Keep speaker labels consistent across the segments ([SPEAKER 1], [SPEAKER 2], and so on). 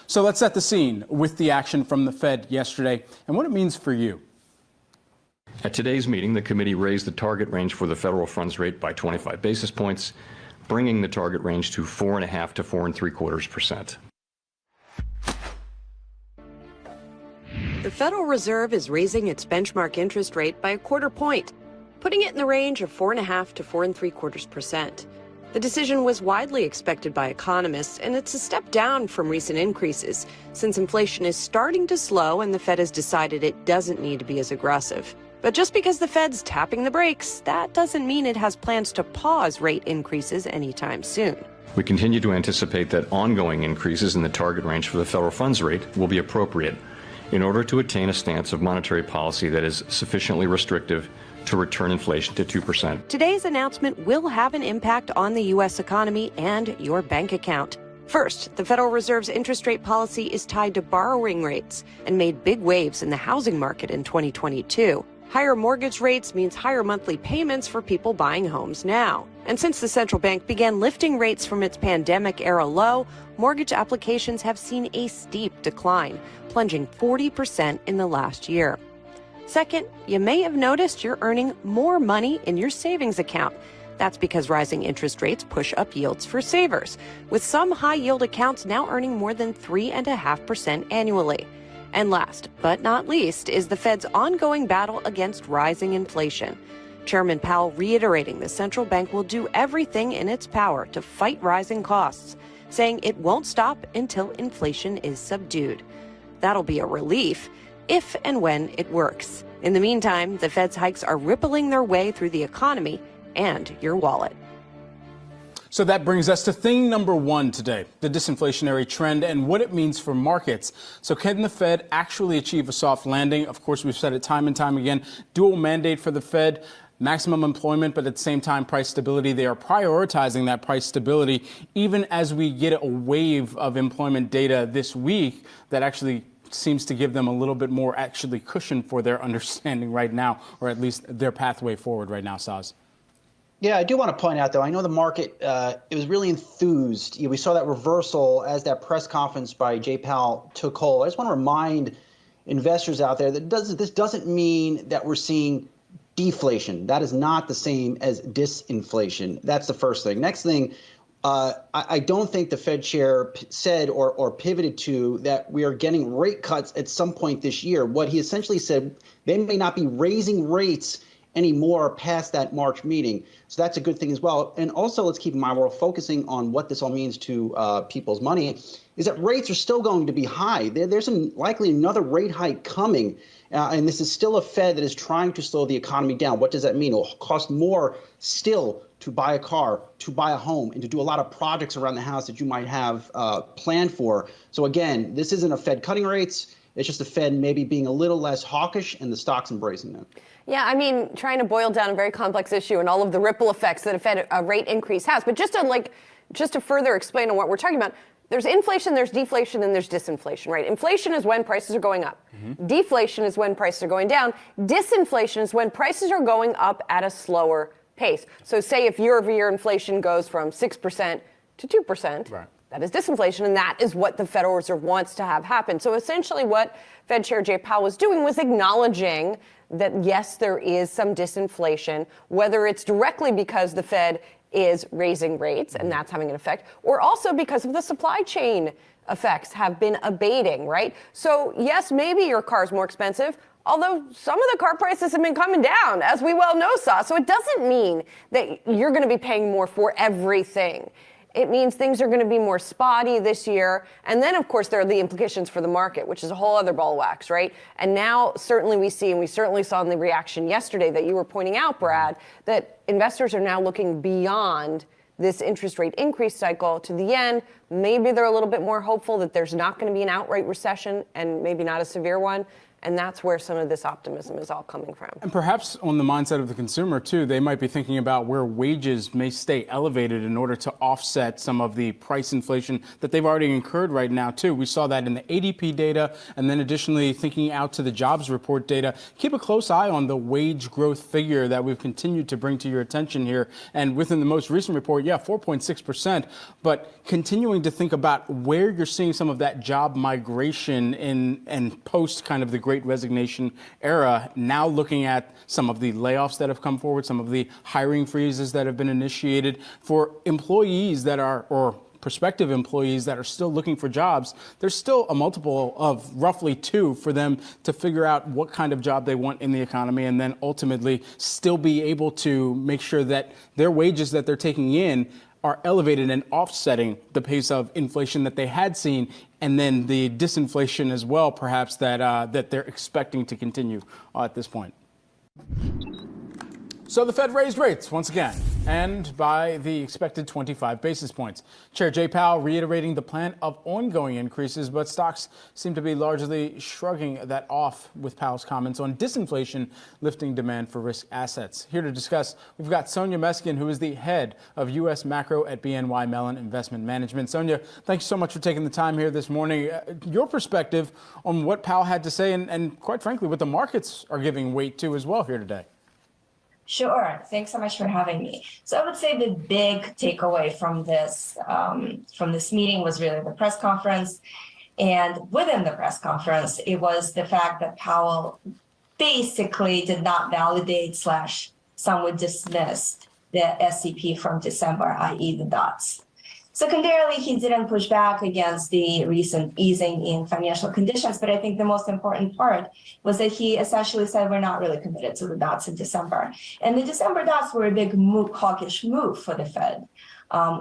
[SPEAKER 1] So let's set the scene with the action from the Fed yesterday and what it means for you.
[SPEAKER 2] At today's meeting, the committee raised the target range for the federal funds rate by 25 basis points, bringing the target range to 4.5 to 4.75%.
[SPEAKER 3] The Federal Reserve is raising its benchmark interest rate by a quarter point, putting it in the range of 4.5 to 4.75%. The decision was widely expected by economists, and it's a step down from recent increases, since inflation is starting to slow and the Fed has decided it doesn't need to be as aggressive. But just because the Fed's tapping the brakes, that doesn't mean it has plans to pause rate increases anytime soon.
[SPEAKER 2] We continue to anticipate that ongoing increases in the target range for the federal funds rate will be appropriate in order to attain a stance of monetary policy that is sufficiently restrictive to return inflation to 2%.
[SPEAKER 3] Today's announcement will have an impact on the U.S. economy and your bank account. First, the Federal Reserve's interest rate policy is tied to borrowing rates and made big waves in the housing market in 2022. Higher mortgage rates means higher monthly payments for people buying homes now. And since the central bank began lifting rates from its pandemic-era low, mortgage applications have seen a steep decline, plunging 40% in the last year. Second, you may have noticed you're earning more money in your savings account. That's because rising interest rates push up yields for savers, with some high-yield accounts now earning more than 3.5% annually. And last but not least is the Fed's ongoing battle against rising inflation. Chairman Powell reiterating the central bank will do everything in its power to fight rising costs, saying it won't stop until inflation is subdued. That'll be a relief if and when it works. In the meantime, the Fed's hikes are rippling their way through the economy and your wallet.
[SPEAKER 1] So that brings us to thing number one today, the disinflationary trend and what it means for markets. So can the Fed actually achieve a soft landing? Of course, we've said it time and time again, dual mandate for the Fed, maximum employment, but at the same time, price stability. They are prioritizing that price stability, even as we get a wave of employment data this week that actually seems to give them a little bit more actually cushion for their understanding right now, or at least their pathway forward right now, Saz.
[SPEAKER 4] Yeah, I do want to point out, though, I know the market, it was really enthused. We saw that reversal as that press conference by Jay Powell took hold. I just want to remind investors out there that this doesn't mean that we're seeing deflation. That is not the same as disinflation. That's the first thing. Next thing, I don't think the Fed chair said or pivoted to that we are getting rate cuts at some point this year. What he essentially said, they may not be raising rates anymore past that March meeting. So that's a good thing as well. And also, let's keep in mind, we're focusing on what this all means to people's money, is that rates are still going to be high. There's likely another rate hike coming. And this is still a Fed that is trying to slow the economy down. What does that mean? It will cost more still to buy a car, to buy a home, and to do a lot of projects around the house that you might have planned for. So again, this isn't a Fed cutting rates. It's just the Fed maybe being a little less hawkish and the stocks embracing that.
[SPEAKER 5] Yeah, I mean, trying to boil down a very complex issue and all of the ripple effects that a Fed rate increase has. But just to further explain on what we're talking about, there's inflation, there's deflation, and there's disinflation, right? Inflation is when prices are going up. Mm-hmm. Deflation is when prices are going down. Disinflation is when prices are going up at a slower pace. So say if year-over-year inflation goes from 6% to 2%, right. That is disinflation, and that is what the Federal Reserve wants to have happen. So essentially what Fed Chair Jay Powell was doing was acknowledging that, yes, there is some disinflation, whether it's directly because the Fed is raising rates and that's having an effect, or also because of the supply chain effects have been abating, right? So, yes, maybe your car is more expensive, although some of the car prices have been coming down, as we well know, Saw. So it doesn't mean that you're going to be paying more for everything. It means things are going to be more spotty this year. And then, of course, there are the implications for the market, which is a whole other ball of wax, right? And now, certainly we see, and we certainly saw in the reaction yesterday that you were pointing out, Brad, that investors are now looking beyond this interest rate increase cycle to the end. Maybe they're a little bit more hopeful that there's not going to be an outright recession and maybe not a severe one. And that's where some of this optimism is all coming from.
[SPEAKER 1] And perhaps on the mindset of the consumer, too, they might be thinking about where wages may stay elevated in order to offset some of the price inflation that they've already incurred right now, too. We saw that in the ADP data, and then additionally thinking out to the jobs report data. Keep a close eye on the wage growth figure that we've continued to bring to your attention here. And within the most recent report, 4.6%, but continuing to think about where you're seeing some of that job migration in and post kind of the Great Resignation era, now looking at some of the layoffs that have come forward, some of the hiring freezes that have been initiated for employees that are, or prospective employees that are still looking for jobs. There's still a multiple of roughly 2 for them to figure out what kind of job they want in the economy, and then ultimately still be able to make sure that their wages that they're taking in are elevated and offsetting the pace of inflation that they had seen, and then the disinflation as well, perhaps, that they're expecting to continue at this point. So the Fed raised rates once again, and by the expected 25 basis points. Chair Jay Powell reiterating the plan of ongoing increases, but stocks seem to be largely shrugging that off with Powell's comments on disinflation lifting demand for risk assets. Here to discuss, we've got Sonia Meskin, who is the head of U.S. Macro at BNY Mellon Investment Management. Sonia, thanks so much for taking the time here this morning. Your perspective on what Powell had to say, and quite frankly, what the markets are giving weight to as well here today.
[SPEAKER 6] Sure. Thanks so much for having me. So I would say the big takeaway from this meeting was really the press conference. And within the press conference, it was the fact that Powell basically did not validate / some would dismiss the SCP from December, i.e. the dots. Secondarily, he didn't push back against the recent easing in financial conditions, but I think the most important part was that he essentially said we're not really committed to the dots in December. And the December dots were a big hawkish move for the Fed,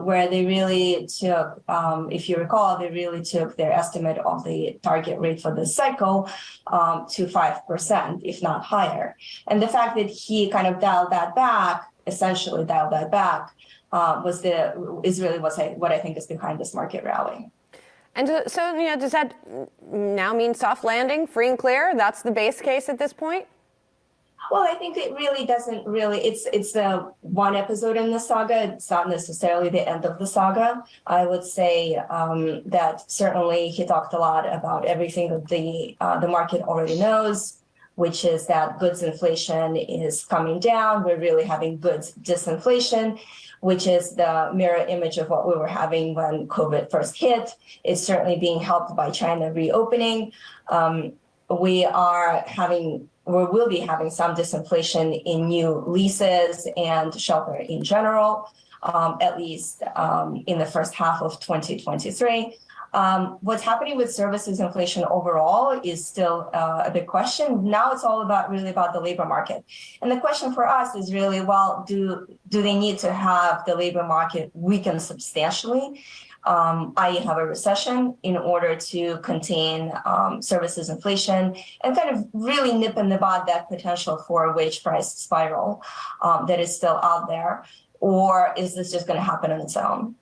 [SPEAKER 6] where they really took, if you recall, they really took their estimate of the target rate for the cycle to 5%, if not higher. And the fact that he kind of essentially dialed that back, is really what I think is behind this market rally.
[SPEAKER 5] And so, does that now mean soft landing, free and clear? That's the base case at this point?
[SPEAKER 6] Well, I think it really doesn't really, it's the one episode in the saga. It's not necessarily the end of the saga. I would say that certainly he talked a lot about everything that the market already knows, which is that goods inflation is coming down. We're really having goods disinflation, which is the mirror image of what we were having when COVID first hit. It's certainly being helped by China reopening. We will be having some disinflation in new leases and shelter in general, at least in the first half of 2023. What's happening with services inflation overall is still a big question. Now it's all really about the labor market. And the question for us is really, well, do they need to have the labor market weaken substantially, i.e. have a recession, in order to contain services inflation and kind of really nip in the bud that potential for a wage price spiral that is still out there? Or is this just going to happen on its own?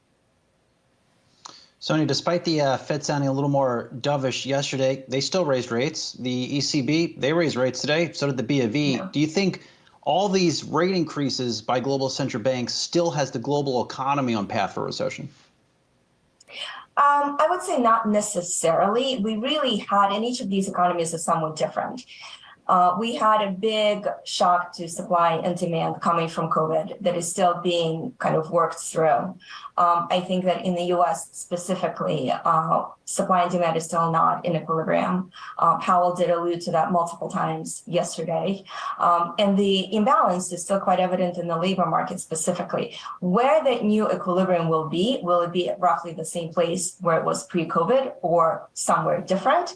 [SPEAKER 4] Sonia, despite the Fed sounding a little more dovish yesterday, they still raised rates. The ECB, they raised rates today. So did the BOV. Yeah. Do you think all these rate increases by global central banks still has the global economy on path for recession?
[SPEAKER 6] I would say not necessarily. We really had, and each of these economies is somewhat different. We had a big shock to supply and demand coming from COVID that is still being kind of worked through. I think that in the US specifically, supply and demand is still not in equilibrium. Powell did allude to that multiple times yesterday. And the imbalance is still quite evident in the labor market specifically. Where that new equilibrium will it be at roughly the same place where it was pre-COVID or somewhere different,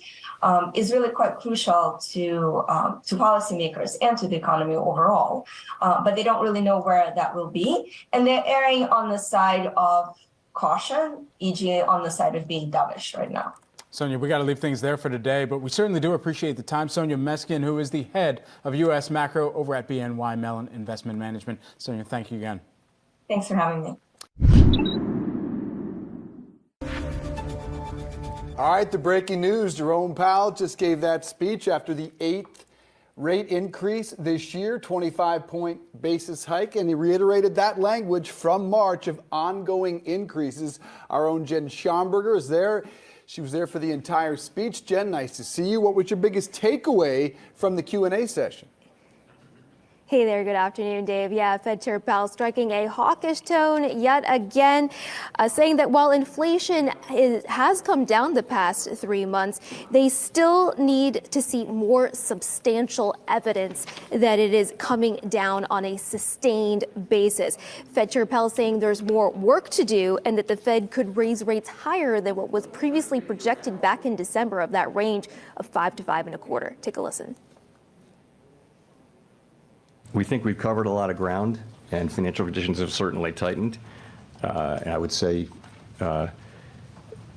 [SPEAKER 6] is really quite crucial to policymakers and to the economy overall. But they don't really know where that will be. And they're erring on the side of caution, e.g. on the side of being dovish right now.
[SPEAKER 1] Sonia, we got to leave things there for today, but we certainly do appreciate the time. Sonia Meskin, who is the head of U.S. Macro over at BNY Mellon Investment Management. Sonia, thank you again.
[SPEAKER 6] Thanks for having me.
[SPEAKER 7] All right, the breaking news. Jerome Powell just gave that speech after the 8th rate increase this year, 25-point basis hike, and he reiterated that language from March of ongoing increases. Our own Jen Schomburger is there. She was there for the entire speech. Jen, nice to see you. What was your biggest takeaway from the Q&A session?
[SPEAKER 8] Hey there, good afternoon, Dave. Yeah, Fed Chair Powell striking a hawkish tone yet again, saying that while inflation has come down the past 3 months, they still need to see more substantial evidence that it is coming down on a sustained basis. Fed Chair Powell saying there's more work to do and that the Fed could raise rates higher than what was previously projected back in December of that range of 5 to 5.25. Take a listen.
[SPEAKER 2] We think we've covered a lot of ground, and financial conditions have certainly tightened. And I would say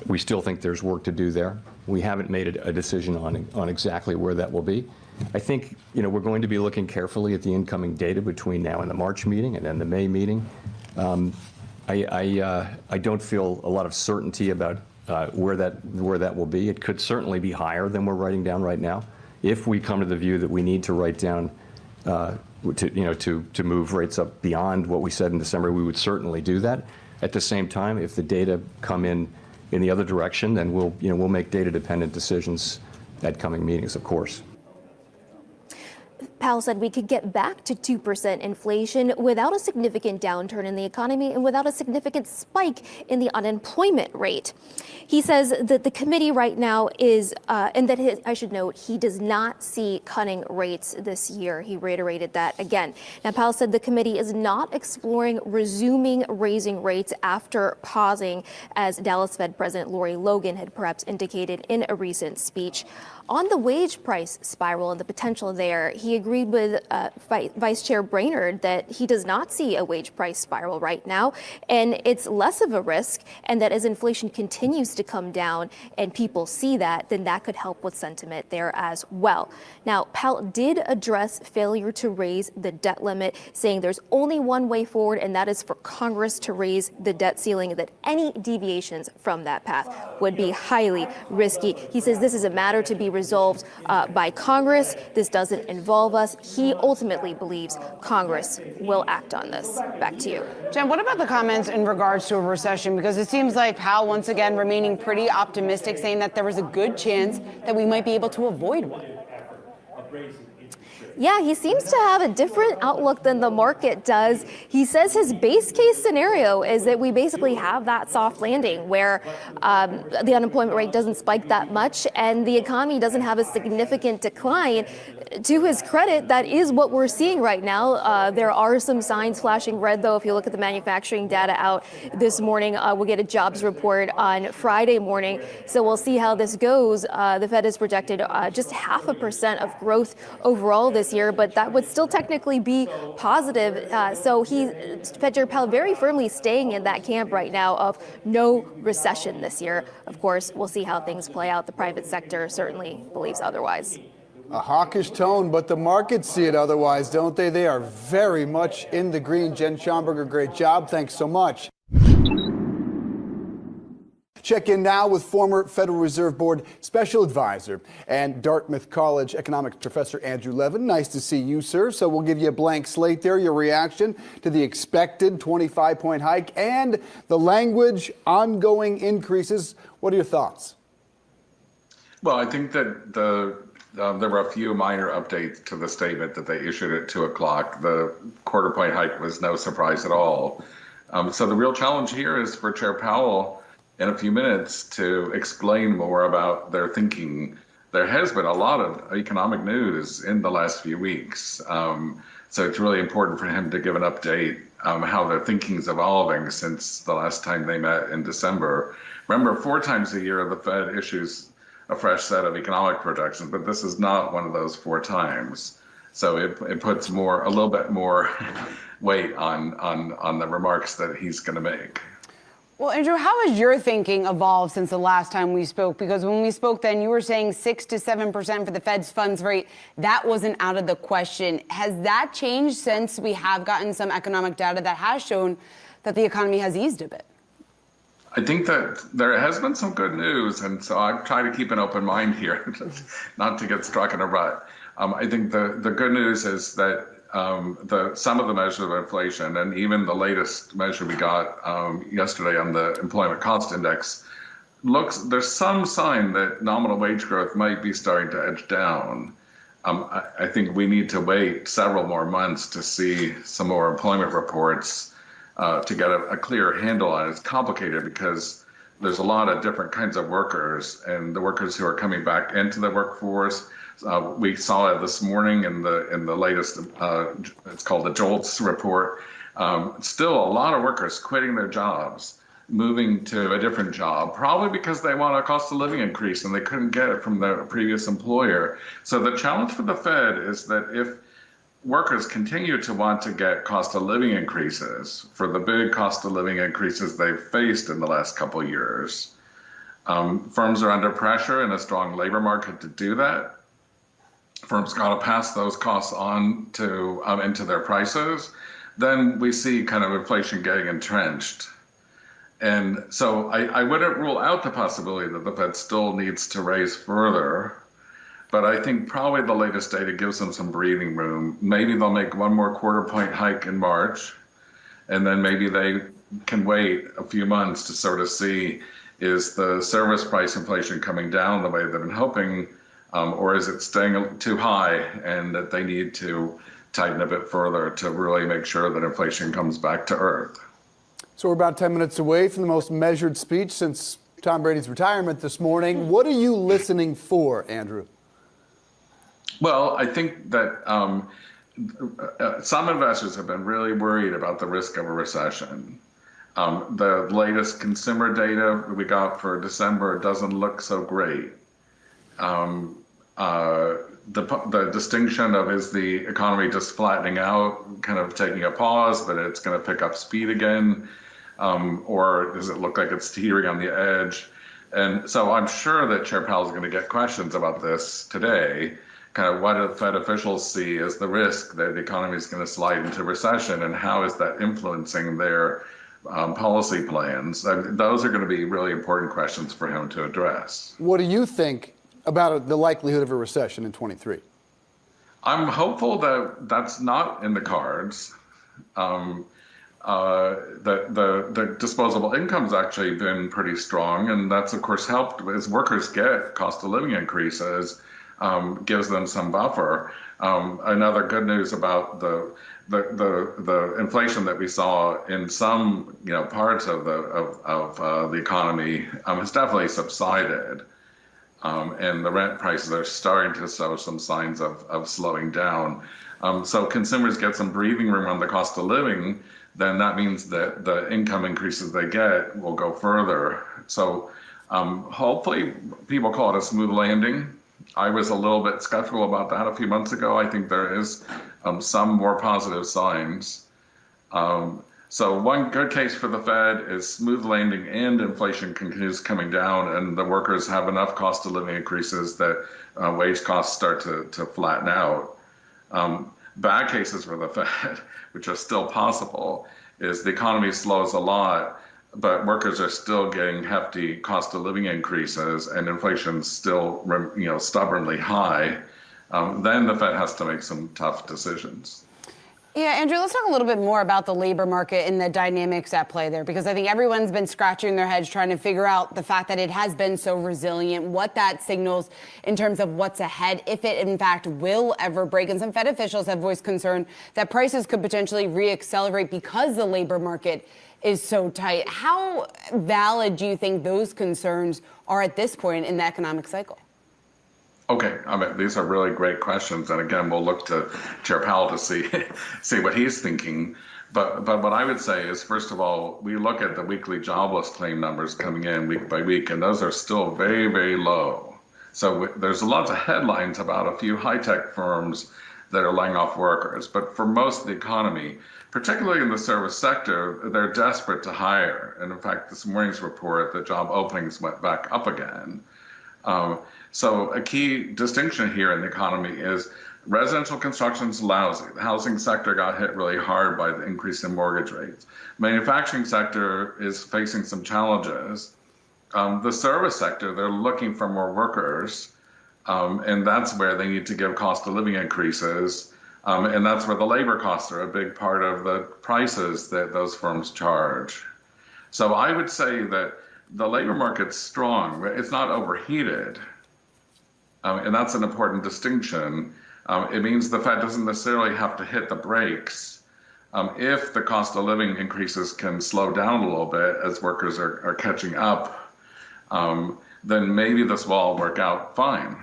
[SPEAKER 2] we still think there's work to do there. We haven't made a decision on exactly where that will be. I think we're going to be looking carefully at the incoming data between now and the March meeting and then the May meeting. I don't feel a lot of certainty about where that will be. It could certainly be higher than we're writing down right now. If we come to the view that we need to write down to move rates up beyond what we said in December, we would certainly do that. At the same time, if the data come in the other direction, then we'll make data-dependent decisions at coming meetings, of course.
[SPEAKER 8] Powell said we could get back to 2% inflation without a significant downturn in the economy and without a significant spike in the unemployment rate. He says that the committee right now is, and that I should note, he does not see cutting rates this year. He reiterated that again. Now, Powell said the committee is not exploring resuming raising rates after pausing, as Dallas Fed President Lori Logan had perhaps indicated in a recent speech. On the wage price spiral and the potential there, he agreed with Vice Chair Brainerd that he does not see a wage price spiral right now, and it's less of a risk, and that as inflation continues to come down and people see that, then that could help with sentiment there as well. Now, Powell did address failure to raise the debt limit, saying there's only one way forward, and that is for Congress to raise the debt ceiling, that any deviations from that path would be highly risky. He says this is a matter to be resolved by Congress. This doesn't involve us. He ultimately believes Congress will act on this. Back to you.
[SPEAKER 9] Jen, what about the comments in regards to a recession? Because it seems like Powell once again remaining pretty optimistic, saying that there was a good chance that we might be able to avoid one.
[SPEAKER 8] Yeah, he seems to have a different outlook than the market does. He says his base case scenario is that we basically have that soft landing where the unemployment rate doesn't spike that much and the economy doesn't have a significant decline. To his credit, that is what we're seeing right now. There are some signs flashing red, though. If you look at the manufacturing data out this morning, we'll get a jobs report on Friday morning. So we'll see how this goes. The Fed has projected just 0.5% of growth overall this year, but that would still technically be positive. So Fed Chair Powell very firmly staying in that camp right now of no recession this year. Of course, we'll see how things play out. The private sector certainly believes otherwise.
[SPEAKER 7] A hawkish tone, but the markets see it otherwise, don't they? They are very much in the green. Jen Schomburger, great job. Thanks so much. Check in now with former Federal Reserve Board Special Advisor and Dartmouth College economics professor Andrew Levin. Nice to see you, sir. So we'll give you a blank slate there, your reaction to the expected 25-point hike and the language ongoing increases. What are your thoughts?
[SPEAKER 10] Well, I think that there were a few minor updates to the statement that they issued at 2 o'clock. The quarter-point hike was no surprise at all. So the real challenge here is for Chair Powell in a few minutes to explain more about their thinking. There has been a lot of economic news in the last few weeks. So it's really important for him to give an update how their thinking's evolving since the last time they met in December. Remember, 4 times a year the Fed issues a fresh set of economic projections, but this is not one of those 4 times. So it puts a little bit more weight on the remarks that he's going to make.
[SPEAKER 9] Well, Andrew, how has your thinking evolved since the last time we spoke? Because when we spoke then, you were saying 6 to 7% for the Fed's funds rate. That wasn't out of the question. Has that changed since we have gotten some economic data that has shown that the economy has eased a bit?
[SPEAKER 10] I think that there has been some good news, and so I'm trying to keep an open mind here, not to get struck in a rut. I think the good news is that some of the measures of inflation, and even the latest measure we got yesterday on the employment cost index, there's some sign that nominal wage growth might be starting to edge down. I think we need to wait several more months to see some more employment reports to get a clear handle on it. It's complicated because there's a lot of different kinds of workers, and the workers who are coming back into the workforce. We saw it this morning in the latest. It's called the JOLTS report. Still, a lot of workers quitting their jobs, moving to a different job, probably because they want a cost of living increase and they couldn't get it from their previous employer. So the challenge for the Fed is that if workers continue to want to get cost of living increases for the big cost of living increases they've faced in the last couple of years, firms are under pressure in a strong labor market to do that. Firms got to pass those costs on to into their prices. Then we see kind of inflation getting entrenched. And so I wouldn't rule out the possibility that the Fed still needs to raise further, but I think probably the latest data gives them some breathing room. Maybe they'll make one more quarter-point hike in March, and then maybe they can wait a few months to sort of see, is the service price inflation coming down the way they've been hoping, or is it staying too high and that they need to tighten a bit further to really make sure that inflation comes back to earth?
[SPEAKER 7] So we're about 10 minutes away from the most measured speech since Tom Brady's retirement this morning. What are you listening for, Andrew?
[SPEAKER 10] Well, I think that some investors have been really worried about the risk of a recession. The latest consumer data we got for December doesn't look so great. The distinction of, is the economy just flattening out, kind of taking a pause, but it's going to pick up speed again? Or does it look like it's teetering on the edge? And so I'm sure that Chair Powell is going to get questions about this today. Kind of what do Fed officials see as the risk that the economy is going to slide into recession, and how is that influencing their policy plans? Those are going to be really important questions for him to address.
[SPEAKER 7] What do you think about the likelihood of a recession in 23?
[SPEAKER 10] I'm hopeful that that's not in the cards. The disposable income's actually been pretty strong, and that's of course helped as workers get cost of living increases, gives them some buffer. Another good news about the inflation that we saw in some parts of the economy has definitely subsided. And the rent prices are starting to show some signs of slowing down. So consumers get some breathing room on the cost of living, then that means that the income increases they get will go further. So hopefully people call it a smooth landing. I was a little bit skeptical about that a few months ago. I think there is some more positive signs. So one good case for the Fed is smooth landing and inflation continues coming down, and the workers have enough cost of living increases that wage costs start to flatten out. Bad cases for the Fed, which are still possible, is the economy slows a lot, but workers are still getting hefty cost of living increases and inflation's still stubbornly high. Then the Fed has to make some tough decisions.
[SPEAKER 9] Yeah, Andrew, let's talk a little bit more about the labor market and the dynamics at play there, because I think everyone's been scratching their heads trying to figure out the fact that it has been so resilient, what that signals in terms of what's ahead, if it in fact will ever break. And some Fed officials have voiced concern that prices could potentially reaccelerate because the labor market is so tight. How valid do you think those concerns are at this point in the economic cycle?
[SPEAKER 10] Okay, I mean, these are really great questions, and again, we'll look to Chair Powell to see what he's thinking. But what I would say is, first of all, we look at the weekly jobless claim numbers coming in week by week, and those are still very, very low. So there's lots of headlines about a few high-tech firms that are laying off workers, but for most of the economy, particularly in the service sector, they're desperate to hire. And in fact, this morning's report, the job openings went back up again. So a key distinction here in the economy is Residential construction's lousy. The housing sector got hit really hard by the increase in mortgage rates. Manufacturing sector is facing some challenges. The service sector, they're looking for more workers, and that's where they need to give cost of living increases. And that's where the labor costs are a big part of the prices that those firms charge. So I would say that the labor market's strong. It's not overheated. And that's an important distinction. It means the Fed doesn't necessarily have to hit the brakes. If the cost of living increases can slow down a little bit as workers are catching up, then maybe this will all work out fine.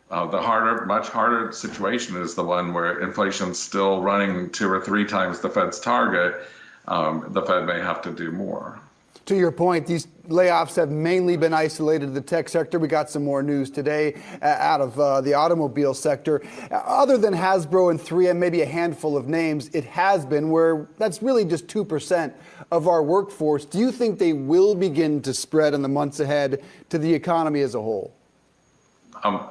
[SPEAKER 10] The much harder situation is the one where inflation's still running 2 or 3 times the Fed's target. The Fed may have to do more.
[SPEAKER 7] To your point, these layoffs have mainly been isolated to the tech sector. We got some more news today out of the automobile sector. Other than Hasbro and 3M, maybe a handful of names, it has been where that's really just 2% of our workforce. Do you think they will begin to spread in the months ahead to the economy as a whole?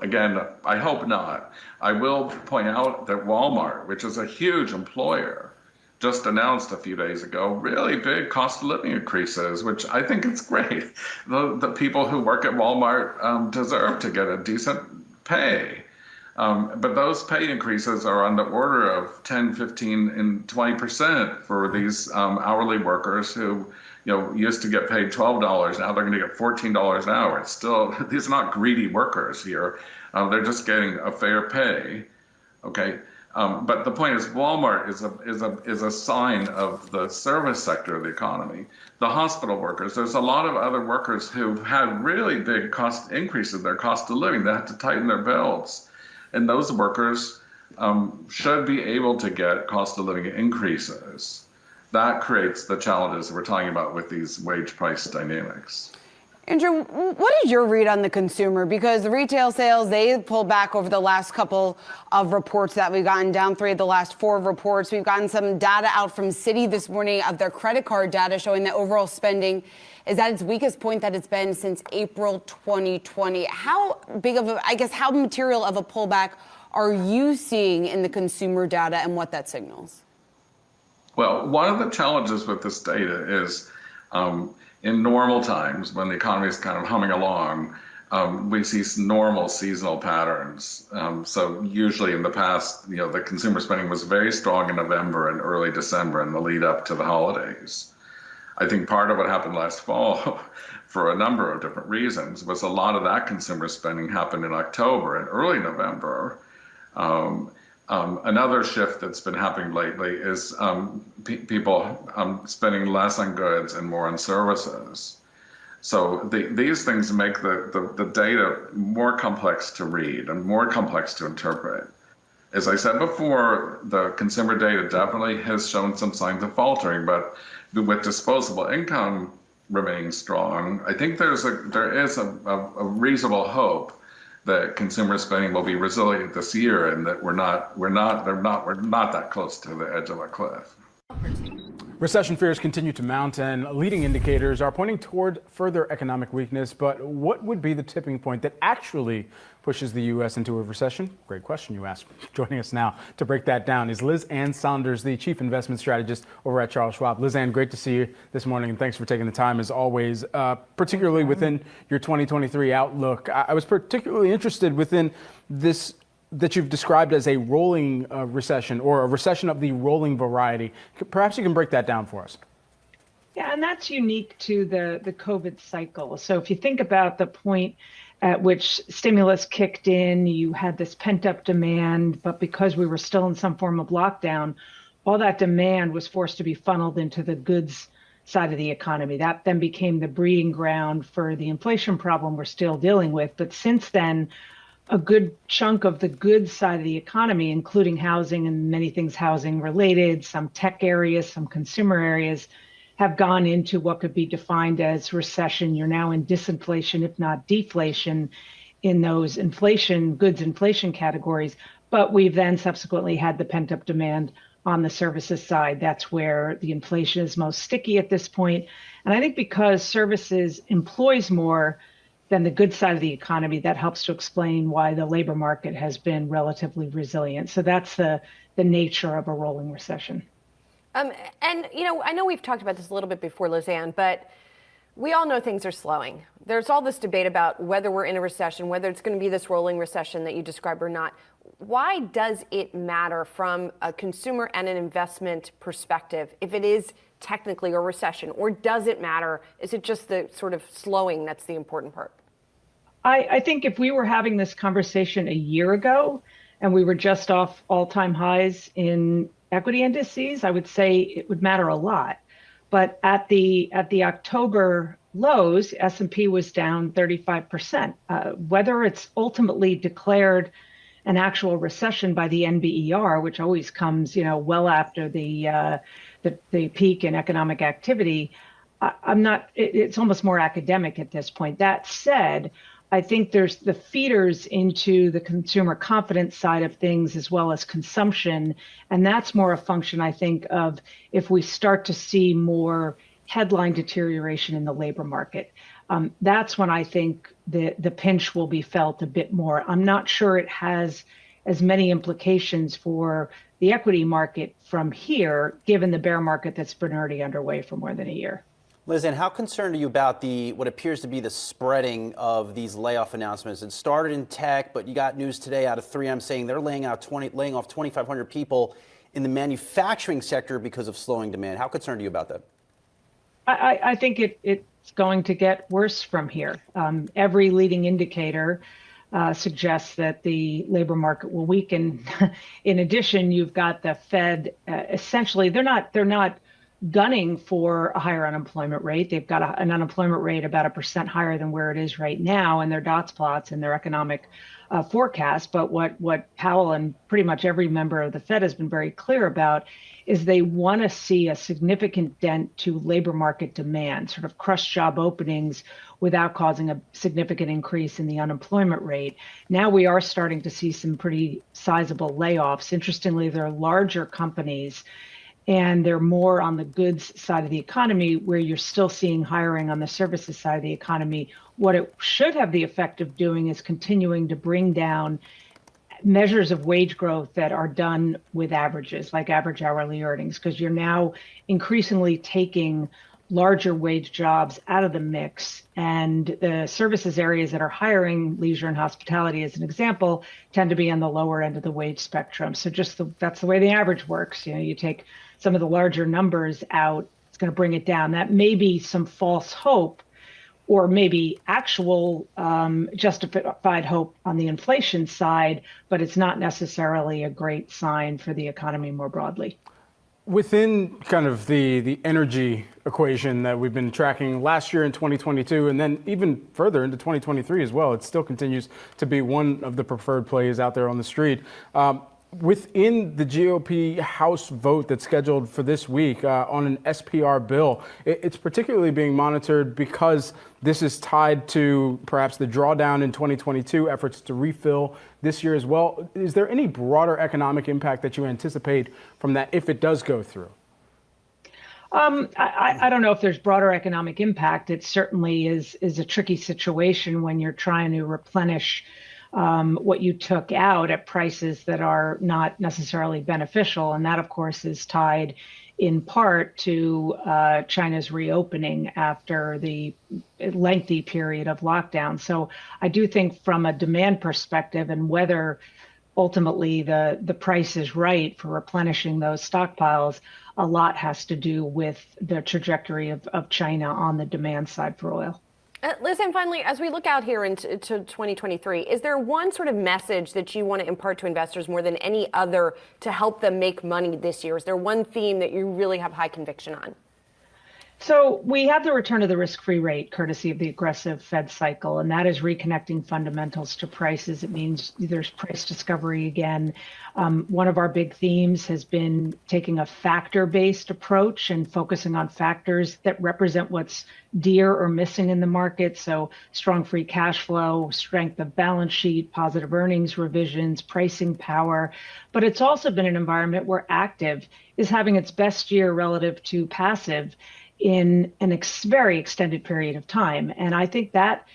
[SPEAKER 10] Again, I hope not. I will point out that Walmart, which is a huge employer, just announced a few days ago really big cost of living increases, which I think is great. The people who work at Walmart deserve to get a decent pay. But those pay increases are on the order of 10, 15, and 20% for these hourly workers who used to get paid $12. Now they're going to get $14 an hour. It's still, these are not greedy workers here. They're just getting a fair pay. Okay. But the point is, Walmart is a sign of the service sector of the economy. The hospital workers, there's a lot of other workers who've had really big cost increases in their cost of living. They have to tighten their belts. And those workers should be able to get cost of living increases. That creates the challenges we're talking about with these wage price dynamics.
[SPEAKER 9] Andrew, what is your read on the consumer? Because the retail sales, they pulled back over the last couple of reports that we've gotten, down 3 of the last 4 reports. We've gotten some data out from Citi this morning of their credit card data showing that overall spending is at its weakest point that it's been since April 2020. How big of how material of a pullback are you seeing in the consumer data and what that signals?
[SPEAKER 10] Well, one of the challenges with this data is in normal times, when the economy is kind of humming along, we see normal seasonal patterns. So usually in the past, the consumer spending was very strong in November and early December in the lead up to the holidays. I think part of what happened last fall, for a number of different reasons, was a lot of that consumer spending happened in October and early November. Another shift that's been happening lately is people spending less on goods and more on services. So these things make the data more complex to read and more complex to interpret. As I said before, the consumer data definitely has shown some signs of faltering, but with disposable income remaining strong, I think there is a reasonable hope that consumer spending will be resilient this year, and that we're not that close to the edge of a cliff.
[SPEAKER 1] Recession fears continue to mount, and leading indicators are pointing toward further economic weakness. But what would be the tipping point that actually pushes the U.S. into a recession? Great question you asked. Joining us now to break that down is Liz Ann Saunders, the Chief Investment Strategist over at Charles Schwab. Liz Ann, great to see you this morning, and thanks for taking the time as always, particularly within your 2023 outlook. I was particularly interested within this that you've described as a rolling recession, or a recession of the rolling variety. Perhaps you can break that down for us.
[SPEAKER 11] Yeah, and that's unique to the COVID cycle. So if you think about the point at which stimulus kicked in, you had this pent up demand, but because we were still in some form of lockdown, all that demand was forced to be funneled into the goods side of the economy. That then became the breeding ground for the inflation problem we're still dealing with. But since then, a good chunk of the goods side of the economy, including housing and many things housing related, some tech areas, some consumer areas, have gone into what could be defined as recession. You're now in disinflation, if not deflation, in those goods inflation categories. But we've then subsequently had the pent up demand on the services side. That's where the inflation is most sticky at this point. And I think because services employs more, the good side of the economy, that helps to explain why the labor market has been relatively resilient. So that's the nature of a rolling recession.
[SPEAKER 5] And, I know we've talked about this a little bit before, Lizanne, but we all know things are slowing. There's all this debate about whether we're in a recession, whether it's going to be this rolling recession that you described or not. Why does it matter from a consumer and an investment perspective if it is technically a recession, or does it matter? Is it just the sort of slowing that's the important part?
[SPEAKER 11] I think if we were having this conversation a year ago and we were just off all-time highs in equity indices, I would say it would matter a lot. But at the October lows, S&P was down 35%. Whether it's ultimately declared an actual recession by the NBER, which always comes, well after the peak in economic activity, it's almost more academic at this point. That said, I think there's the feeders into the consumer confidence side of things as well as consumption. And that's more a function, I think, of if we start to see more headline deterioration in the labor market. That's when I think the pinch will be felt a bit more. I'm not sure it has as many implications for the equity market from here, given the bear market that's been already underway for more than a year.
[SPEAKER 12] Lizanne, how concerned are you about what appears to be the spreading of these layoff announcements? It started in tech, but you got news today out of 3M saying they're laying off 2,500 people in the manufacturing sector because of slowing demand. How concerned are you about that?
[SPEAKER 11] I think it's going to get worse from here. Every leading indicator suggests that the labor market will weaken. In addition, you've got the Fed. Essentially, they're not gunning for a higher unemployment rate. They've got an unemployment rate about 1% higher than where it is right now in their dots plots and their economic forecast. But what Powell and pretty much every member of the Fed has been very clear about is they want to see a significant dent to labor market demand, sort of crush job openings without causing a significant increase in the unemployment rate. Now we are starting to see some pretty sizable layoffs. Interestingly, they're larger companies, and they're more on the goods side of the economy, where you're still seeing hiring on the services side of the economy. What it should have the effect of doing is continuing to bring down measures of wage growth that are done with averages, like average hourly earnings, because you're now increasingly taking larger wage jobs out of the mix. And the services areas that are hiring, leisure and hospitality as an example, tend to be on the lower end of the wage spectrum. So that's the way the average works. You take some of the larger numbers out, it's going to bring it down. That may be some false hope, or maybe actual justified hope on the inflation side, but it's not necessarily a great sign for the economy more broadly.
[SPEAKER 1] Within kind of the energy equation that we've been tracking last year in 2022, and then even further into 2023 as well, it still continues to be one of the preferred plays out there on the street. Within the GOP House vote that's scheduled for this week on an SPR bill, it's particularly being monitored because this is tied to perhaps the drawdown in 2022 efforts to refill this year as well. Is there any broader economic impact that you anticipate from that if it does go through?
[SPEAKER 11] I don't know if there's broader economic impact. It certainly is a tricky situation when you're trying to replenish what you took out at prices that are not necessarily beneficial. And that, of course, is tied in part to China's reopening after the lengthy period of lockdown. So I do think from a demand perspective, and whether ultimately the price is right for replenishing those stockpiles, a lot has to do with the trajectory of China on the demand side for oil.
[SPEAKER 5] Liz, and finally, as we look out here into 2023, is there one sort of message that you want to impart to investors more than any other to help them make money this year? Is there one theme that you really have high conviction on?
[SPEAKER 11] So we have the return of the risk-free rate, courtesy of the aggressive Fed cycle, and that is reconnecting fundamentals to prices. It means there's price discovery again. One of our big themes has been taking a factor-based approach and focusing on factors that represent what's dear or missing in the market. So strong free cash flow, strength of balance sheet, positive earnings revisions, pricing power. But it's also been an environment where active is having its best year relative to passive in an very extended period of time. And I think that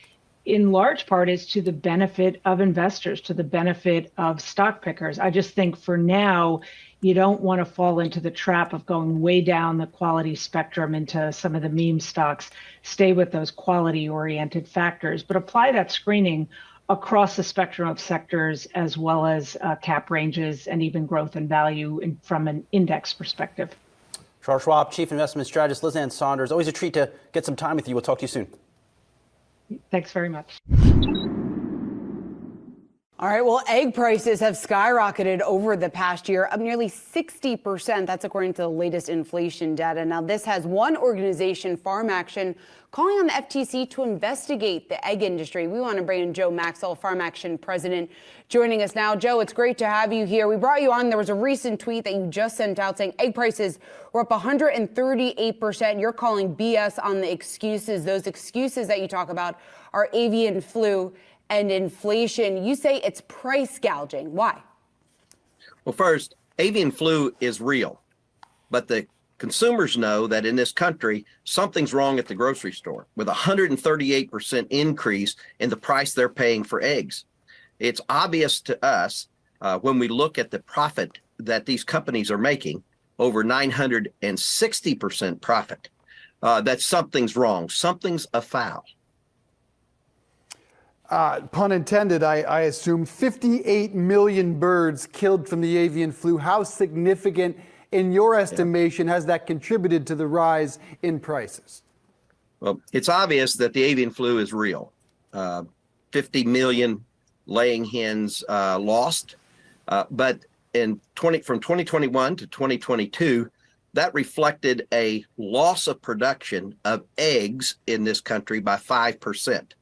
[SPEAKER 11] in large part is to the benefit of investors, to the benefit of stock pickers. I just think for now, you don't want to fall into the trap of going way down the quality spectrum into some of the meme stocks. Stay with those quality-oriented factors, but apply that screening across the spectrum of sectors as well as cap ranges and even growth and value from an index perspective.
[SPEAKER 12] Charles Schwab, Chief Investment Strategist, Liz Ann Saunders. Always a treat to get some time with you. We'll talk to you soon.
[SPEAKER 11] Thanks very much.
[SPEAKER 9] All right, well, egg prices have skyrocketed over the past year, up nearly 60%. That's according to the latest inflation data. Now, this has one organization, Farm Action, calling on the FTC to investigate the egg industry. We want to bring in Joe Maxwell, Farm Action president, joining us now. Joe, it's great to have you here. We brought you on. There was a recent tweet that you just sent out saying egg prices were up 138%. You're calling BS on the excuses. Those excuses that you talk about are avian flu and inflation. You say it's price gouging. Why?
[SPEAKER 13] Well, first, avian flu is real, but the consumers know that in this country, something's wrong at the grocery store with a 138% increase in the price they're paying for eggs. It's obvious to us when we look at the profit that these companies are making, over 960% profit, that something's wrong, something's afoul.
[SPEAKER 7] Pun intended, I assume 58 million birds killed from the avian flu. How significant, in your estimation, has that contributed to the rise in prices?
[SPEAKER 13] Well, it's obvious that the avian flu is real. 50 million laying hens lost, but from 2021 to 2022, that reflected a loss of production of eggs in this country by 5%.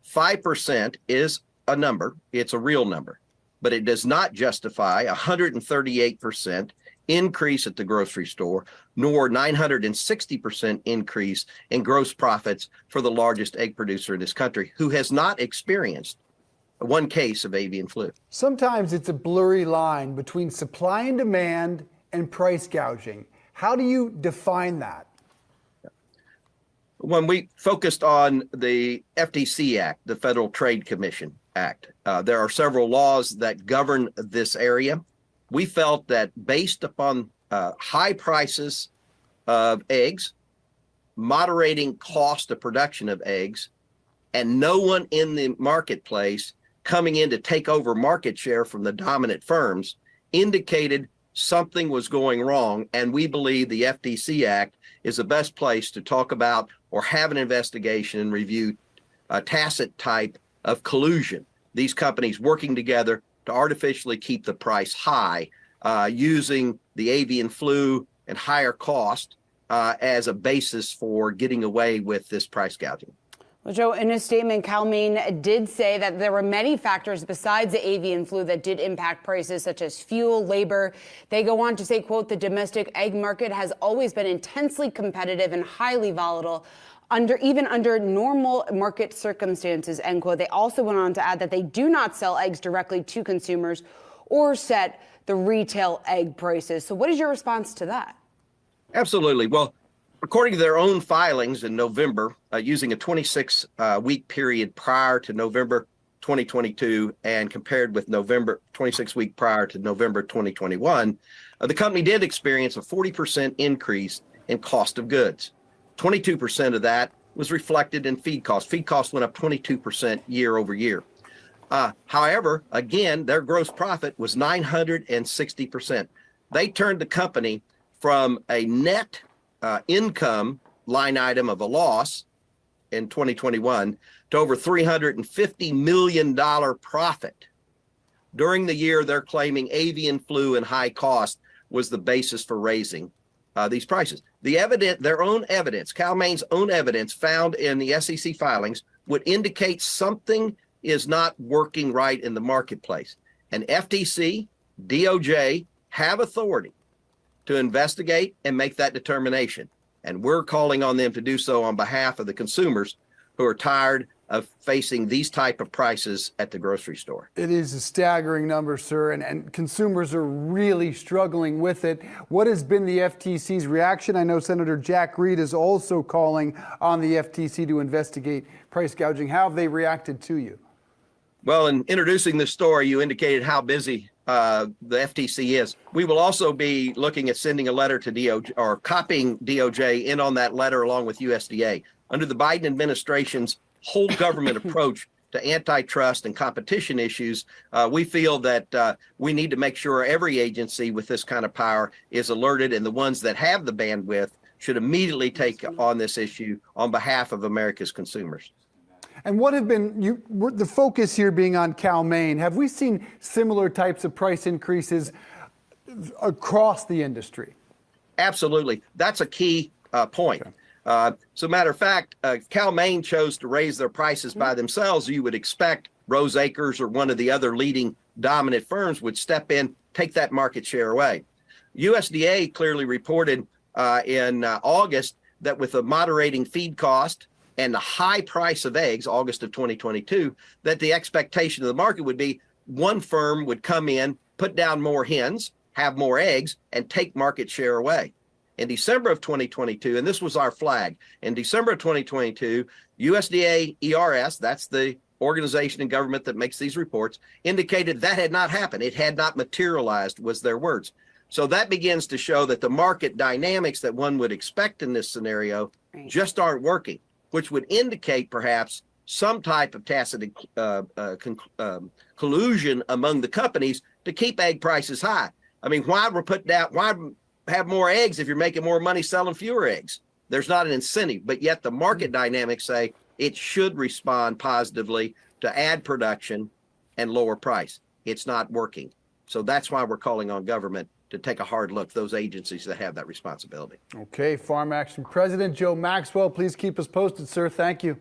[SPEAKER 13] 5% is a number, it's a real number, but it does not justify a 138% increase at the grocery store, nor 960% increase in gross profits for the largest egg producer in this country, who has not experienced one case of avian flu.
[SPEAKER 7] Sometimes it's a blurry line between supply and demand and price gouging. How do you define that?
[SPEAKER 13] When we focused on the FTC Act, the Federal Trade Commission Act, there are several laws that govern this area. We felt that based upon high prices of eggs, moderating cost of production of eggs, and no one in the marketplace coming in to take over market share from the dominant firms, indicated something was going wrong. And we believe the FTC Act is the best place to talk about or have an investigation and review a tacit type of collusion. These companies working together to artificially keep the price high, using the avian flu and higher cost as a basis for getting away with this price gouging.
[SPEAKER 9] Well, Joe, in a statement, Cal-Maine did say that there were many factors besides the avian flu that did impact prices, such as fuel, labor. They go on to say, quote, the domestic egg market has always been intensely competitive and highly volatile, even under normal market circumstances, end quote. They also went on to add that they do not sell eggs directly to consumers or set the retail egg prices. So what is your response to that?
[SPEAKER 13] Absolutely. Well, according to their own filings in November, using a 26-week period prior to November 2022 and compared with November 26-week prior to November 2021, the company did experience a 40% increase in cost of goods. 22% of that was reflected in feed costs. Feed costs went up 22% year over year. However, again, their gross profit was 960%. They turned the company from a net income line item of a loss in 2021 to over $350 million profit. During the year, they're claiming avian flu and high cost was the basis for raising these prices. Their own evidence, Cal-Maine's own evidence found in the SEC filings would indicate something is not working right in the marketplace. And FTC, DOJ have authority to investigate and make that determination. And we're calling on them to do so on behalf of the consumers who are tired of facing these type of prices at the grocery store.
[SPEAKER 7] It is a staggering number, sir, and consumers are really struggling with it. What has been the FTC's reaction? I know Senator Jack Reed is also calling on the FTC to investigate price gouging. How have they reacted to you?
[SPEAKER 13] Well, in introducing this story, you indicated how busy the FTC is. We will also be looking at sending a letter to DOJ, or copying DOJ in on that letter along with USDA. Under the Biden administration's whole government approach to antitrust and competition issues, we feel that we need to make sure every agency with this kind of power is alerted, and the ones that have the bandwidth should immediately take on this issue on behalf of America's consumers.
[SPEAKER 7] And what have been the focus here being on Cal-Maine? Have we seen similar types of price increases across the industry?
[SPEAKER 13] Absolutely. That's a key point. So matter of fact, Cal-Maine chose to raise their prices by themselves. You would expect Rose Acres or one of the other leading dominant firms would step in, take that market share away. USDA clearly reported in August that with a moderating feed cost and the high price of eggs, August of 2022, that the expectation of the market would be one firm would come in, put down more hens, have more eggs, and take market share away. In December of 2022, and this was our flag, in December of 2022, USDA ERS, that's the organization in government that makes these reports, indicated that had not happened. It had not materialized, was their words. So that begins to show that the market dynamics that one would expect in this scenario just aren't working, which would indicate perhaps some type of tacit collusion among the companies to keep egg prices high. I mean, why have more eggs if you're making more money selling fewer eggs? There's not an incentive, but yet the market dynamics say it should respond positively to add production and lower price. It's not working. So that's why we're calling on government to take a hard look, those agencies that have that responsibility.
[SPEAKER 7] Okay, Farm Action President Joe Maxwell, please keep us posted, sir. Thank you.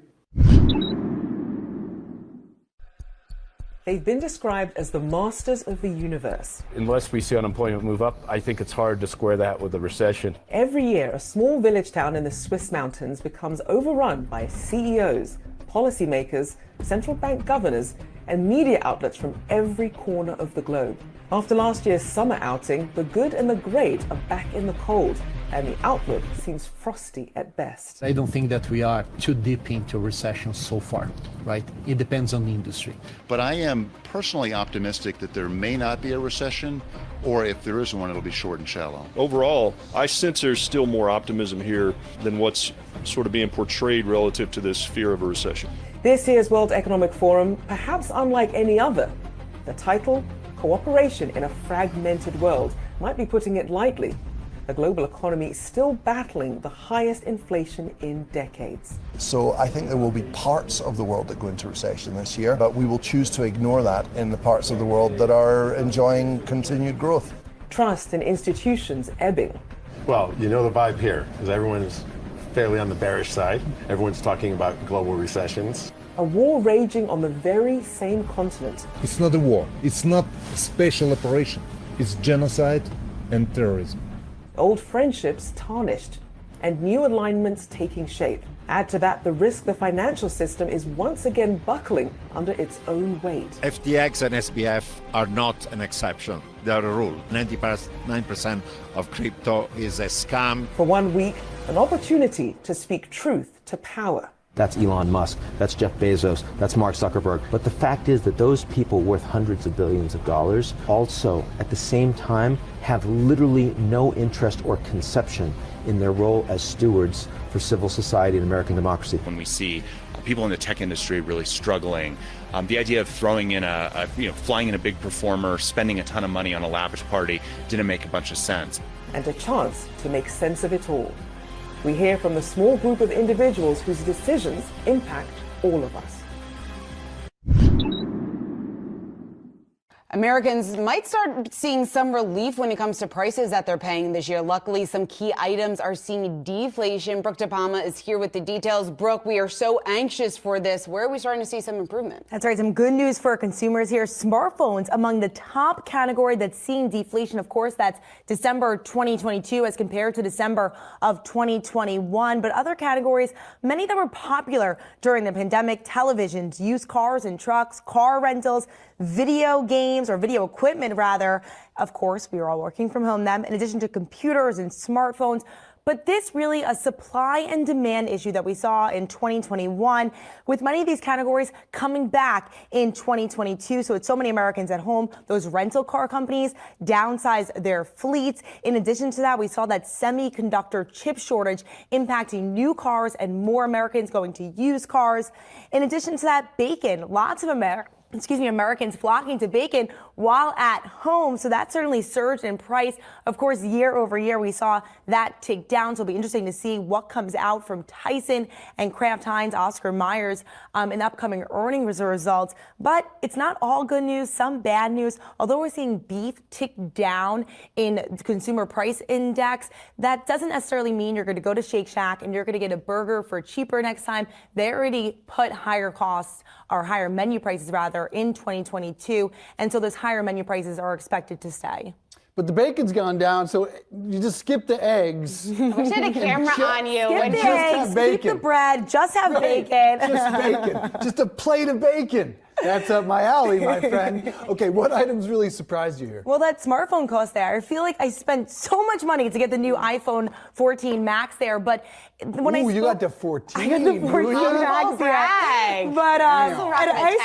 [SPEAKER 14] They've been described as the masters of the universe.
[SPEAKER 15] Unless we see unemployment move up, I think it's hard to square that with a recession.
[SPEAKER 14] Every year, a small village town in the Swiss mountains becomes overrun by CEOs, policymakers, central bank governors, and media outlets from every corner of the globe. After last year's summer outing, the good and the great are back in the cold, and the outlook seems frosty at best.
[SPEAKER 16] I don't think that we are too deep into recession so far, right? It depends on the industry.
[SPEAKER 17] But I am personally optimistic that there may not be a recession, or if there is one, it'll be short and shallow.
[SPEAKER 18] Overall, I sense there's still more optimism here than what's sort of being portrayed relative to this fear of a recession.
[SPEAKER 14] This year's World Economic Forum, perhaps unlike any other, the title, Cooperation in a Fragmented World, might be putting it lightly. The global economy is still battling the highest inflation in decades.
[SPEAKER 19] So I think there will be parts of the world that go into recession this year, but we will choose to ignore that in the parts of the world that are enjoying continued growth.
[SPEAKER 14] Trust in institutions ebbing.
[SPEAKER 15] Well, you know the vibe here, because everyone is fairly on the bearish side. Everyone's talking about global recessions.
[SPEAKER 14] A war raging on the very same continent.
[SPEAKER 20] It's not a war. It's not a special operation. It's genocide and terrorism.
[SPEAKER 14] Old friendships tarnished and new alignments taking shape. Add to that the risk the financial system is once again buckling under its own weight.
[SPEAKER 21] FTX and SBF are not an exception. They are a rule. 99% of crypto is a scam.
[SPEAKER 14] For 1 week, an opportunity to speak truth to power.
[SPEAKER 22] That's Elon Musk, that's Jeff Bezos, that's Mark Zuckerberg. But the fact is that those people worth hundreds of billions of dollars also, at the same time, have literally no interest or conception in their role as stewards for civil society and American democracy.
[SPEAKER 23] When we see people in the tech industry really struggling, the idea of throwing in flying in a big performer, spending a ton of money on a lavish party didn't make a bunch of sense.
[SPEAKER 14] And a chance to make sense of it all. We hear from the small group of individuals whose decisions impact all of us.
[SPEAKER 9] Americans might start seeing some relief when it comes to prices that they're paying this year. Luckily, some key items are seeing deflation. Brooke DePalma is here with the details. Brooke, we are so anxious for this. Where are we starting to see some improvement?
[SPEAKER 3] That's right. Some good news for consumers here. Smartphones among the top category that's seeing deflation. Of course, that's December 2022 as compared to December of 2021. But other categories, many that were popular during the pandemic, televisions, used cars and trucks, car rentals, video games or video equipment rather. Of course, we were all working from home then, in addition to computers and smartphones. But this really a supply and demand issue that we saw in 2021 with many of these categories coming back in 2022. So it's so many Americans at home, those rental car companies downsize their fleets. In addition to that, we saw that semiconductor chip shortage impacting new cars and more Americans going to used cars. In addition to that, bacon, lots of Americans flocking to bacon while at home. So that certainly surged in price. Of course, year over year, we saw that tick down. So it'll be interesting to see what comes out from Tyson and Kraft Heinz, Oscar Myers in upcoming earnings results. But it's not all good news, some bad news. Although we're seeing beef tick down in the consumer price index, that doesn't necessarily mean you're going to go to Shake Shack and you're going to get a burger for cheaper next time. They already put higher costs or higher menu prices rather in 2022. And so those higher menu prices are expected to stay.
[SPEAKER 7] But the bacon's gone down, so you just skip the eggs.
[SPEAKER 9] I wish I had a camera on you.
[SPEAKER 3] Skip the eggs, skip the bread, just have bacon.
[SPEAKER 7] Just bacon. Just a plate of bacon. That's up my alley, my friend. Okay, what items really surprised you here?
[SPEAKER 3] Well, that smartphone cost there. I feel like I spent so much money to get the new iPhone 14 Max there, but when
[SPEAKER 7] you got the 14.
[SPEAKER 3] I got the 14 Max there. But I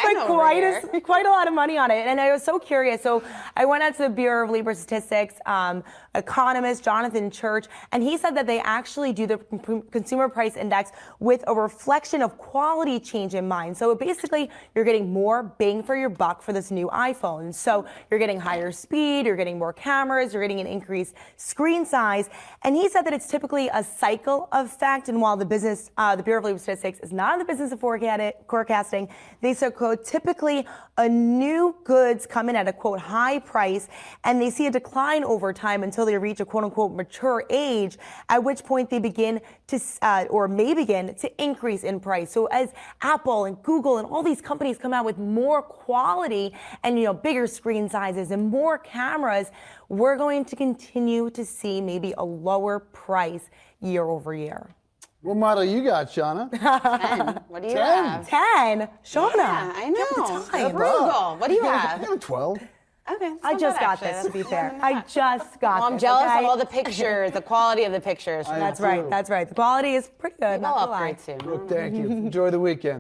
[SPEAKER 3] spent quite a lot of money on it, and I was so curious. So I went out to the Bureau of Labor Statistics, economist Jonathan Church, and he said that they actually do the consumer price index with a reflection of quality change in mind. So basically, you're getting more bang for your buck for this new iPhone. So you're getting higher speed, you're getting more cameras, you're getting an increased screen size. And he said that it's typically a cycle effect. And while the Bureau of Labor Statistics is not in the business of forecasting, they said, quote, typically a new goods come in at a, quote, high price, and they see a decline over time until they reach a, quote unquote, mature age, at which point they begin to, or may begin to increase in price. So as Apple and Google and all these companies come out with more quality and, bigger screen sizes and more cameras, we're going to continue to see maybe a lower price year over year.
[SPEAKER 7] What model you got, Shauna?
[SPEAKER 9] 10. What do you
[SPEAKER 7] 10?
[SPEAKER 9] have?
[SPEAKER 3] 10. Shauna.
[SPEAKER 9] Yeah, I know.
[SPEAKER 3] Time.
[SPEAKER 9] Frugal. What do you have?
[SPEAKER 7] I got a 12.
[SPEAKER 9] Okay.
[SPEAKER 3] I just got this, to be fair. I just got this.
[SPEAKER 9] I'm jealous
[SPEAKER 3] okay?
[SPEAKER 9] of all the pictures, the quality of the pictures.
[SPEAKER 3] That's right. That's right. The quality is pretty good.
[SPEAKER 9] I'll
[SPEAKER 3] Not gonna lie.
[SPEAKER 9] upgrade soon.
[SPEAKER 7] Well, thank you. Enjoy the weekend.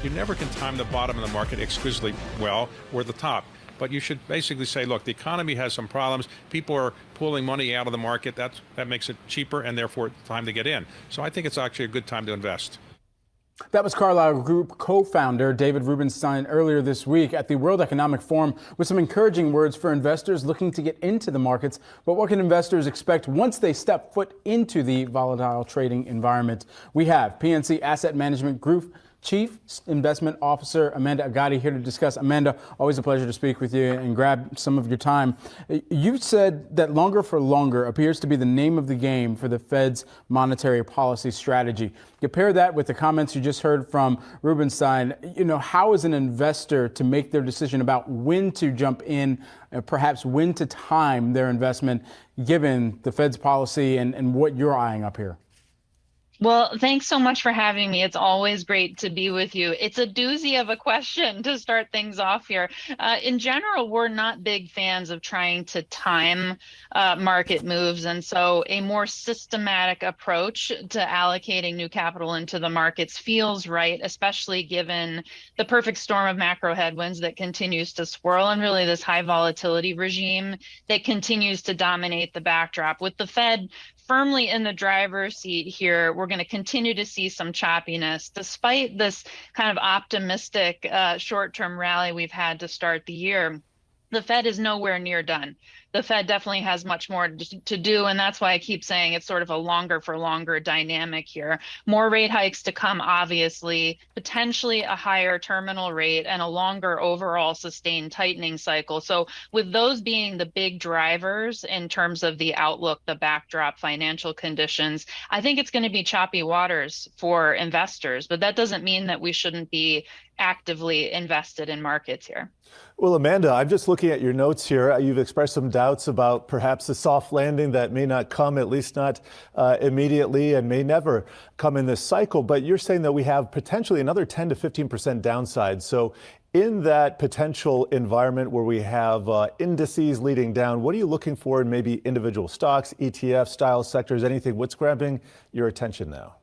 [SPEAKER 4] You never can time the bottom of the market exquisitely well or the top. But you should basically say, look, the economy has some problems. People are pulling money out of the market. That makes it cheaper, and therefore it's time to get in. So I think it's actually a good time to invest.
[SPEAKER 1] That was Carlyle Group co-founder David Rubenstein earlier this week at the World Economic Forum with some encouraging words for investors looking to get into the markets. But what can investors expect once they step foot into the volatile trading environment? We have PNC Asset Management Group Chief Investment Officer Amanda Agati here to discuss. Amanda, always a pleasure to speak with you and grab some of your time. You said that longer for longer appears to be the name of the game for the Fed's monetary policy strategy. Compare that with the comments you just heard from Rubenstein. How is an investor to make their decision about when to jump in, perhaps when to time their investment, given the Fed's policy and what you're eyeing up here?
[SPEAKER 6] Well, thanks so much for having me. It's always great to be with you. It's a doozy of a question to start things off here. In general, we're not big fans of trying to time market moves. And so a more systematic approach to allocating new capital into the markets feels right, especially given the perfect storm of macro headwinds that continues to swirl and really this high volatility regime that continues to dominate the backdrop. With the Fed firmly in the driver's seat here, we're going to continue to see some choppiness despite this kind of optimistic short-term rally we've had to start the year. The Fed is nowhere near done. the Fed definitely has much more to do. And that's why I keep saying it's sort of a longer for longer dynamic here. More rate hikes to come, obviously, potentially a higher terminal rate and a longer overall sustained tightening cycle. So with those being the big drivers in terms of the outlook, the backdrop, financial conditions, I think it's going to be choppy waters for investors. But that doesn't mean that we shouldn't be actively invested in markets here.
[SPEAKER 2] Well, Amanda, I'm just looking at your notes here. You've expressed some doubts about perhaps a soft landing that may not come, at least not immediately, and may never come in this cycle. But you're saying that we have potentially another 10 to 15% downside. So in that potential environment where we have indices leading down, what are you looking for in maybe individual stocks, ETF style sectors, anything? What's grabbing your attention now?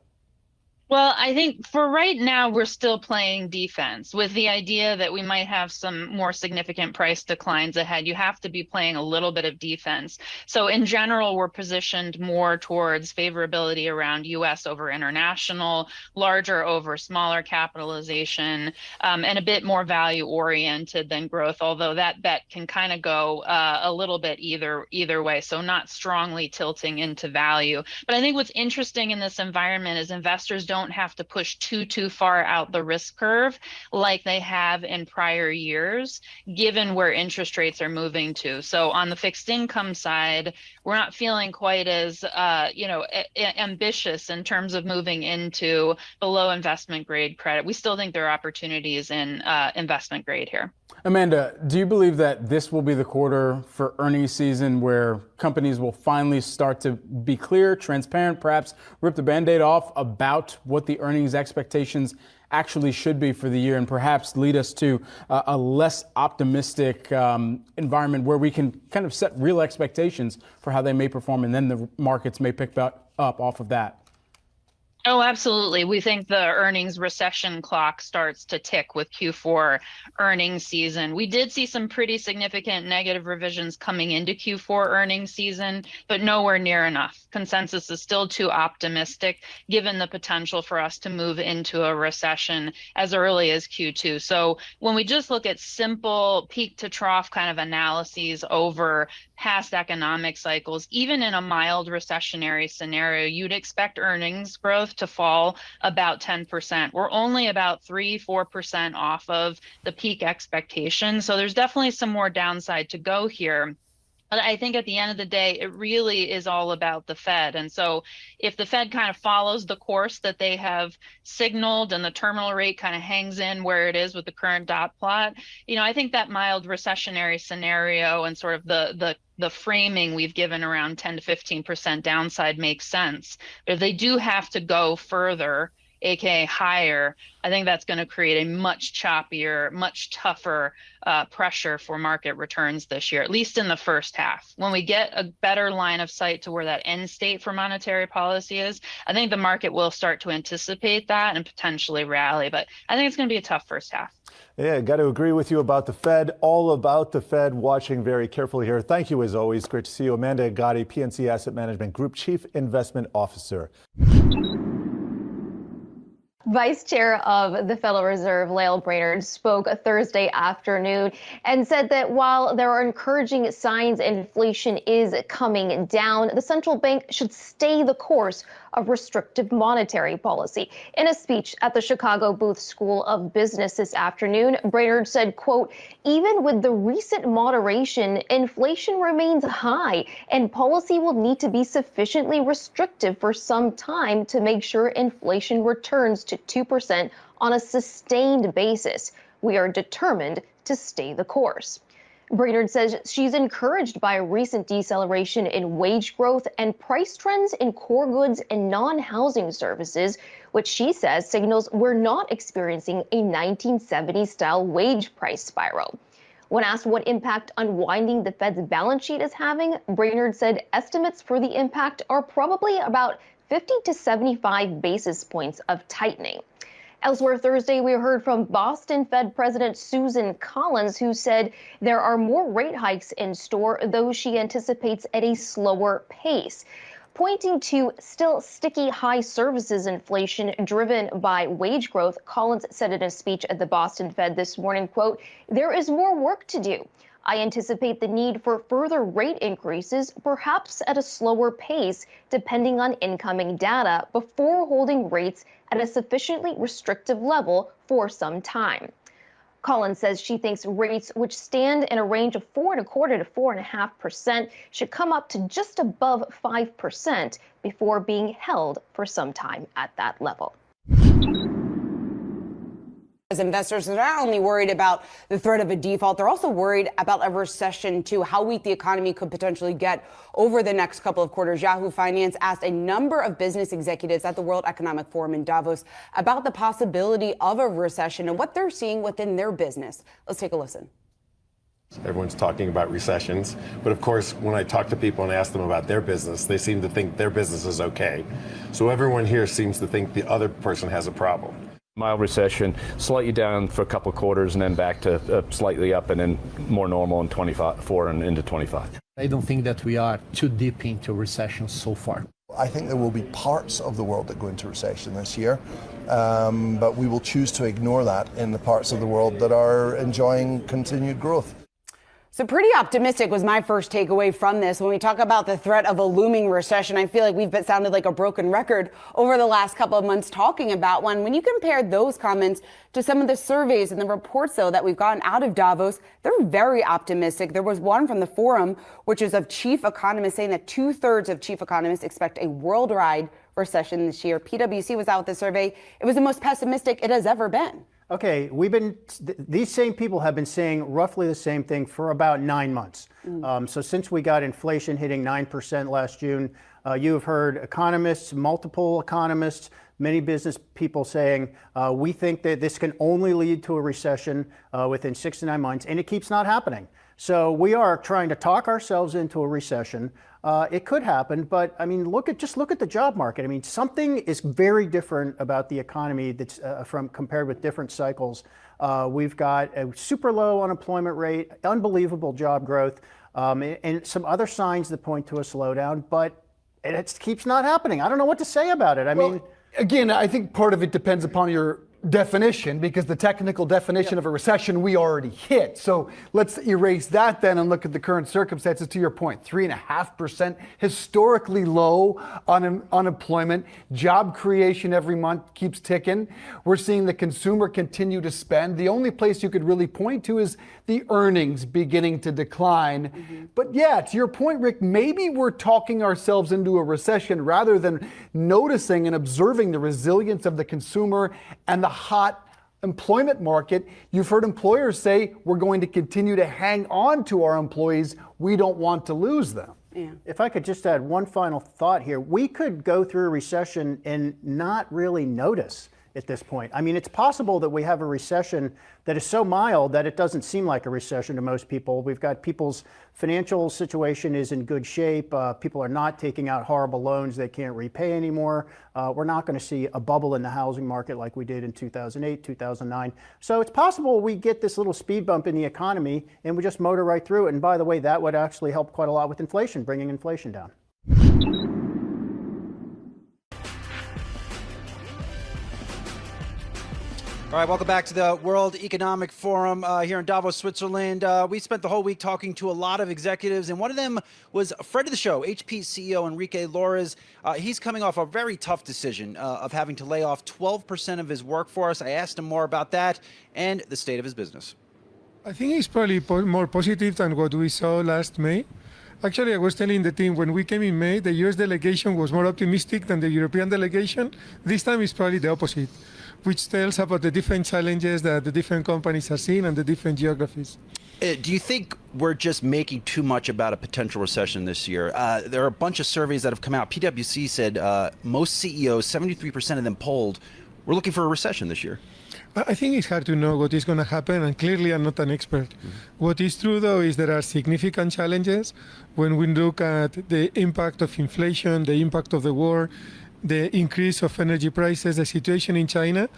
[SPEAKER 6] Well, I think for right now, we're still playing defense with the idea that we might have some more significant price declines ahead. You have to be playing a little bit of defense. So in general, we're positioned more towards favorability around US over international, larger over smaller capitalization, and a bit more value oriented than growth, although that bet can kind of go a little bit either way. So not strongly tilting into value. But I think what's interesting in this environment is investors don't have to push too far out the risk curve like they have in prior years, given where interest rates are moving to. So on the fixed income side, we're not feeling quite as ambitious in terms of moving into below investment grade credit. We still think there are opportunities in investment grade here.
[SPEAKER 1] Amanda, do you believe that this will be the quarter for earnings season where companies will finally start to be clear, transparent, perhaps rip the Band-Aid off about what the earnings expectations actually should be for the year, and perhaps lead us to a less optimistic environment where we can kind of set real expectations for how they may perform, and then the markets may pick up off of that?
[SPEAKER 6] Oh, absolutely. We think the earnings recession clock starts to tick with Q4 earnings season. We did see some pretty significant negative revisions coming into Q4 earnings season, but nowhere near enough. Consensus is still too optimistic, given the potential for us to move into a recession as early as Q2. So when we just look at simple peak to trough kind of analyses over past economic cycles, even in a mild recessionary scenario, you'd expect earnings growth to fall about 10%. We're only about 3-4% off of the peak expectation. So there's definitely some more downside to go here. But I think at the end of the day, it really is all about the Fed. And so if the Fed kind of follows the course that they have signaled and the terminal rate kind of hangs in where it is with the current dot plot, I think that mild recessionary scenario and sort of the framing we've given around 10 to 15% downside makes sense. But if they do have to go further, aka higher, I think that's going to create a much choppier, much tougher pressure for market returns this year, at least in the first half. When we get a better line of sight to where that end state for monetary policy is, I think the market will start to anticipate that and potentially rally. But I think it's going to be a tough first half.
[SPEAKER 2] Yeah, got to agree with you about the Fed, all about the Fed, watching very carefully here. Thank you as always. Great to see you. Amanda Gotti, PNC Asset Management Group Chief Investment Officer.
[SPEAKER 8] Vice Chair of the Federal Reserve, Lael Brainerd, spoke Thursday afternoon and said that while there are encouraging signs inflation is coming down, the central bank should stay the course of restrictive monetary policy. In a speech at the Chicago Booth School of Business this afternoon, Brainerd said, quote, even with the recent moderation, inflation remains high and policy will need to be sufficiently restrictive for some time to make sure inflation returns to 2% on a sustained basis. We are determined to stay the course. Brainerd says she's encouraged by a recent deceleration in wage growth and price trends in core goods and non-housing services, which she says signals we're not experiencing a 1970s-style wage price spiral. When asked what impact unwinding the Fed's balance sheet is having, Brainerd said estimates for the impact are probably about 50 to 75 basis points of tightening. Elsewhere Thursday, we heard from Boston Fed President Susan Collins, who said there are more rate hikes in store, though she anticipates at a slower pace. Pointing to still sticky high services inflation driven by wage growth, Collins said in a speech at the Boston Fed this morning, quote, there is more work to do. I anticipate the need for further rate increases, perhaps at a slower pace, depending on incoming data, before holding rates at a sufficiently restrictive level for some time. Collins says she thinks rates, which stand in a range of 4.25% to 4.5%, should come up to just above 5% before being held for some time at that level.
[SPEAKER 9] As investors are not only worried about the threat of a default, they're also worried about a recession too, how weak the economy could potentially get over the next couple of quarters. Yahoo Finance asked a number of business executives at the World Economic Forum in Davos about the possibility of a recession and what they're seeing within their business. Let's take a listen.
[SPEAKER 15] Everyone's talking about recessions, but of course, when I talk to people and ask them about their business, they seem to think their business is okay. So everyone here seems to think the other person has a problem.
[SPEAKER 5] Mild recession, slightly down for a couple of quarters and then back to slightly up and then more normal in 24 and into 25.
[SPEAKER 16] I don't think that we are too deep into recession so far.
[SPEAKER 19] I think there will be parts of the world that go into recession this year, but we will choose to ignore that in the parts of the world that are enjoying continued growth.
[SPEAKER 9] So pretty optimistic was my first takeaway from this. When we talk about the threat of a looming recession, I feel like we've sounded like a broken record over the last couple of months talking about one. When you compare those comments to some of the surveys and the reports, though, that we've gotten out of Davos, they're very optimistic. There was one from the forum, which is of chief economists, saying that 2/3 of chief economists expect a worldwide recession this year. PwC was out with the survey. It was the most pessimistic it has ever been.
[SPEAKER 10] Okay, these same people have been saying roughly the same thing for about 9 months. So since we got inflation hitting 9% last June, you have heard economists, multiple economists, many business people saying, we think that this can only lead to a recession within 6 to 9 months, and it keeps not happening. So we are trying to talk ourselves into a recession. It could happen, but I mean, just look at the job market. I mean, something is very different about the economy that's compared with different cycles. We've got a super low unemployment rate, unbelievable job growth, and some other signs that point to a slowdown, but it keeps not happening. I don't know what to say about it. I mean,
[SPEAKER 7] again, I think part of it depends upon your definition, because the technical definition of a recession we already hit. So let's erase that then and look at the current circumstances. To your point, 3.5%, historically low unemployment, job creation every month keeps ticking. We're seeing the consumer continue to spend. The only place you could really point to is the earnings beginning to decline. But yeah, to your point, Rick, maybe we're talking ourselves into a recession rather than noticing and observing the resilience of the consumer and the hot employment market. You've heard employers say, we're going to continue to hang on to our employees. We don't want to lose them.
[SPEAKER 10] Yeah. If I could just add one final thought here, we could go through a recession and not really notice at this point. I mean, it's possible that we have a recession that is so mild that it doesn't seem like a recession to most people. We've got people's financial situation is in good shape. People are not taking out horrible loans they can't repay anymore. We're not going to see a bubble in the housing market like we did in 2008, 2009. So it's possible we get this little speed bump in the economy and we just motor right through it. And by the way, that would actually help quite a lot with inflation, bringing inflation down.
[SPEAKER 12] All right, welcome back to the World Economic Forum here in Davos, Switzerland. We spent the whole week talking to a lot of executives, and one of them was a friend of the show, HP CEO Enrique Lores. He's coming off a very tough decision of having to lay off 12% of his workforce. I asked him more about that and the state of his business.
[SPEAKER 24] I think it's probably more positive than what we saw last May. Actually, I was telling the team when we came in May, the US delegation was more optimistic than the European delegation. This time it's probably the opposite, which tells about the different challenges that the different companies are seeing and the different geographies.
[SPEAKER 12] Do you think we're just making too much about a potential recession this year? There are a bunch of surveys that have come out. PwC said most CEOs, 73% of them polled, were looking for a recession this year.
[SPEAKER 24] I think it's hard to know what is going to happen, and clearly I'm not an expert. What is true, though, is there are significant challenges when we look at the impact of inflation, the impact of the war, the increase of energy prices, the situation in China.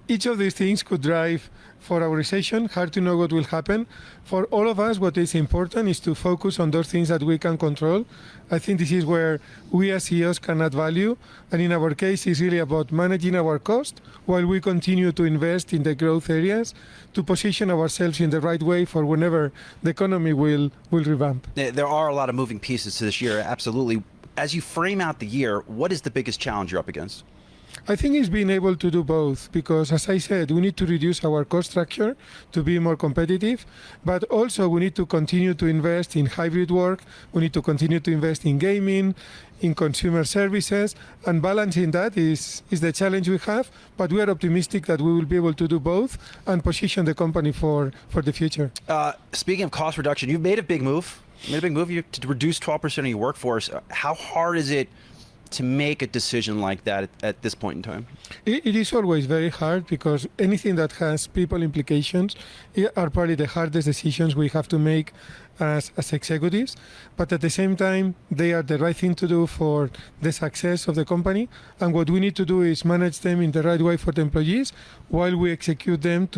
[SPEAKER 24] each of these things could drive for our recession. Hard to know what will happen. For all of us, what is important is to focus on those things that we can control. I think this is where we as CEOs can add value. And in our case, it's really about managing our cost while we continue to invest in the growth areas to position ourselves in the right way for whenever the economy will revamp.
[SPEAKER 12] There are a lot of moving pieces to this year, absolutely. As you frame out the year, what is the biggest challenge you're up against?
[SPEAKER 24] I think it's being able to do both because, as I said, we need to reduce our cost structure to be more competitive, but also we need to continue to invest in hybrid work, we need to continue to invest in gaming, in consumer services, and balancing that is the challenge we have, but we are optimistic that we will be able to do both and position the company for the future.
[SPEAKER 12] Speaking of cost reduction, you've made a big move. You to reduce 12% of your workforce. How hard is it to make a decision like that at this point in time?
[SPEAKER 24] It is always very hard because anything that has people implications are probably the hardest decisions we have to make as executives. But at the same time, they are the right thing to do for the success of the company. And what we need to do is manage them in the right way for the employees while we execute them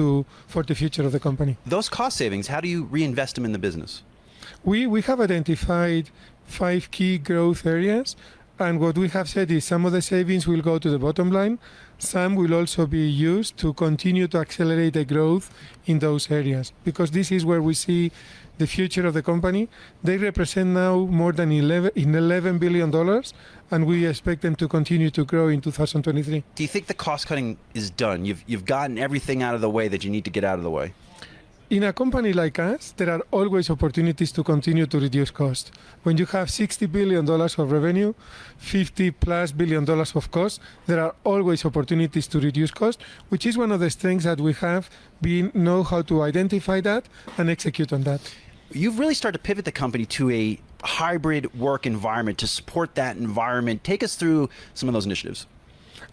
[SPEAKER 24] for the future of the company.
[SPEAKER 12] Those cost savings, how do you reinvest them in the business?
[SPEAKER 24] We have identified 5 key growth areas. And what we have said is some of the savings will go to the bottom line. Some will also be used to continue to accelerate the growth in those areas, because this is where we see the future of the company. They represent now more than $11 billion, and we expect them to continue to grow in 2023.
[SPEAKER 12] Do you think the cost cutting is done? You've gotten everything out of the way that you need to get out of the way?
[SPEAKER 24] In a company like us, there are always opportunities to continue to reduce cost. When you have $60 billion of revenue, $50+ billion of cost, there are always opportunities to reduce cost, which is one of the strengths that we have. We know how to identify that and execute on that.
[SPEAKER 12] You've really started to pivot the company to a hybrid work environment to support that environment. Take us through some of those initiatives.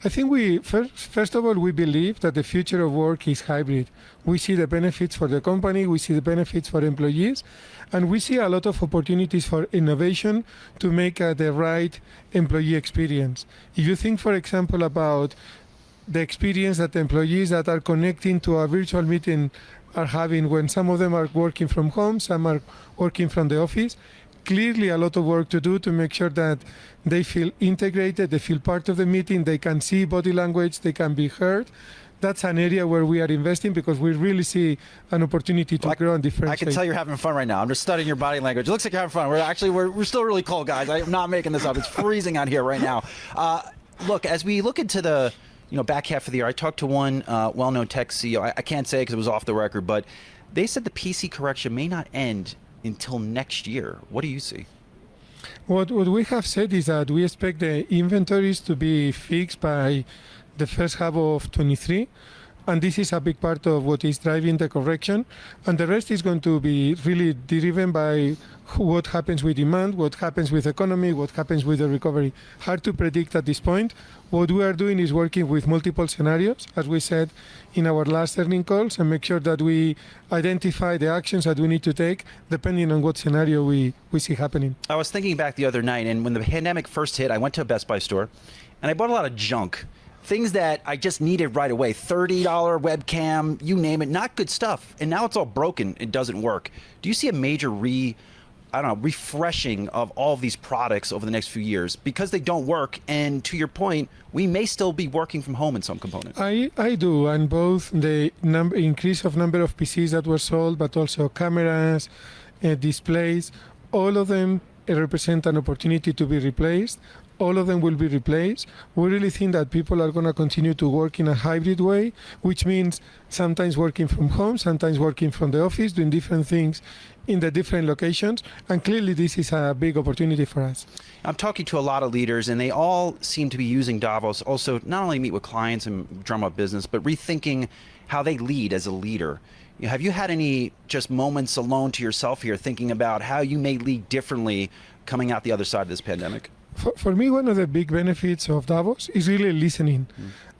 [SPEAKER 24] I think first of all, we believe that the future of work is hybrid. We see the benefits for the company, we see the benefits for employees, and we see a lot of opportunities for innovation to make the right employee experience. If you think, for example, about the experience that the employees that are connecting to a virtual meeting are having when some of them are working from home, some are working from the office, clearly a lot of work to do to make sure that they feel integrated, they feel part of the meeting, they can see body language, they can be heard. That's an area where we are investing because we really see an opportunity to grow and differentiate.
[SPEAKER 12] I can tell you're having fun right now. I'm just studying your body language. It looks like you're having fun. We're still really cold, guys. I'm not making this up. It's freezing out here right now. Look, as we look into the back half of the year, I talked to one well-known tech CEO. I can't say because it was off the record, but they said the PC correction may not end until next year. What do you see?
[SPEAKER 24] What we have said is that we expect the inventories to be fixed by the first half of 23, and this is a big part of what is driving the correction, and the rest is going to be really driven by what happens with demand, what happens with economy, what happens with the recovery. Hard to predict at this point. What we are doing is working with multiple scenarios, as we said in our last earnings calls, and make sure that we identify the actions that we need to take depending on what scenario we see happening.
[SPEAKER 12] I was thinking back the other night, and when the pandemic first hit, I went to a Best Buy store, and I bought a lot of junk. Things that I just needed right away, $30 webcam, you name it, not good stuff. And now it's all broken, it doesn't work. Do you see a major refreshing of all of these products over the next few years because they don't work? And to your point, we may still be working from home in some components.
[SPEAKER 24] I do, and both the increase of number of PCs that were sold, but also cameras, displays, all of them represent an opportunity to be replaced. All of them will be replaced. We really think that people are going to continue to work in a hybrid way, which means sometimes working from home, sometimes working from the office, doing different things in the different locations. And clearly this is a big opportunity for us.
[SPEAKER 12] I'm talking to a lot of leaders, and they all seem to be using Davos also not only meet with clients and drum up business, but rethinking how they lead as a leader. Have you had any just moments alone to yourself here thinking about how you may lead differently coming out the other side of this pandemic?
[SPEAKER 24] For me, one of the big benefits of Davos is really listening.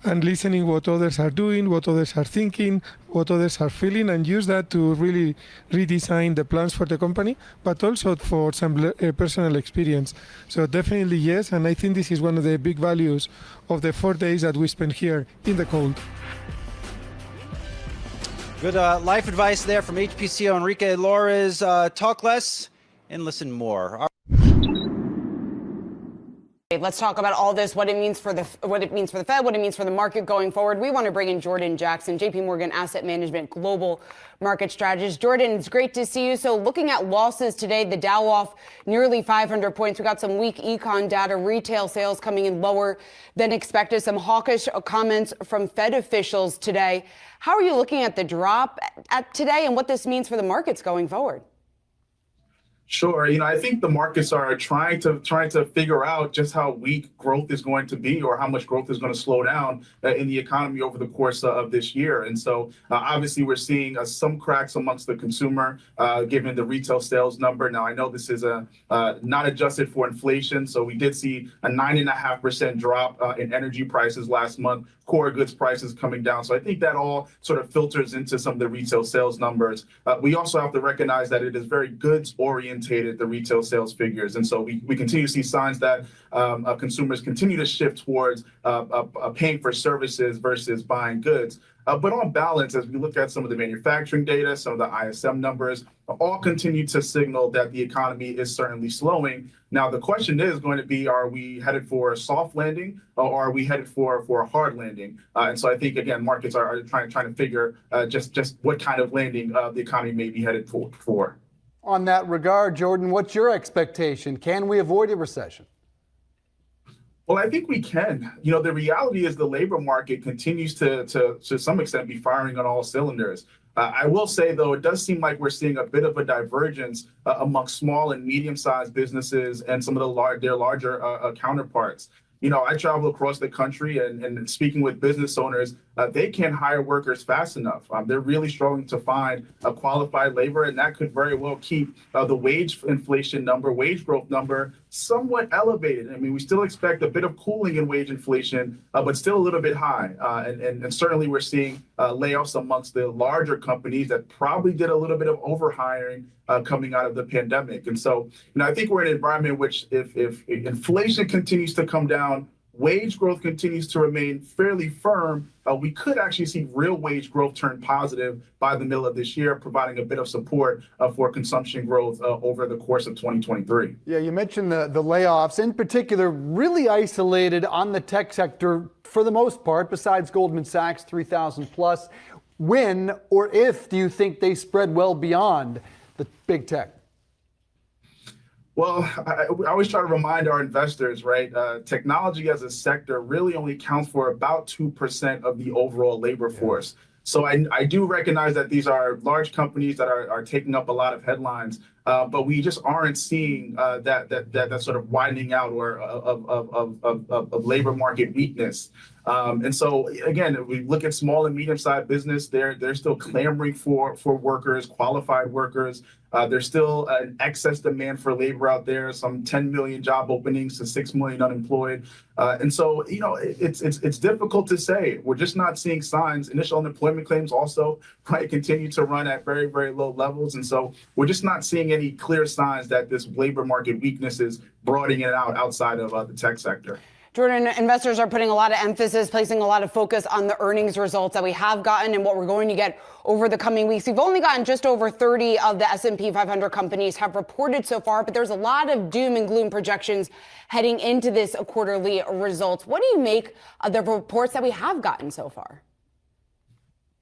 [SPEAKER 24] And listening what others are doing, what others are thinking, what others are feeling, and use that to really redesign the plans for the company, but also for some personal experience. So definitely yes, and I think this is one of the big values of the 4 days that we spent here in the cold.
[SPEAKER 12] Good life advice there from HPCO Enrique Lores. Talk less and listen more.
[SPEAKER 9] Let's talk about all this, what it means for the Fed, what it means for the market going forward. We want to bring in Jordan Jackson, JP Morgan Asset Management Global Market Strategist. Jordan, it's great to see you. So looking at losses today, the Dow off nearly 500 points. We got some weak econ data, retail sales coming in lower than expected, some hawkish comments from Fed officials today. How are you looking at the drop at today and what this means for the markets going forward?
[SPEAKER 11] Sure. I think the markets are trying to figure out just how weak growth is going to be or how much growth is going to slow down in the economy over the course of this year. And so obviously we're seeing some cracks amongst the consumer given the retail sales number. Now, I know this is not adjusted for inflation. So we did see a 9.5% drop in energy prices last month, core goods prices coming down. So I think that all sort of filters into some of the retail sales numbers. We also have to recognize that it is very goods oriented, the retail sales figures. And so we continue to see signs that consumers continue to shift towards paying for services versus buying goods. But on balance, as we look at some of the manufacturing data, some of the ISM numbers, all continue to signal that the economy is certainly slowing. Now, the question is going to be, are we headed for a soft landing or are we headed for a hard landing? And so I think, again, markets are trying to figure just what kind of landing the economy may be headed for.
[SPEAKER 7] On that regard, Jordan, what's your expectation? Can we avoid a recession?
[SPEAKER 11] Well, I think we can. The reality is the labor market continues to some extent be firing on all cylinders. I will say, though, it does seem like we're seeing a bit of a divergence amongst small and medium-sized businesses and some of their larger counterparts. I travel across the country and speaking with business owners, they can't hire workers fast enough. They're really struggling to find qualified labor, and that could very well keep the wage growth number somewhat elevated. I mean, we still expect a bit of cooling in wage inflation, but still a little bit high. And certainly we're seeing layoffs amongst the larger companies that probably did a little bit of overhiring coming out of the pandemic. And so, I think we're in an environment which if inflation continues to come down, wage growth continues to remain fairly firm, we could actually see real wage growth turn positive by the middle of this year, providing a bit of support for consumption growth over the course of 2023.
[SPEAKER 7] Yeah, you mentioned the layoffs, in particular, really isolated on the tech sector for the most part, besides Goldman Sachs, 3,000 plus. When or if do you think they spread well beyond the big tech?
[SPEAKER 11] Well, I always try to remind our investors, right? Technology as a sector really only counts for about 2% of the overall labor force. So I do recognize that these are large companies that are taking up a lot of headlines, but we just aren't seeing that sort of widening out or of labor market weakness. And so again, if we look at small and medium-sized business, they're still clamoring for workers, qualified workers. There's still an excess demand for labor out there, some 10 million job openings to 6 million unemployed. And so, it's difficult to say. We're just not seeing signs. Initial unemployment claims also continue to run at very, very low levels. And so we're just not seeing any clear signs that this labor market weakness is broadening it out outside of the tech sector.
[SPEAKER 9] Jordan, investors are putting a lot of emphasis, placing a lot of focus on the earnings results that we have gotten and what we're going to get over the coming weeks. We've only gotten just over 30 of the S&P 500 companies have reported so far, but there's a lot of doom and gloom projections heading into this quarterly results. What do you make of the reports that we have gotten so far?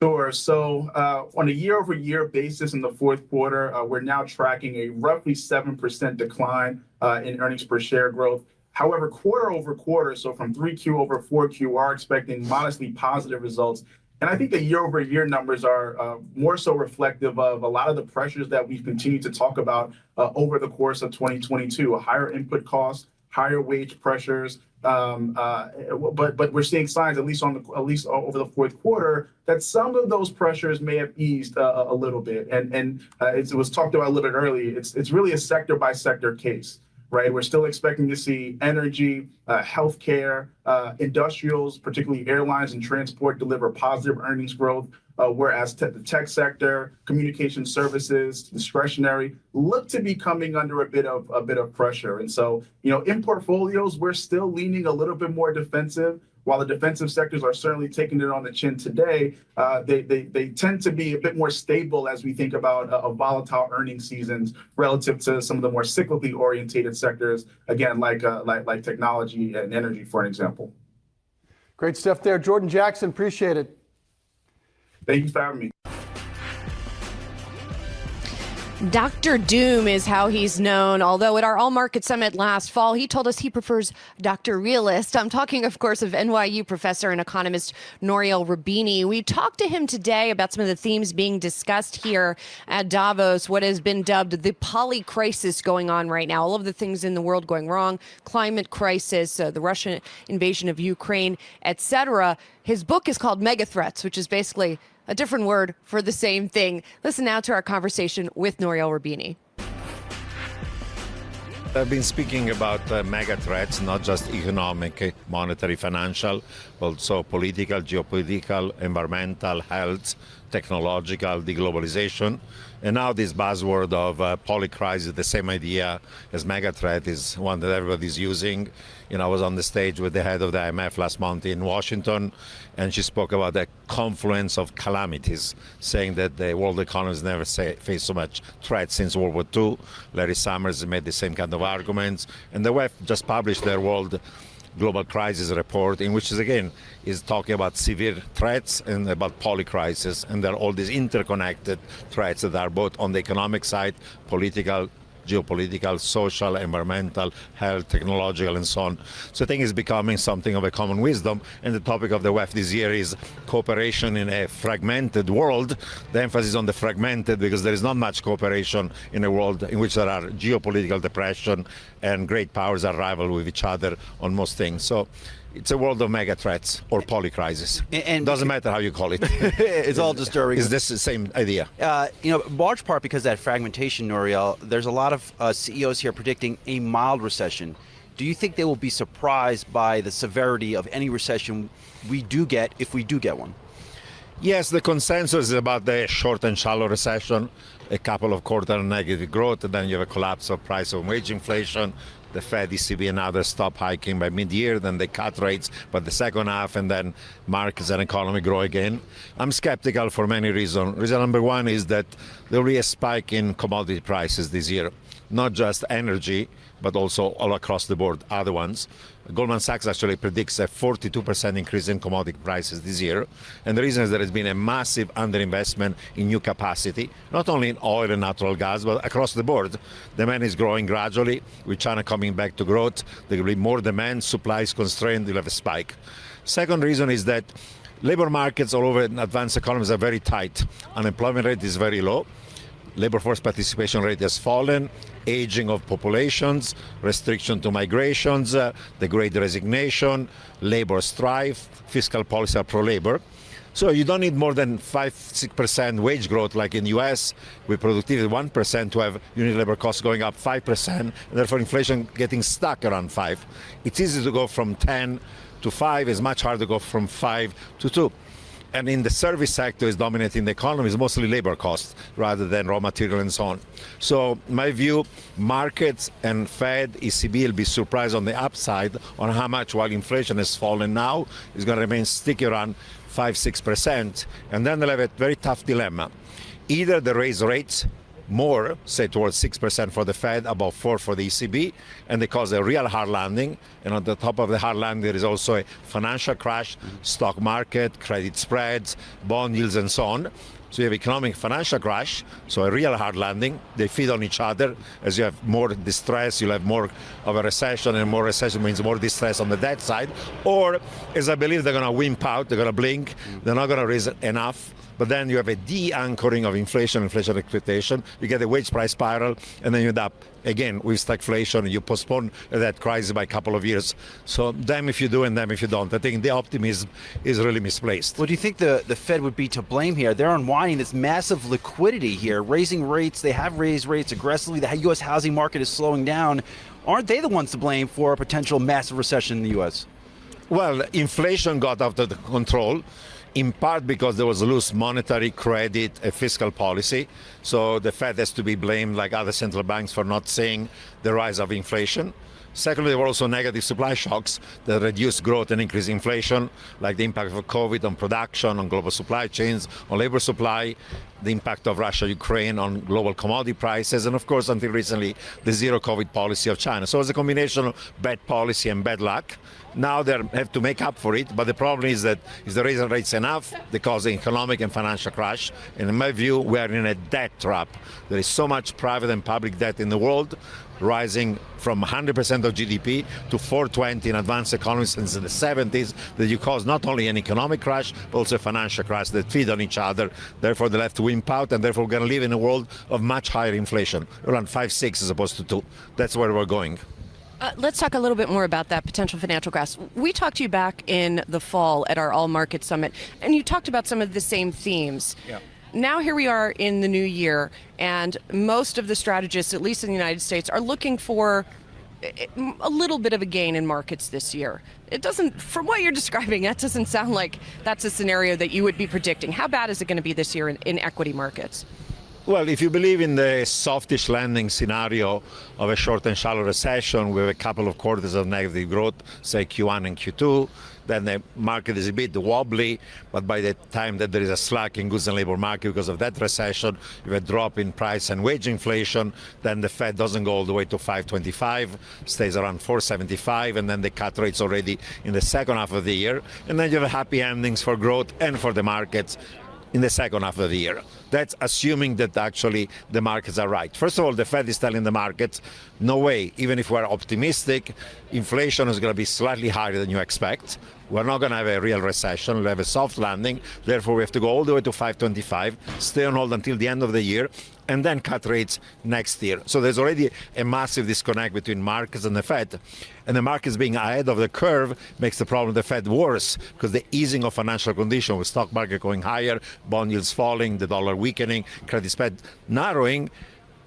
[SPEAKER 11] Sure. So on a year-over-year basis in the fourth quarter, we're now tracking a roughly 7% decline in earnings per share growth. However, quarter over quarter, so from 3Q over 4Q, we are expecting modestly positive results. And I think the year-over-year numbers are more so reflective of a lot of the pressures that we've continued to talk about over the course of 2022, higher input costs, higher wage pressures. But we're seeing signs, at least over the fourth quarter, that some of those pressures may have eased a little bit. And it was talked about a little bit earlier. It's really a sector by sector case. Right, we're still expecting to see energy, healthcare, industrials, particularly airlines and transport, deliver positive earnings growth, whereas the tech sector, communication services, discretionary, look to be coming under a bit of pressure. And so, in portfolios, we're still leaning a little bit more defensive. while the defensive sectors are certainly taking it on the chin today, they tend to be a bit more stable as we think about a volatile earnings seasons relative to some of the more cyclically orientated sectors, again, like technology and energy, for an example.
[SPEAKER 7] Great stuff there. Jordan Jackson, appreciate it.
[SPEAKER 11] Thank you for having me.
[SPEAKER 13] Dr. Doom is how he's known, although at our All Market Summit last fall, he told us he prefers Dr. Realist. I'm talking, of course, of NYU professor and economist Nouriel Roubini. We talked to him today about some of the themes being discussed here at Davos, what has been dubbed the poly crisis going on right now, all of the things in the world going wrong, climate crisis, the Russian invasion of Ukraine, etc. His book is called Mega Threats, which is basically a different word for the same thing. Listen now to our conversation with Nouriel Roubini.
[SPEAKER 21] I've been speaking about mega threats, not just economic, monetary, financial, also political, geopolitical, environmental, health, technological, deglobalization. And now this buzzword of polycrisis, the same idea as mega threat, is one that everybody's using. You know, I was on the stage with the head of the IMF last month in Washington, and she spoke about the confluence of calamities, saying that the world economy has never faced so much threat since World War II. Larry Summers made the same kind of arguments, and the WEF just published their World Global Crisis Report, in which is talking about severe threats and about polycrisis, and there are all these interconnected threats that are both on the economic side, political, geopolitical, social, environmental, health, technological, and so on. So I think it's becoming something of a common wisdom, and the topic of the WEF this year is cooperation in a fragmented world. The emphasis on the fragmented, because there is not much cooperation in a world in which there are geopolitical depression and great powers are rival with each other on most things. So it's a world of mega threats or polycrisis. And doesn't matter how you call it.
[SPEAKER 12] It's all disturbing.
[SPEAKER 21] It's this the same idea?
[SPEAKER 12] Large part because of that fragmentation, Nouriel, there's a lot of CEOs here predicting a mild recession. Do you think they will be surprised by the severity of any recession we do get, if we do get one?
[SPEAKER 21] Yes, the consensus is about the short and shallow recession, a couple of quarters of negative growth, and then you have a collapse of price and wage inflation. The Fed, ECB, and others stop hiking by mid-year, then they cut rates by the second half, and then markets and economy grow again. I'm skeptical for many reasons. Reason number one is that there will be a spike in commodity prices this year, not just energy, but also all across the board, other ones. Goldman Sachs actually predicts a 42% increase in commodity prices this year. And the reason is there has been a massive underinvestment in new capacity, not only in oil and natural gas, but across the board. Demand is growing gradually. With China coming back to growth, there will be more demand, supply is constrained, you'll have a spike. Second reason is that labor markets all over advanced economies are very tight. Unemployment rate is very low. Labor force participation rate has fallen, aging of populations, restriction to migrations, the great resignation, labor strife, fiscal policy are pro-labor. So you don't need more than 5-6% wage growth like in the US with productivity 1% to have unit labor costs going up 5%, and therefore inflation getting stuck around 5%. It's easy to go from 10 to 5, it's much harder to go from 5 to 2. And in the service sector is dominating the economy, is mostly labor costs rather than raw material and so on. So my view, markets and Fed, ECB will be surprised on the upside on how much, while inflation has fallen now, is going to remain sticky around 5-6%. And then they'll have a very tough dilemma. Either they raise rates more, say towards 6% for the Fed, about 4% for the ECB, and they cause a real hard landing. And on the top of the hard landing, there is also a financial crash, stock market, credit spreads, bond yields, and so on. So you have economic financial crash, so a real hard landing. They feed on each other. As you have more distress, you'll have more of a recession, and more recession means more distress on the debt side. Or, as I believe, they're going to wimp out, they're going to blink, they're not going to raise enough. But then you have a de-anchoring of inflation expectation. You get a wage price spiral, and then you end up, again, with stagflation. You postpone that crisis by a couple of years. So damn if you do and damn if you don't. I think the optimism is really misplaced.
[SPEAKER 12] Well, do you think the Fed would be to blame here? They're unwinding this massive liquidity here, raising rates. They have raised rates aggressively. The U.S. housing market is slowing down. Aren't they the ones to blame for a potential massive recession in the U.S.?
[SPEAKER 21] Well, inflation got out of control, in part because there was loose monetary, credit, and fiscal policy. So the Fed has to be blamed, like other central banks, for not seeing the rise of inflation. Secondly, there were also negative supply shocks that reduced growth and increased inflation, like the impact of COVID on production, on global supply chains, on labor supply, the impact of Russia-Ukraine on global commodity prices, and of course, until recently, the zero-COVID policy of China. So it's a combination of bad policy and bad luck. Now they have to make up for it, but the problem is that if they raise rates enough, they cause an economic and financial crash. And in my view, we are in a debt trap. There is so much private and public debt in the world, rising from 100% of GDP to 420 in advanced economies since the 70s, that you cause not only an economic crash, but also a financial crash that feed on each other. Therefore, they'll have to wimp out, and therefore we're going to live in a world of much higher inflation, around 5-6 as opposed to 2. That's where we're going.
[SPEAKER 13] Let's talk a little bit more about that potential financial crash. We talked to you back in the fall at our All Market Summit, and you talked about some of the same themes.
[SPEAKER 12] Yeah.
[SPEAKER 13] Now here we are in the new year, and most of the strategists, at least in the United States, are looking for a little bit of a gain in markets this year. It doesn't, from what you're describing, that doesn't sound like that's a scenario that you would be predicting. How bad is it going to be this year in equity markets?
[SPEAKER 21] Well, if you believe in the softish landing scenario of a short and shallow recession with a couple of quarters of negative growth, say Q1 and Q2, then the market is a bit wobbly, but by the time that there is a slack in goods and labor market because of that recession, you have a drop in price and wage inflation, then the Fed doesn't go all the way to 525, stays around 475, and then they cut rates already in the second half of the year, and then you have happy endings for growth and for the markets in the second half of the year. That's assuming that actually the markets are right. First of all, the Fed is telling the markets, no way, even if we're optimistic, inflation is going to be slightly higher than you expect. We're not going to have a real recession, we'll have a soft landing. Therefore, we have to go all the way to 525, stay on hold until the end of the year, and then cut rates next year. So there's already a massive disconnect between markets and the Fed. And the markets being ahead of the curve makes the problem of the Fed worse, because the easing of financial conditions, with stock market going higher, bond yields falling, the dollar weakening, credit spread narrowing,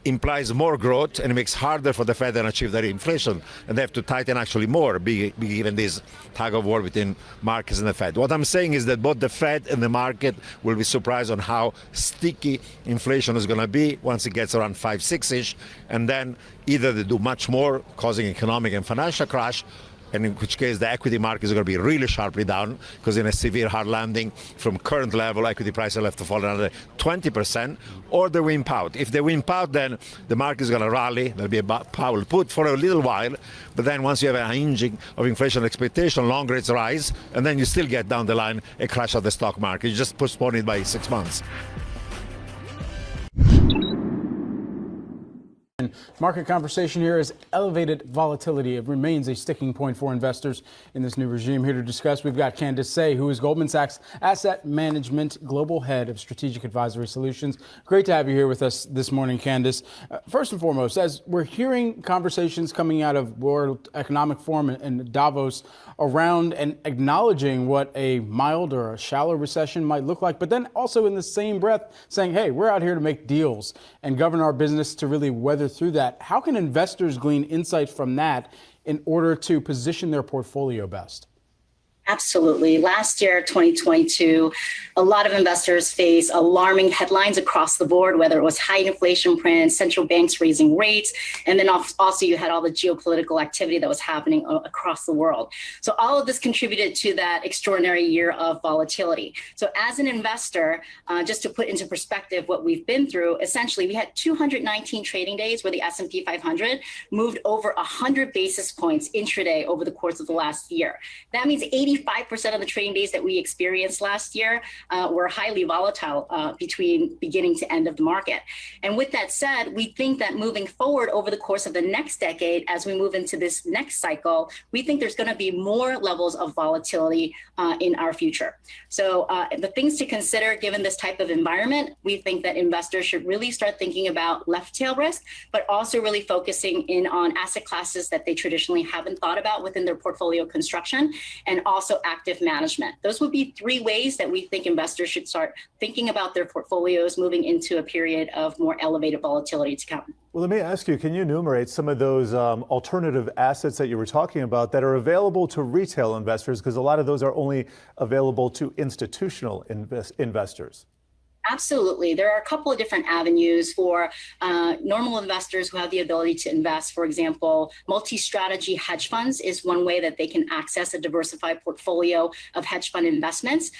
[SPEAKER 21] implies more growth, and it makes harder for the Fed to achieve their inflation. And they have to tighten actually more, given this tug of war between markets and the Fed. What I'm saying is that both the Fed and the market will be surprised on how sticky inflation is going to be once it gets around 5-6-ish, and then either they do much more, causing economic and financial crash, and in which case the equity market is going to be really sharply down, because in a severe hard landing from current level, equity prices will have to fall another 20%, or they wimp out. If they wimp out, then the market is going to rally. There'll be a Powell put for a little while, but then once you have a hinging of inflation expectation, long rates rise, and then you still get down the line a crash of the stock market. You just postpone it by 6 months.
[SPEAKER 1] Market conversation here is elevated volatility. It remains a sticking point for investors in this new regime. Here to discuss, we've got Candace Say, who is Goldman Sachs Asset Management Global Head of Strategic Advisory Solutions. Great to have you here with us this morning, Candace. First and foremost, as we're hearing conversations coming out of World Economic Forum and Davos around and acknowledging what a mild or a shallow recession might look like, but then also in the same breath saying, hey, we're out here to make deals and govern our business to really weather through that. How can investors glean insight from that in order to position their portfolio best?
[SPEAKER 17] Absolutely. Last year, 2022, a lot of investors face alarming headlines across the board, whether it was high inflation prints, central banks raising rates, and then also you had all the geopolitical activity that was happening across the world. So all of this contributed to that extraordinary year of volatility. So as an investor, just to put into perspective what we've been through, essentially we had 219 trading days where the S&P 500 moved over 100 basis points intraday over the course of the last year. That means 85% of the trading days that we experienced last year were highly volatile between beginning to end of the market. And with that said, we think that moving forward over the course of the next decade, as we move into this next cycle, we think there's going to be more levels of volatility in our future. So the things to consider given this type of environment, we think that investors should really start thinking about left tail risk, but also really focusing in on asset classes that they traditionally haven't thought about within their portfolio construction, and also active management. Those would be three ways that we think investors should start thinking about their portfolios moving into a period of more elevated volatility to come.
[SPEAKER 2] Well, let me ask you, can you enumerate some of those alternative assets that you were talking about that are available to retail investors? Because a lot of those are only available to institutional investors.
[SPEAKER 17] Absolutely. There are a couple of different avenues for normal investors who have the ability to invest. For example, multi-strategy hedge funds is one way that they can access a diversified portfolio of hedge fund investments.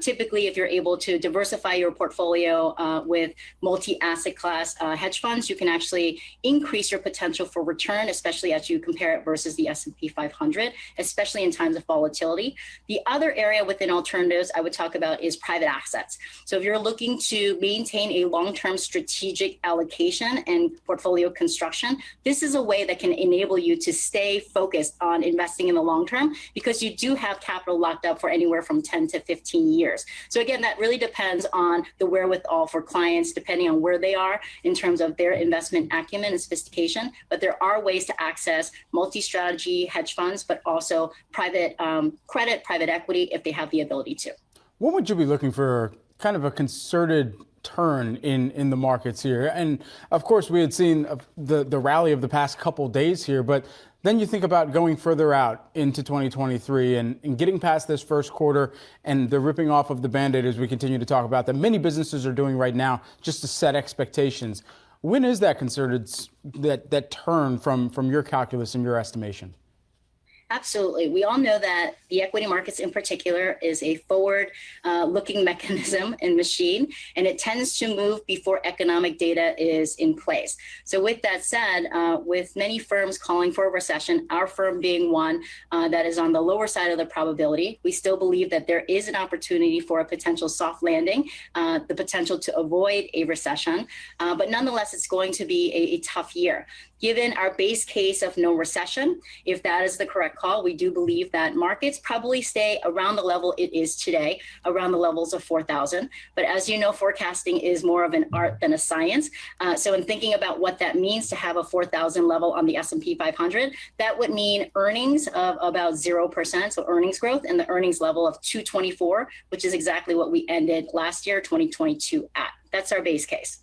[SPEAKER 17] Typically, if you're able to diversify your portfolio with multi-asset class hedge funds, you can actually increase your potential for return, especially as you compare it versus the S&P 500, especially in times of volatility. The other area within alternatives I would talk about is private assets. So if you're looking to maintain a long-term strategic allocation and portfolio construction, this is a way that can enable you to stay focused on investing in the long term because you do have capital locked up for anywhere from 10 to 15 years. So again, that really depends on the wherewithal for clients, depending on where they are in terms of their investment acumen and sophistication. But there are ways to access multi-strategy hedge funds, but also private credit, private equity, if they have the ability to.
[SPEAKER 1] What would you be looking for kind of a concerted turn in the markets here? And of course, we had seen the rally of the past couple days here, but then you think about going further out into 2023 and getting past this first quarter and the ripping off of the Band-Aid as we continue to talk about that many businesses are doing right now just to set expectations. When is that concerted, that turn from your calculus and your estimation?
[SPEAKER 17] Absolutely. We all know that the equity markets in particular is a forward-looking mechanism and machine, and it tends to move before economic data is in place. So with that said, with many firms calling for a recession, our firm being one that is on the lower side of the probability, we still believe that there is an opportunity for a potential soft landing, the potential to avoid a recession. But nonetheless, it's going to be a tough year. Given our base case of no recession, if that is the correct call, we do believe that markets probably stay around the level it is today, around the levels of 4,000. But as you know, forecasting is more of an art than a science. So in thinking about what that means to have a 4,000 level on the S&P 500, that would mean earnings of about 0%, so earnings growth, and the earnings level of 224, which is exactly what we ended last year, 2022 at. That's our base case.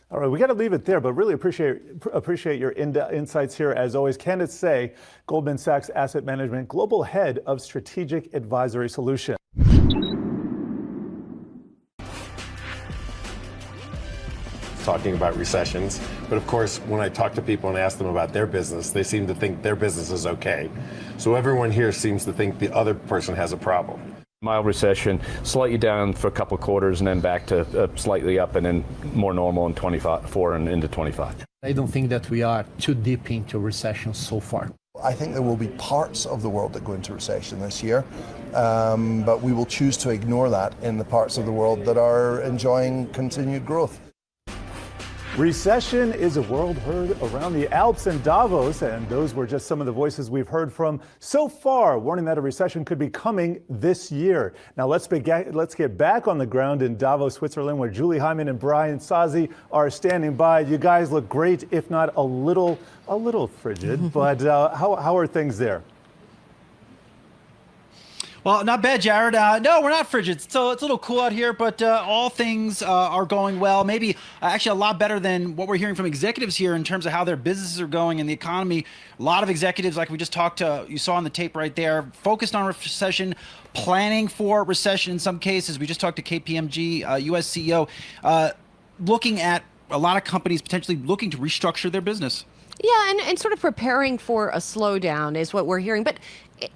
[SPEAKER 2] All right, we got to leave it there, but really appreciate your insights here. As always, Candace Say, Goldman Sachs Asset Management Global Head of Strategic Advisory Solutions.
[SPEAKER 15] Talking about recessions, but of course, when I talk to people and ask them about their business, they seem to think their business is okay. So everyone here seems to think the other person has a problem.
[SPEAKER 5] Mild recession, slightly down for a couple of quarters and then back to slightly up and then more normal in 24 and into 25.
[SPEAKER 16] I don't think that we are too deep into recession so far.
[SPEAKER 19] I think there will be parts of the world that go into recession this year, but we will choose to ignore that in the parts of the world that are enjoying continued growth.
[SPEAKER 2] Recession is a word heard around the Alps and Davos, and those were just some of the voices we've heard from so far, warning that a recession could be coming this year. Now let's get back on the ground in Davos, Switzerland, where Julie Hyman and Brian Sazi are standing by. You guys look great, if not a little frigid, but how are things there?
[SPEAKER 12] Well, not bad, Jared. No, we're not frigid. So it's a little cool out here, but all things are going well. Maybe actually a lot better than what we're hearing from executives here in terms of how their businesses are going and the economy. A lot of executives, like we just talked to, you saw on the tape right there, focused on recession, planning for recession in some cases. We just talked to KPMG, U.S. CEO, looking at a lot of companies potentially looking to restructure their business.
[SPEAKER 13] Yeah, and sort of preparing for a slowdown is what we're hearing. But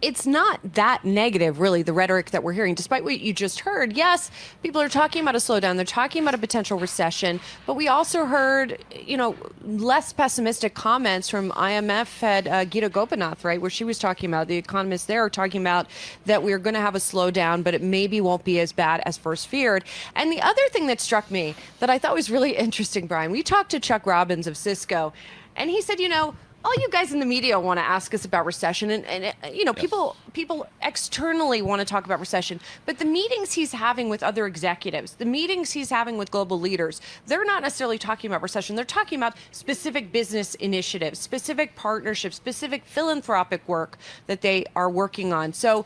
[SPEAKER 13] it's not that negative, really, the rhetoric that we're hearing, despite what you just heard. Yes, people are talking about a slowdown. They're talking about a potential recession. But we also heard, less pessimistic comments from IMF head Gita Gopinath, right, where she was talking about, the economists there are talking about that we're going to have a slowdown, but it maybe won't be as bad as first feared. And the other thing that struck me that I thought was really interesting, Brian, we talked to Chuck Robbins of Cisco, and he said, all you guys in the media want to ask us about recession, and yes. people externally want to talk about recession, but the meetings he's having with other executives, the meetings he's having with global leaders, they're not necessarily talking about recession. They're talking about specific business initiatives, specific partnerships, specific philanthropic work that they are working on. So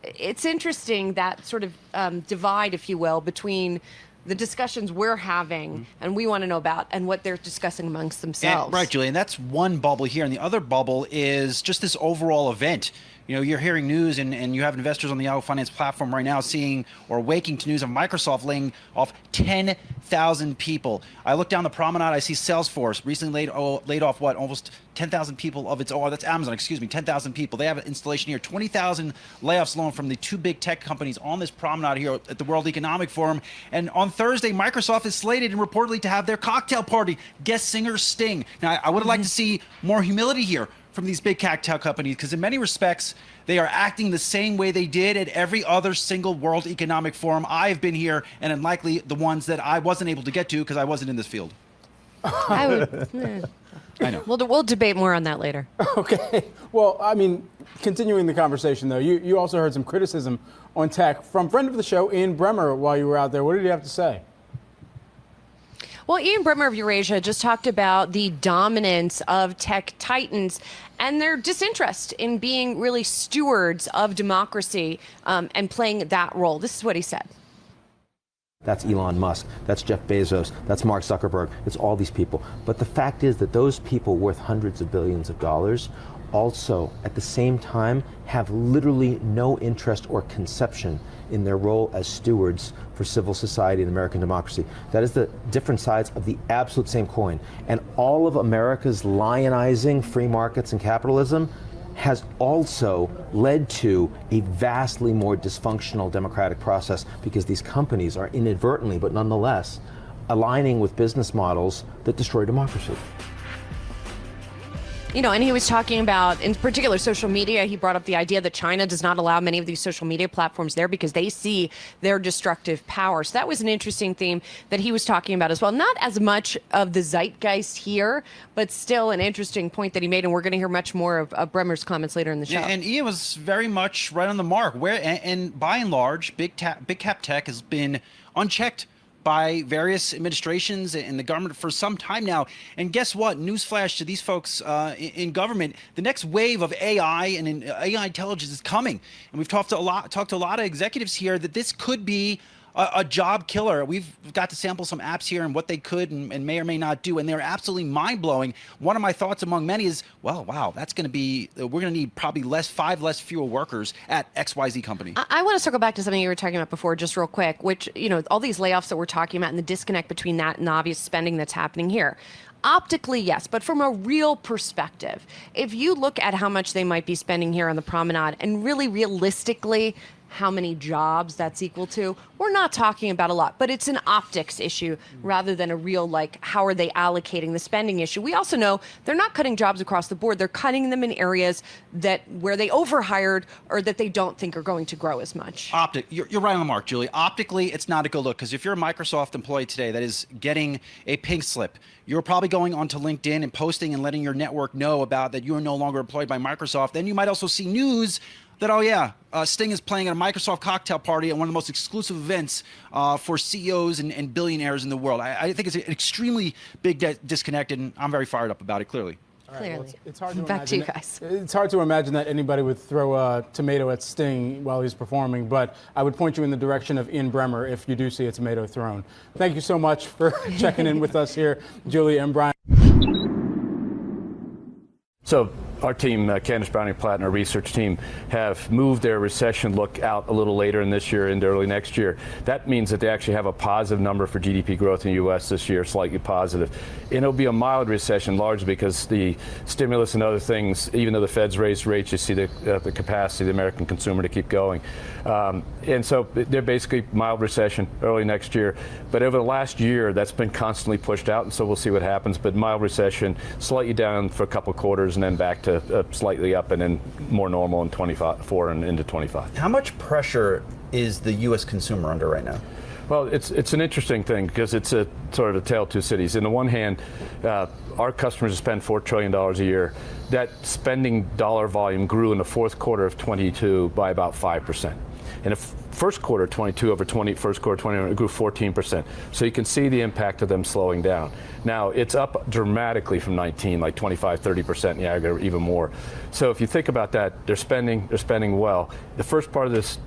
[SPEAKER 13] it's interesting, that sort of divide, if you will, between the discussions we're having and we want to know about and what they're discussing amongst themselves.
[SPEAKER 12] Right, Julie, and that's one bubble here. And the other bubble is just this overall event. You know, you're hearing news and you have investors on the Yahoo Finance platform right now seeing or waking to news of Microsoft laying off 10,000 people. I look down the promenade, I see Salesforce recently laid off what, almost 10,000 people of its, oh, that's Amazon, excuse me, 10,000 people. They have an installation here, 20,000 layoffs alone from the two big tech companies on this promenade here at the World Economic Forum. And on Thursday, Microsoft is slated and reportedly to have their cocktail party, guest singer Sting. Now, I would have liked to see more humility here from these big cocktail companies, because in many respects, they are acting the same way they did at every other single World Economic Forum I've been here, and unlikely the ones that I wasn't able to get to because I wasn't in this field.
[SPEAKER 13] I know. We'll debate more on that later.
[SPEAKER 1] Okay. Well, I mean, continuing the conversation, though, you also heard some criticism on tech from friend of the show, Ian Bremmer, while you were out there. What did he have to say?
[SPEAKER 13] Well, Ian Bremmer of Eurasia just talked about the dominance of tech titans and their disinterest in being really stewards of democracy and playing that role. This is what he said.
[SPEAKER 18] That's Elon Musk, that's Jeff Bezos, that's Mark Zuckerberg, it's all these people. But the fact is that those people worth hundreds of billions of dollars also, at the same time, have literally no interest or conception in their role as stewards for civil society and American democracy. That is the different sides of the absolute same coin. And all of America's lionizing free markets and capitalism has also led to a vastly more dysfunctional democratic process, because these companies are inadvertently, but nonetheless, aligning with business models that destroy democracy.
[SPEAKER 13] You know, and he was talking about, in particular, social media. He brought up the idea that China does not allow many of these social media platforms there because they see their destructive power. So that was an interesting theme that he was talking about as well. Not as much of the zeitgeist here, but still an interesting point that he made. And we're going to hear much more of Bremmer's comments later in the show.
[SPEAKER 12] Yeah, and Ian was very much right on the mark. And by and large, big cap tech has been unchecked by various administrations and the government for some time now. And guess what? Newsflash to these folks in government: the next wave of AI and AI intelligence is coming. And we've talked to a lot of executives here that this could be a job killer. We've got to sample some apps here and what they could and may or may not do, and they're absolutely mind-blowing. One of my thoughts among many is, well, wow, that's going to be, we're going to need probably fewer workers at XYZ company.
[SPEAKER 13] I want to circle back to something you were talking about before, just real quick, which, you know, all these layoffs that we're talking about and the disconnect between that and the obvious spending that's happening here. Optically, yes, but from a real perspective, if you look at how much they might be spending here on the promenade and really realistically how many jobs that's equal to, we're not talking about a lot, but it's an optics issue rather than a real, like, how are they allocating the spending issue. We also know they're not cutting jobs across the board. They're cutting them in areas where they overhired or that they don't think are going to grow as much.
[SPEAKER 12] You're right on the mark, Julie. Optically, it's not a good look, because if you're a Microsoft employee today that is getting a pink slip, you're probably going onto LinkedIn and posting and letting your network know about that you are no longer employed by Microsoft. Then you might also see news that, oh yeah, Sting is playing at a Microsoft cocktail party at one of the most exclusive events for CEOs and billionaires in the world. I think it's an extremely big disconnect, and I'm very fired up about it, clearly.
[SPEAKER 1] Well, it's hard to
[SPEAKER 13] Back to you
[SPEAKER 1] imagine
[SPEAKER 13] guys.
[SPEAKER 1] It's hard to imagine that anybody would throw a tomato at Sting while he's performing, but I would point you in the direction of Ian Bremmer if you do see a tomato thrown. Thank you so much for checking in with us here, Julie and Brian.
[SPEAKER 5] So our team, Candace Browning Platt and our research team, have moved their recession look out a little later in this year into early next year. That means that they actually have a positive number for GDP growth in the U.S. this year, slightly positive. And it'll be a mild recession, largely because the stimulus and other things, even though the Fed's raised rates, you see the capacity of the American consumer to keep going. And so they're basically mild recession early next year. But over the last year, that's been constantly pushed out, and so we'll see what happens. But mild recession, slightly down for a couple of quarters, and then back to slightly up, and then more normal in 24 and into 25.
[SPEAKER 20] How much pressure is the U.S. consumer under right now?
[SPEAKER 5] Well, it's an interesting thing, because it's a sort of a tale of two cities. On the one hand, our customers spend $4 trillion a year. That spending dollar volume grew in the fourth quarter of 22 by about 5%. In the first quarter 22 over first quarter 21, it grew 14%. So you can see the impact of them slowing down. Now, it's up dramatically from 19, like 25, 30% in the aggregate, or even more. So if you think about that, they're spending well. The first part of this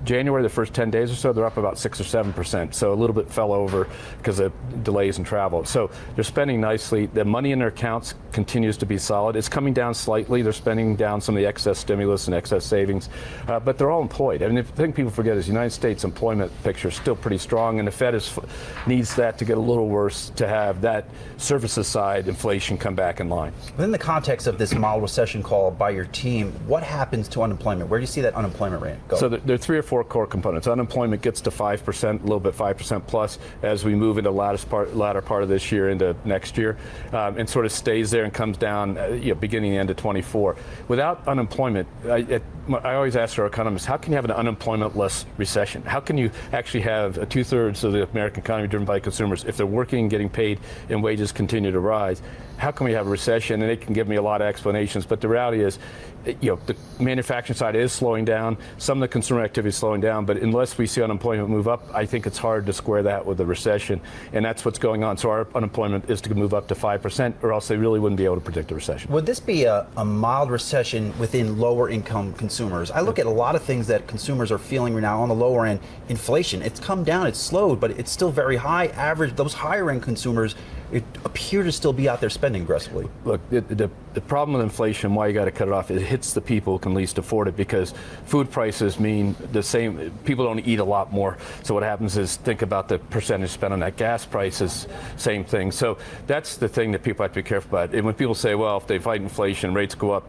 [SPEAKER 5] January, the first 10 days or so, they're up about 6 or 7%. So a little bit fell over because of delays in travel. So they're spending nicely. The money in their accounts continues to be solid. It's coming down slightly. They're spending down some of the excess stimulus and excess savings, but they're all employed. I mean, the thing people forget is the United States employment picture is still pretty strong, and the Fed needs that to get a little worse to have that services side inflation come back in line.
[SPEAKER 20] Within the context of this mild recession call by your team, what happens to unemployment? Where do you see that unemployment rate go?
[SPEAKER 5] So there are 3 or 4 core components. Unemployment gets to 5%, a little bit 5% plus as we move into the latter part of this year into next year, and sort of stays there and comes down beginning the end of 24. Without unemployment, I always ask our economists, how can you have an unemployment-less recession? How can you actually have 2/3 of the American economy driven by consumers if they're working and getting paid and wages continue to rise? How can we have a recession? And they can give me a lot of explanations, but the reality is, the manufacturing side is slowing down. Some of the consumer activity is slowing down, but unless we see unemployment move up, I think it's hard to square that with the recession, and that's what's going on. So our unemployment is to move up to 5%, or else they really wouldn't be able to predict a recession.
[SPEAKER 20] Would this be a mild recession within lower income consumers? I look at a lot of things that consumers are feeling right now on the lower end. Inflation, it's come down, it's slowed, but it's still very high. Average, those higher end consumers appear to still be out there spending aggressively.
[SPEAKER 5] Look, the problem with inflation, why you got to cut it off, it hits the people who can least afford it, because food prices mean the same. People don't eat a lot more. So what happens is, think about the percentage spent on that. Gas prices, same thing. So that's the thing that people have to be careful about. And when people say, well, if they fight inflation, rates go up,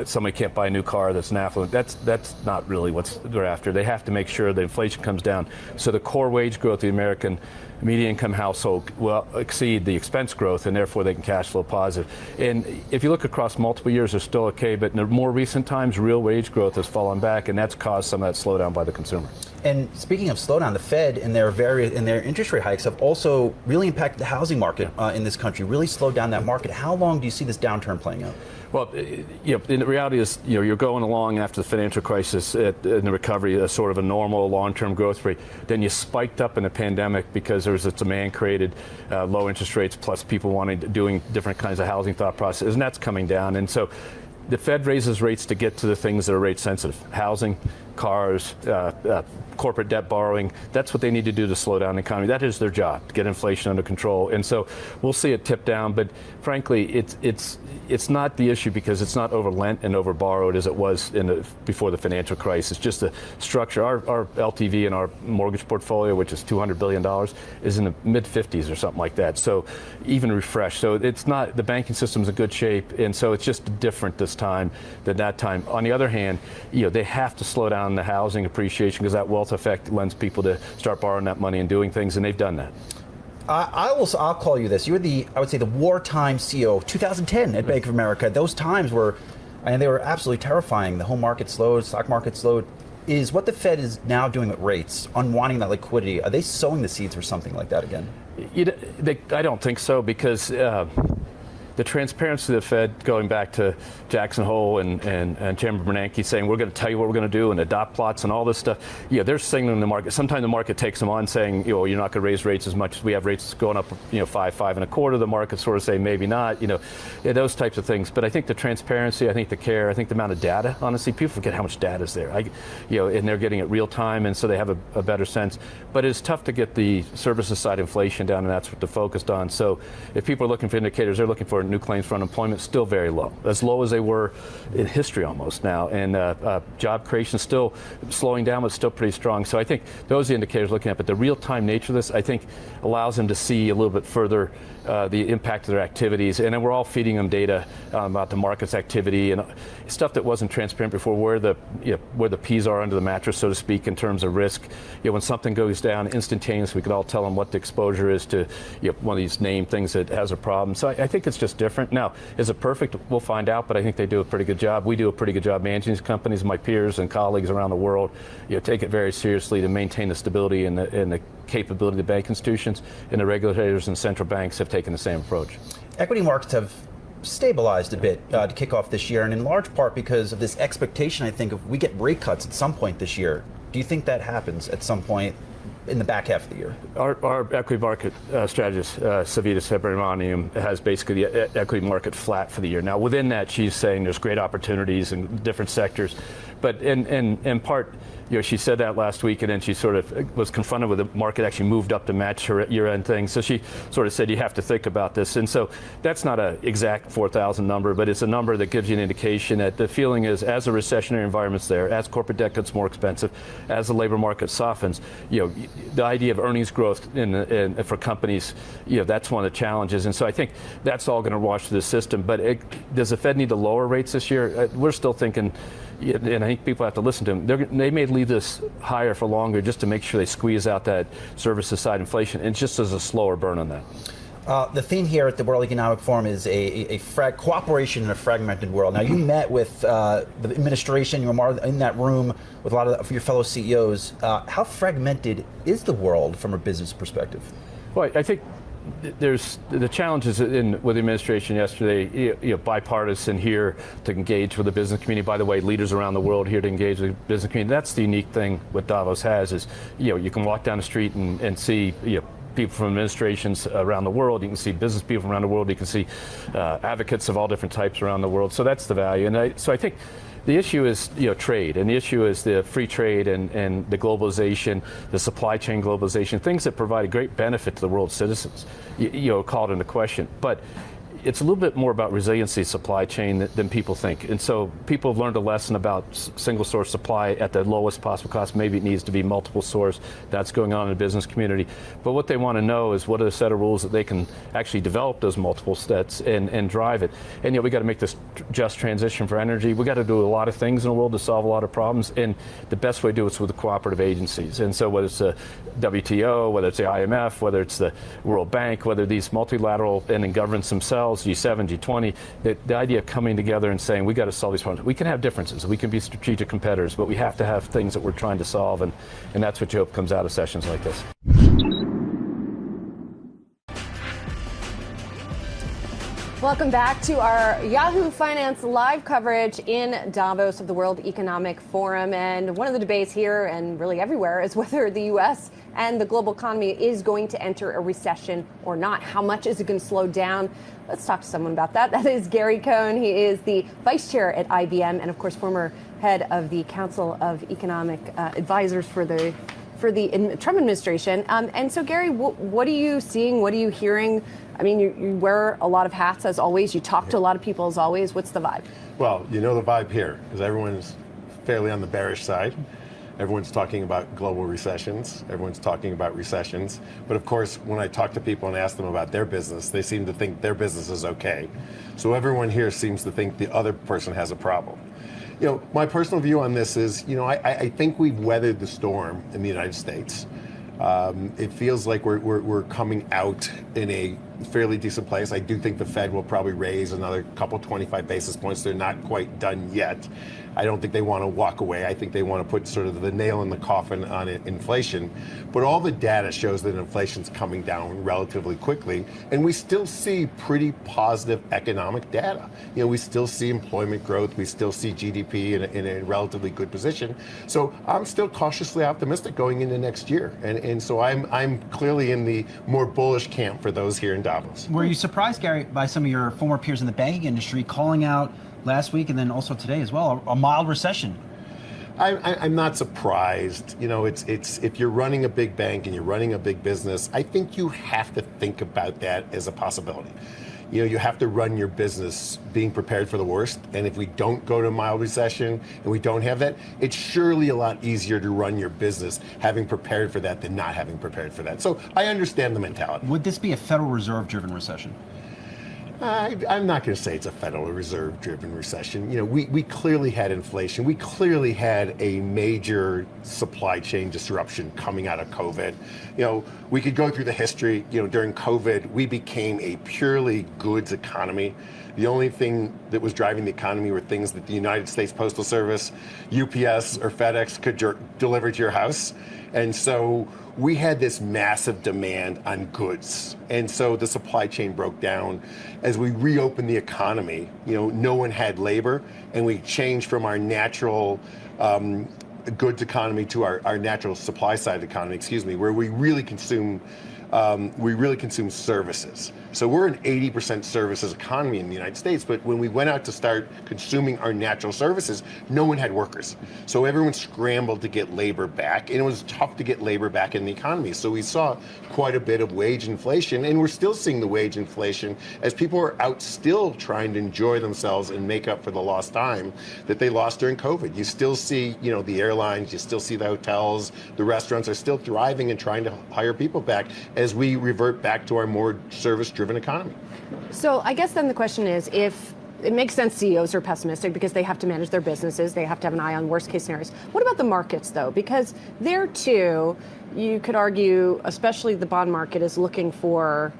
[SPEAKER 5] somebody can't buy a new car that's an affluent, that's not really what they're after. They have to make sure that inflation comes down. So the core wage growth of the American median income household will exceed the expense growth, and therefore they can cash flow positive. And if you look across multiple years, they're still okay, but in the more recent times, real wage growth has fallen back, and that's caused some of that slowdown by the consumer.
[SPEAKER 20] And speaking of slowdown, the Fed and their interest rate hikes have also really impacted the housing market in this country, really slowed down that market. How long do you see this downturn playing out?
[SPEAKER 5] Well, the reality is, you're going along after the financial crisis in the recovery, a sort of a normal long-term growth rate. Then you spiked up in the pandemic because there was a demand created, low interest rates, plus people doing different kinds of housing thought processes, and that's coming down. And so the Fed raises rates to get to the things that are rate sensitive: housing, cars, corporate debt borrowing. That's what they need to do to slow down the economy. That is their job, to get inflation under control. And so we'll see it tip down, but frankly, it's not the issue, because it's not overlent and overborrowed as it was before the financial crisis. Just the structure. Our LTV in our mortgage portfolio, which is $200 billion, is in the mid-50s or something like that. So even refreshed. So it's not, the banking system's in good shape, and so it's just different this time than that time. On the other hand, they have to slow down the housing appreciation, because that wealth effect lends people to start borrowing that money and doing things, and they've done that.
[SPEAKER 20] I'll call you this. You're I would say the wartime CEO of 2010 at Bank of America. Those times they were absolutely terrifying. The home market slowed, stock market slowed. Is what the Fed is now doing with rates, unwinding that liquidity, are they sowing the seeds for something like that again?
[SPEAKER 5] I don't think so, because the transparency of the Fed, going back to Jackson Hole and Chairman Bernanke saying, we're going to tell you what we're going to do, and the dot plots and all this stuff, they're signaling the market. Sometimes the market takes them on, saying, you're not going to raise rates as much as we have rates going up, 5.25. The market sort of say maybe not, those types of things. But I think the transparency, I think the care, I think the amount of data, honestly, people forget how much data is there. And they're getting it real time, and so they have a better sense. But it's tough to get the services side inflation down, and that's what they're focused on. So if people are looking for indicators, they're looking for new claims for unemployment, still very low, as low as they were in history almost now. And job creation still slowing down, but still pretty strong. So I think those are the indicators looking at. But the real-time nature of this, I think, allows them to see a little bit further the impact of their activities. And then we're all feeding them data about the market's activity and stuff that wasn't transparent before, where the peas are under the mattress, so to speak, in terms of risk. When something goes down instantaneously, we could all tell them what the exposure is to one of these named things that has a problem. So I think it's just different. Now, is it perfect? We'll find out, but I think they do a pretty good job. We do a pretty good job managing these companies. My peers and colleagues around the world take it very seriously to maintain the stability and the capability of the bank institutions, and the regulators and central banks have taken the same approach.
[SPEAKER 20] Equity markets have stabilized a bit to kick off this year, and in large part because of this expectation, I think, of we get rate cuts at some point this year. Do you think that happens at some point in the back half of the year?
[SPEAKER 5] Our equity market strategist, Savita Subramaniam, has basically the equity market flat for the year. Now, within that, she's saying there's great opportunities in different sectors, but in part, she said that last week, and then she sort of was confronted with the market actually moved up to match her year-end thing. So she sort of said, you have to think about this. And so that's not an exact 4,000 number, but it's a number that gives you an indication that the feeling is, as the recessionary environment's there, as corporate debt gets more expensive, as the labor market softens, the idea of earnings growth for companies, that's one of the challenges. And so I think that's all going to wash through the system. But does the Fed need to lower rates this year? We're still thinking, and I think people have to listen to them, they may leave this higher for longer just to make sure they squeeze out that services side inflation, and just as a slower burn on that.
[SPEAKER 20] The theme here at the World Economic Forum is a cooperation in a fragmented world. Now, you met with the administration, you were in that room with a lot of your fellow CEOs. How fragmented is the world from a business perspective?
[SPEAKER 5] Well, I think there's the challenges with the administration yesterday, bipartisan here to engage with the business community. By the way, leaders around the world here to engage with the business community. That's the unique thing what Davos has is, you can walk down the street and see, people from administrations around the world. You can see business people from around the world. You can see advocates of all different types around the world. So that's the value. And so I think the issue is trade, and the issue is the free trade and the globalization, the supply chain globalization, things that provide a great benefit to the world's citizens. Called into question, but it's a little bit more about resiliency supply chain than people think. And so people have learned a lesson about single source supply at the lowest possible cost. Maybe it needs to be multiple source. That's going on in the business community. But what they want to know is what are the set of rules that they can actually develop those multiple sets and drive it. And we got to make this just transition for energy. We got to do a lot of things in the world to solve a lot of problems. And the best way to do it is with the cooperative agencies. And so whether it's the WTO, whether it's the IMF, whether it's the World Bank, whether these multilateral and in governments themselves, G7, G20, the idea of coming together and saying, we got to solve these problems. We can have differences. We can be strategic competitors, but we have to have things that we're trying to solve. And that's what you hope comes out of sessions like this.
[SPEAKER 13] Welcome back to our Yahoo Finance live coverage in Davos of the World Economic Forum. And one of the debates here and really everywhere is whether the U.S. and the global economy is going to enter a recession or not. How much is it going to slow down? Let's talk to someone about that. That is Gary Cohn. He is the vice chair at IBM and, of course, former head of the Council of Economic Advisors for the Trump administration. And so, Gary, what are you seeing? What are you hearing? I mean, you wear a lot of hats, as always. You talk to a lot of people, as always. What's the vibe?
[SPEAKER 15] Well, the vibe here is everyone's fairly on the bearish side. Everyone's talking about global recessions. Everyone's talking about recessions. But of course, when I talk to people and ask them about their business, they seem to think their business is okay. So everyone here seems to think the other person has a problem. My personal view on this is, I think we've weathered the storm in the United States. It feels like we're coming out in a fairly decent place. I do think the Fed will probably raise another couple 25 basis points. They're not quite done yet. I don't think they want to walk away. I think they want to put sort of the nail in the coffin on inflation. But all the data shows that inflation's coming down relatively quickly, and we still see pretty positive economic data. We still see employment growth. We still see GDP in a relatively good position. So I'm still cautiously optimistic going into next year, and so I'm clearly in the more bullish camp for those here in Davos.
[SPEAKER 20] Were you surprised, Gary, by some of your former peers in the banking industry calling out last week and then also today as well a mild recession?
[SPEAKER 15] I'm not surprised. It's if you're running a big bank and you're running a big business, I think you have to think about that as a possibility. You have to run your business being prepared for the worst. And if we don't go to a mild recession and we don't have that, it's surely a lot easier to run your business having prepared for that than not having prepared for that. So I understand the mentality.
[SPEAKER 20] Would this be a Federal Reserve driven recession?
[SPEAKER 15] I'm not going to say it's a Federal Reserve-driven recession. We clearly had inflation. We clearly had a major supply chain disruption coming out of COVID. We could go through the history. During COVID, we became a purely goods economy. The only thing that was driving the economy were things that the United States Postal Service, UPS, or FedEx could deliver to your house. And so we had this massive demand on goods. And so the supply chain broke down. As we reopened the economy, no one had labor, and we changed from our natural goods economy to our natural supply side economy, where we really consume services. So we're an 80% services economy in the United States, but when we went out to start consuming our natural services, no one had workers. So everyone scrambled to get labor back, and it was tough to get labor back in the economy. So we saw quite a bit of wage inflation, and we're still seeing the wage inflation as people are out still trying to enjoy themselves and make up for the lost time that they lost during COVID. You still see, the airlines, you still see the hotels, the restaurants are still thriving and trying to hire people back as we revert back to our more service-driven economy.
[SPEAKER 13] So I guess then the question is, if it makes sense CEOs are pessimistic because they have to manage their businesses, they have to have an eye on worst case scenarios. What about the markets though? Because there too, you could argue, especially the bond market is looking for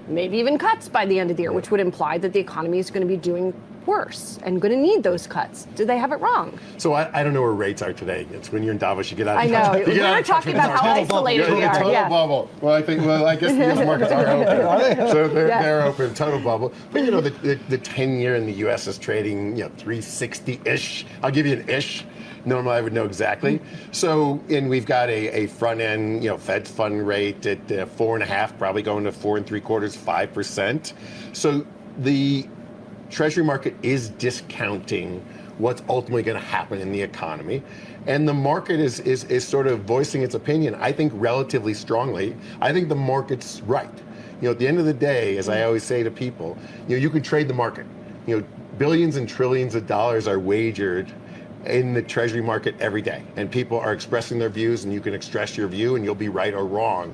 [SPEAKER 13] maybe even cuts by the end of the year, which would imply that the economy is going to be doing worse and going to need those cuts. Do they have it wrong?
[SPEAKER 15] So I don't know where rates are today. It's when you're in Davos, you get out of
[SPEAKER 13] I know. We were talking about how isolated we are.
[SPEAKER 15] Total bubble. Well, I guess the U.S. markets are open. Are they? So they're open, total bubble. But the 10-year in the U.S. is trading 360-ish. I'll give you an ish. Normally I would know exactly. So, and we've got a front end, Fed fund rate at 4.5, probably going to 4 3/4, 5%. So the Treasury market is discounting what's ultimately going to happen in the economy. And the market is sort of voicing its opinion, I think, relatively strongly. I think the market's right. At the end of the day, as I always say to people, you can trade the market. Billions and trillions of dollars are wagered in the Treasury market every day, and people are expressing their views, and you can express your view, and you'll be right or wrong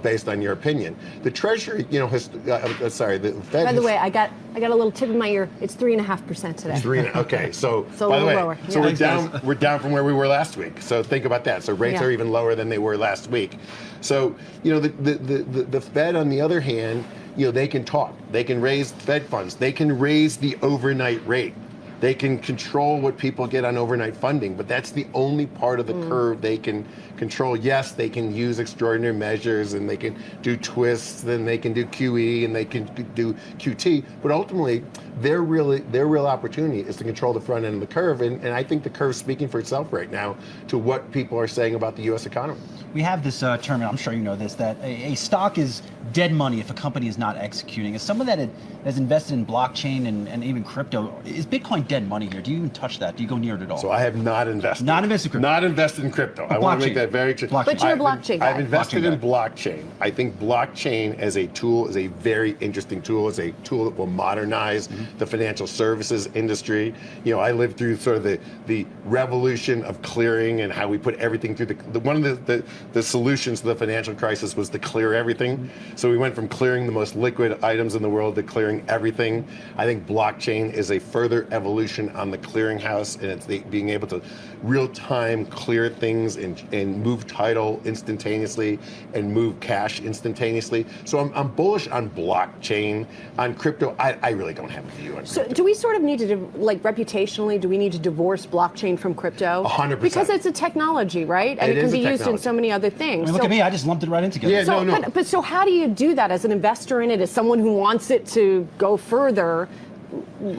[SPEAKER 15] based on your opinion. The Treasury, the Fed.
[SPEAKER 13] By the way, I got a little tip in my ear. It's 3.5% today.
[SPEAKER 15] Okay, so
[SPEAKER 13] a
[SPEAKER 15] by the way,
[SPEAKER 13] lower.
[SPEAKER 15] so we're down from where we were last week. So think about that. So rates are even lower than they were last week. So the Fed, on the other hand, they can talk. They can raise Fed funds. They can raise the overnight rate. They can control what people get on overnight funding, but that's the only part of the curve they can control. Yes, they can use extraordinary measures, and they can do twists, and they can do QE, and they can do QT, but ultimately their real opportunity is to control the front end of the curve, and I think the curve's speaking for itself right now to what people are saying about the U.S. economy.
[SPEAKER 20] We have this term, and I'm sure you know this, that a stock is dead money if a company is not executing. As someone that has invested in blockchain and even crypto, is Bitcoin dead money here? Do you even touch that? Do you go near it at all?
[SPEAKER 15] So I have not invested.
[SPEAKER 20] Not invested in crypto.
[SPEAKER 15] Not invested in crypto. I want to make that very clear.
[SPEAKER 13] But you're a blockchain guy.
[SPEAKER 15] I've invested in blockchain. I think blockchain as a tool is a very interesting tool. It's a tool that will modernize the financial services industry. I lived through sort of the revolution of clearing and how we put everything through one of the solutions to the financial crisis was to clear everything. So we went from clearing the most liquid items in the world to clearing everything. I think blockchain is a further evolution on the clearinghouse, and it's being able to real-time clear things and move title instantaneously and move cash instantaneously. So I'm bullish on blockchain. On crypto, I really don't have a view on crypto.
[SPEAKER 13] So do we sort of need to, reputationally, do we need to divorce blockchain from crypto?
[SPEAKER 15] 100%.
[SPEAKER 13] Because it's a technology, right? And it can be used in so many other things.
[SPEAKER 20] Look at me, I just lumped it right in together.
[SPEAKER 15] Yeah, no.
[SPEAKER 13] But so how do you do that as an investor in it, as someone who wants it to go further?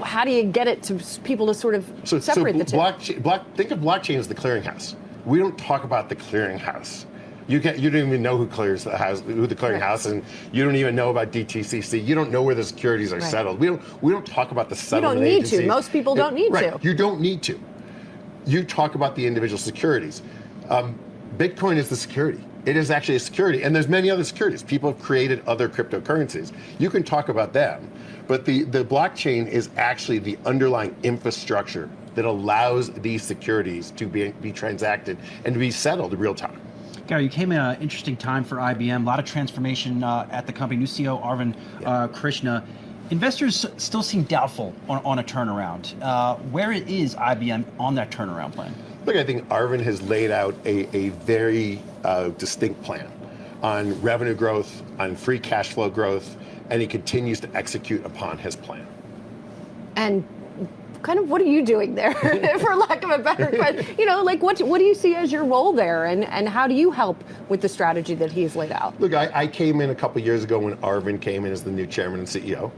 [SPEAKER 13] How do you get it to people to sort of separate the two?
[SPEAKER 15] Think of blockchain as the clearinghouse. We don't talk about the clearinghouse. You don't even know who clears the house, who the clearinghouse, and you don't even know about DTCC. You don't know where the securities are settled. We don't talk about the settlement agency.
[SPEAKER 13] You don't need to. Most people don't need to.
[SPEAKER 15] You don't need to. You talk about the individual securities. Bitcoin is the security. It is actually a security, and there's many other securities. People have created other cryptocurrencies. You can talk about them, but the blockchain is actually the underlying infrastructure that allows these securities to be transacted and to be settled in real time.
[SPEAKER 20] Gary, you came in an interesting time for IBM, a lot of transformation at the company, new CEO Arvind Krishna. Investors still seem doubtful on a turnaround. Where is IBM on that turnaround plan?
[SPEAKER 15] Look, I think Arvind has laid out a very distinct plan on revenue growth, on free cash flow growth, and he continues to execute upon his plan.
[SPEAKER 13] And kind of what are you doing there, for lack of a better question? What do you see as your role there, and how do you help with the strategy that he's laid out?
[SPEAKER 15] Look, I came in a couple years ago when Arvind came in as the new chairman and CEO.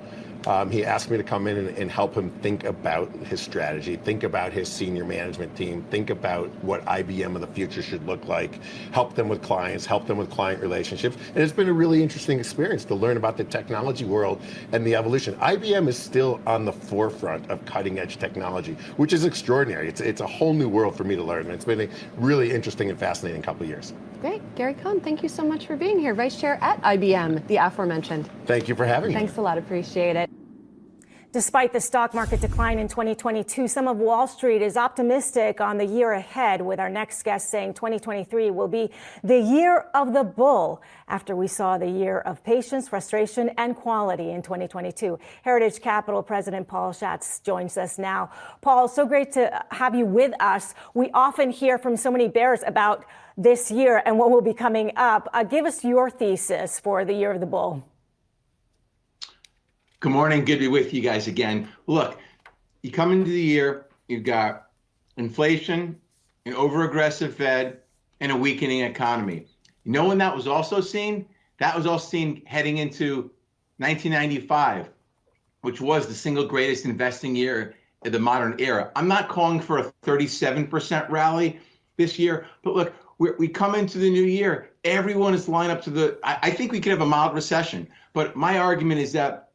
[SPEAKER 15] He asked me to come in and help him think about his strategy, think about his senior management team, think about what IBM of the future should look like, help them with clients, help them with client relationships. And it's been a really interesting experience to learn about the technology world and the evolution. IBM is still on the forefront of cutting edge technology, which is extraordinary. It's a whole new world for me to learn. And it's been a really interesting and fascinating couple of years.
[SPEAKER 13] Great. Gary Cohn, thank you so much for being here. Vice Chair at IBM, the aforementioned.
[SPEAKER 15] Thank you for having me.
[SPEAKER 13] Thanks a lot. Appreciate it.
[SPEAKER 3] Despite the stock market decline in 2022, some of Wall Street is optimistic on the year ahead, with our next guest saying 2023 will be the year of the bull after we saw the year of patience, frustration, and quality in 2022. Heritage Capital President Paul Schatz joins us now. Paul, so great to have you with us. We often hear from so many bears about this year and what will be coming up. Give us your thesis for the year of the bull.
[SPEAKER 14] Good morning. Good to be with you guys again. Look, you come into the year, you've got inflation, an over-aggressive Fed, and a weakening economy. You know when that was also seen? That was also seen heading into 1995, which was the single greatest investing year of the modern era. I'm not calling for a 37% rally this year, but look, we come into the new year, everyone is lined up to I think we could have a mild recession, but my argument is that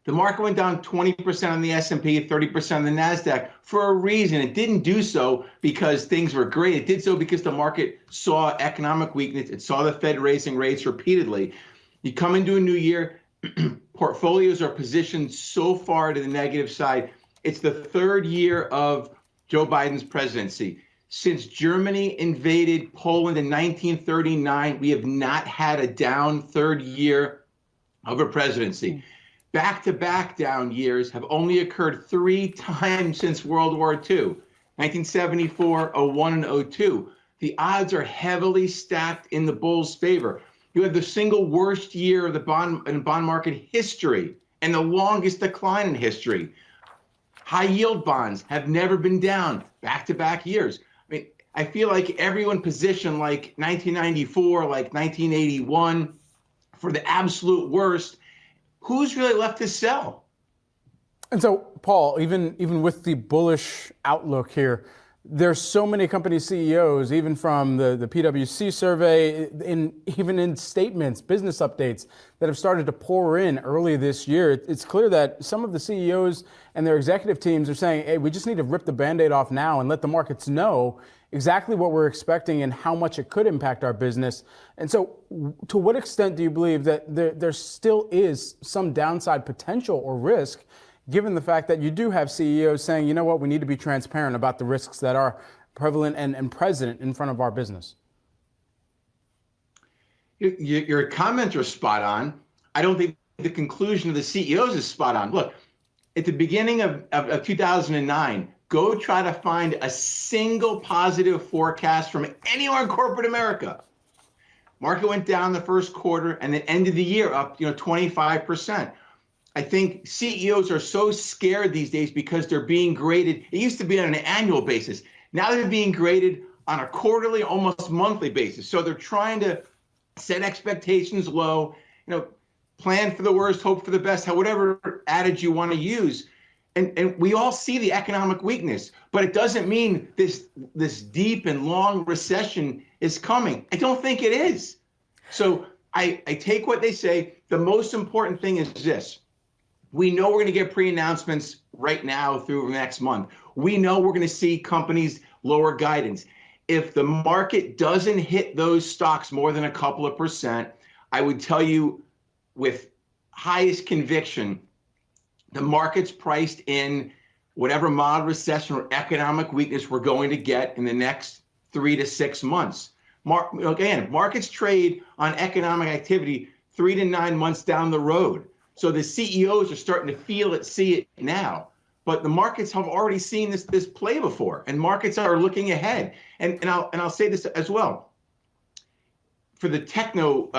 [SPEAKER 14] the market went down 20% on the S&P, 30% on the NASDAQ for a reason. It didn't do so because things were great. It did so because the market saw economic weakness. It saw the Fed raising rates repeatedly. You come into a new year, portfolios are positioned so far to the negative side. It's the third year of Joe Biden's presidency. Since Germany invaded Poland in 1939, we have not had a down third year of a presidency. Back-to-back down years have only occurred 3 times since World War II, 1974, 01, and 02. The odds are heavily stacked in the bulls' favor. You have the single worst year of the bond market history and the longest decline in history. High-yield bonds have never been down back-to-back years. I mean, I feel like everyone positioned like 1994, like 1981 for the absolute worst. Who's really left to sell?
[SPEAKER 1] And so, Paul, even with the bullish outlook here, there's so many company CEOs, even from the PwC survey, even in statements, business updates that have started to pour in early this year. It's clear that some of the CEOs and their executive teams are saying, hey, we just need to rip the Band-Aid off now and let the markets know exactly what we're expecting and how much it could impact our business. And so to what extent do you believe that there still is some downside potential or risk, given the fact that you do have CEOs saying, you know what, we need to be transparent about the risks that are prevalent and present in front of our business?
[SPEAKER 14] Your comments are spot on. I don't think the conclusion of the CEOs is spot on. Look, at the beginning of 2009, go try to find a single positive forecast from anywhere in corporate America. Market went down the first quarter and then ended the year up, 25%. I think CEOs are so scared these days because they're being graded. It used to be on an annual basis. Now they're being graded on a quarterly, almost monthly basis. So they're trying to set expectations low, plan for the worst, hope for the best, whatever adage you want to use. And we all see the economic weakness, but it doesn't mean this deep and long recession is coming. I don't think it is. So I take what they say. The most important thing is this. We know we're going to get pre-announcements right now through next month. We know we're going to see companies lower guidance. If the market doesn't hit those stocks more than a couple of percent, I would tell you with highest conviction, the market's priced in whatever mild recession or economic weakness we're going to get in the next 3 to 6 months. Again, markets trade on economic activity 3 to 9 months down the road. So the CEOs are starting to feel it, see it now. But the markets have already seen this play before, and markets are looking ahead. And I'll say this as well. For the techno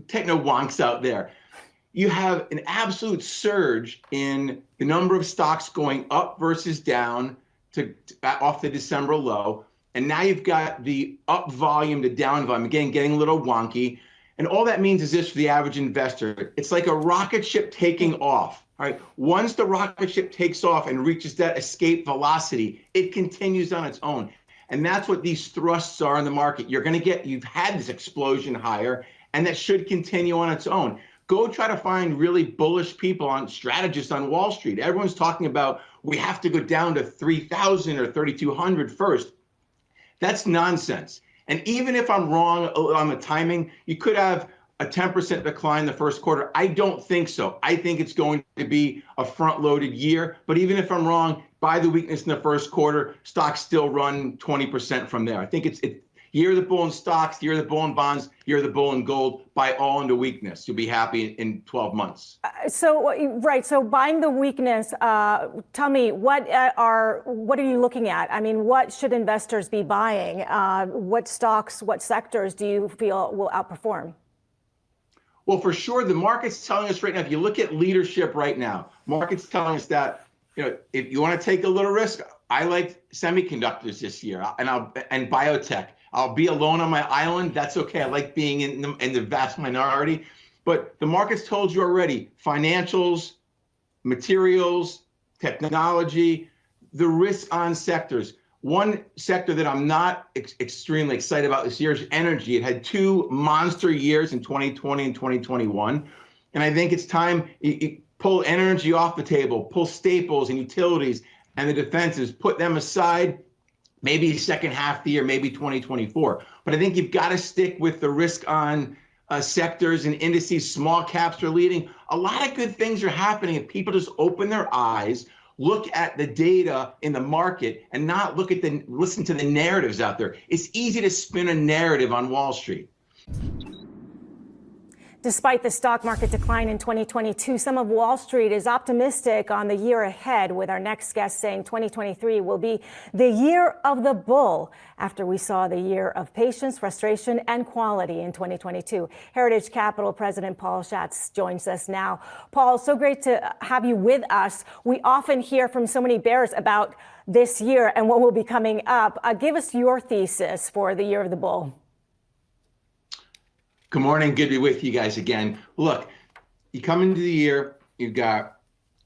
[SPEAKER 14] wonks out there, you have an absolute surge in the number of stocks going up versus down off the December low. And now you've got the up volume to down volume, again, getting a little wonky. And all that means is this for the average investor. It's like a rocket ship taking off, All right. Once the rocket ship takes off and reaches that escape velocity, it continues on its own. And that's what these thrusts are in the market. You've had this explosion higher, and that should continue on its own. Go try to find really bullish people strategists on Wall Street. Everyone's talking about we have to go down to 3,000 or 3,200 first. That's nonsense. And even if I'm wrong on the timing, you could have a 10% decline the first quarter. I don't think so. I think it's going to be a front-loaded year. But even if I'm wrong, buy the weakness in the first quarter, stocks still run 20% from there. I think it's year of the bull in stocks, year of the bull in bonds, year of the bull in gold. Buy all into weakness. You'll be happy in 12 months.
[SPEAKER 3] So buying the weakness. Tell me, what are you looking at? I mean, what should investors be buying? What stocks, what sectors do you feel will outperform?
[SPEAKER 14] Well, for sure, the market's telling us right now, if you look at leadership right now, market's telling us that, if you want to take a little risk, I like semiconductors this year and biotech. I'll be alone on my island. That's okay. I like being in the vast minority. But the market's told you already, financials, materials, technology, the risk on sectors. One sector that I'm not extremely excited about this year is energy. It had two monster years in 2020 and 2021. And I think it's time you pull energy off the table, pull staples and utilities and the defenses, put them aside, maybe second half of the year, maybe 2024. But I think you've got to stick with the risk on sectors and indices. Small caps are leading. A lot of good things are happening if people just open their eyes, look at the data in the market, and not listen to the narratives out there. It's easy to spin a narrative on Wall Street.
[SPEAKER 3] Despite the stock market decline in 2022, some of Wall Street is optimistic on the year ahead, with our next guest saying 2023 will be the year of the bull after we saw the year of patience, frustration, and quality in 2022. Heritage Capital President Paul Schatz joins us now. Paul, so great to have you with us. We often hear from so many bears about this year and what will be coming up. Give us your thesis for the year of the bull.
[SPEAKER 14] Good morning. Good to be with you guys again. Look, you come into the year, you've got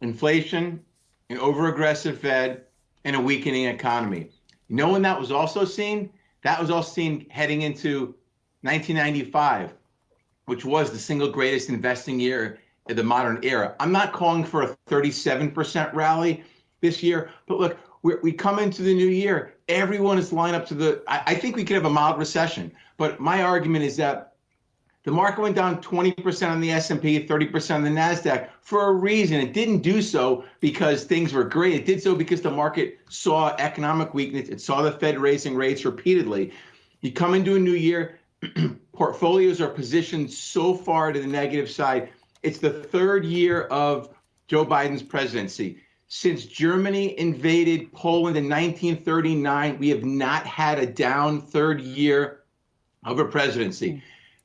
[SPEAKER 14] inflation, an over-aggressive Fed, and a weakening economy. You know when that was also seen? That was also seen heading into 1995, which was the single greatest investing year in the modern era. I'm not calling for a 37% rally this year, but look, we come into the new year, everyone is lined up to I think we could have a mild recession, but my argument is that the market went down 20% on the S&P, 30% on the NASDAQ for a reason. It didn't do so because things were great. It did so because the market saw economic weakness. It saw the Fed raising rates repeatedly. You come into a new year, portfolios are positioned so far to the negative side. It's the third year of Joe Biden's presidency. Since Germany invaded Poland in 1939, we have not had a down third year of a presidency.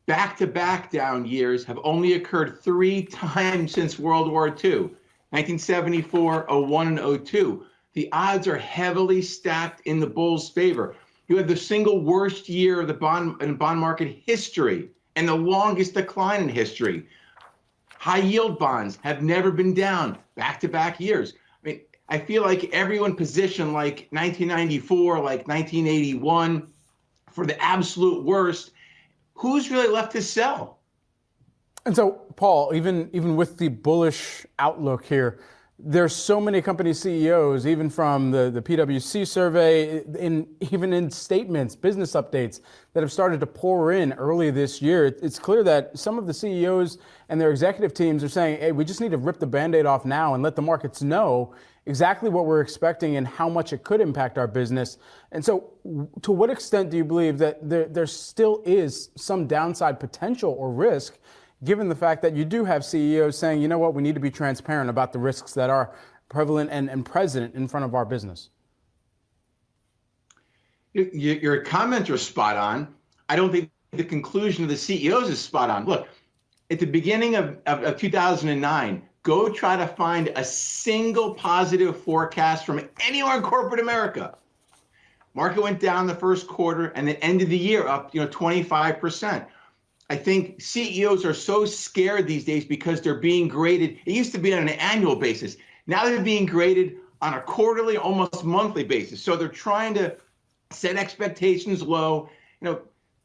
[SPEAKER 14] Back-to-back down years have only occurred 3 times since World War II, 1974, 01, and 02. The odds are heavily stacked in the bulls' favor. You have the single worst year of the bond market history and the longest decline in history. High-yield bonds have never been down back-to-back years. I mean, I feel like everyone positioned like 1994, like 1981 for the absolute worst. Who's really left to sell?
[SPEAKER 1] And so, Paul, even with the bullish outlook here, there's so many company CEOs, even from the PwC survey, even in statements, business updates that have started to pour in early this year. It's clear that some of the CEOs and their executive teams are saying, hey, we just need to rip the Band-Aid off now and let the markets know exactly what we're expecting and how much it could impact our business. And so to what extent do you believe that there still is some downside potential or risk, given the fact that you do have CEOs saying, you know what, we need to be transparent about the risks that are prevalent and present in front of our business?
[SPEAKER 14] Your comments are spot on. I don't think the conclusion of the CEOs is spot on. Look, at the beginning of 2009, go try to find a single positive forecast from anywhere in corporate America. Market went down the first quarter and then ended the year up, 25%. I think CEOs are so scared these days because they're being graded. It used to be on an annual basis. Now they're being graded on a quarterly, almost monthly basis. So they're trying to set expectations low,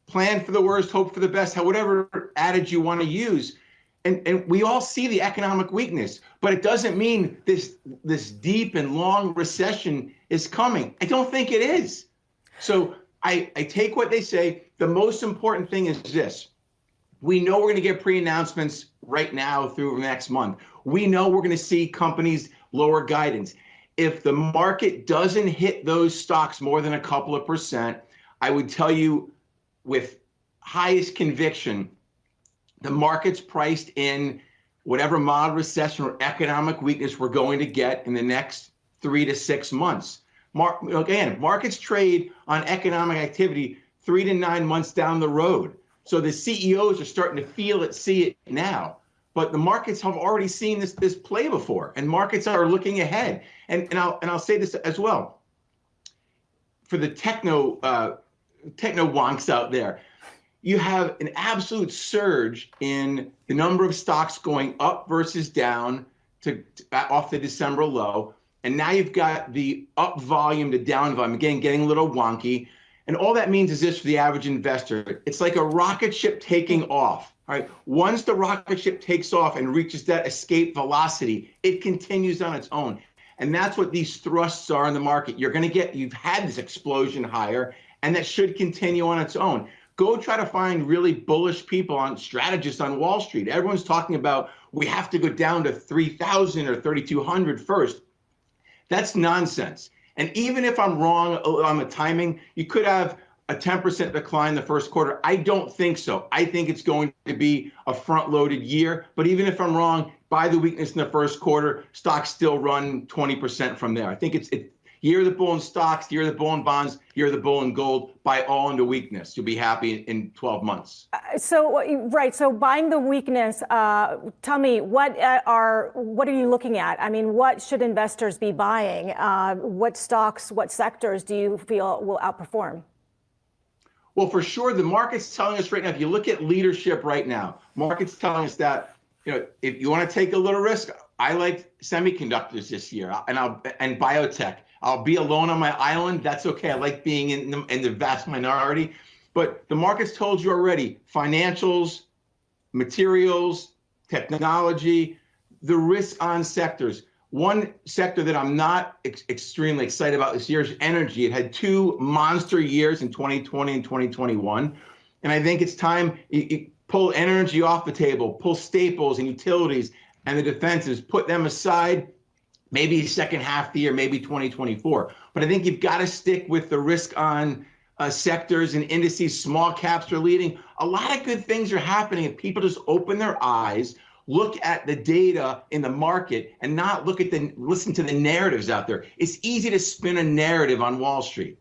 [SPEAKER 14] plan for the worst, hope for the best, whatever adage you want to use. And we all see the economic weakness, but it doesn't mean this deep and long recession is coming. I don't think it is. So I take what they say. The most important thing is this. We know we're going to get pre-announcements right now through next month. We know we're going to see companies lower guidance. If the market doesn't hit those stocks more than a couple of percent, I would tell you with highest conviction, the market's priced in whatever mild recession or economic weakness we're going to get in the next 3 to 6 months. Again, markets trade on economic activity 3 to 9 months down the road. So the CEOs are starting to feel it, see it now. But the markets have already seen this play before, and markets are looking ahead. And I'll say this as well. For the techno wonks out there, you have an absolute surge in the number of stocks going up versus down off the December low. And now you've got the up volume to down volume, again, getting a little wonky. And all that means is this for the average investor. It's like a rocket ship taking off. All right. Once the rocket ship takes off and reaches that escape velocity, it continues on its own. And that's what these thrusts are in the market. You've had this explosion higher, and that should continue on its own. Go try to find really bullish people strategists on Wall Street. Everyone's talking about we have to go down to 3,000 or 3,200 first. That's nonsense. And even if I'm wrong on the timing, you could have a 10% decline in the first quarter. I don't think so. I think it's going to be a front-loaded year. But even if I'm wrong, by the weakness in the first quarter, stocks still run 20% from there. I think it's year of the bull in stocks, year of the bull in bonds, year of the bull in gold. Buy all into weakness. You'll be happy in 12 months.
[SPEAKER 3] So buying the weakness. Tell me, what are you looking at? I mean, what should investors be buying? What stocks, what sectors do you feel will outperform?
[SPEAKER 14] Well, for sure, the market's telling us right now, if you look at leadership right now, market's telling us that, if you want to take a little risk, I like semiconductors this year and biotech. I'll be alone on my island. That's okay. I like being in the vast minority. But the market's told you already, financials, materials, technology, the risk on sectors. One sector that I'm not extremely excited about this year is energy. It had 2 monster years in 2020 and 2021. And I think it's time you pull energy off the table, pull staples and utilities and the defenses, put them aside, maybe second half of the year, maybe 2024. But I think you've got to stick with the risk on sectors and indices. Small caps are leading. A lot of good things are happening if people just open their eyes, look at the data in the market, and not listen to the narratives out there. It's easy to spin a narrative on Wall Street.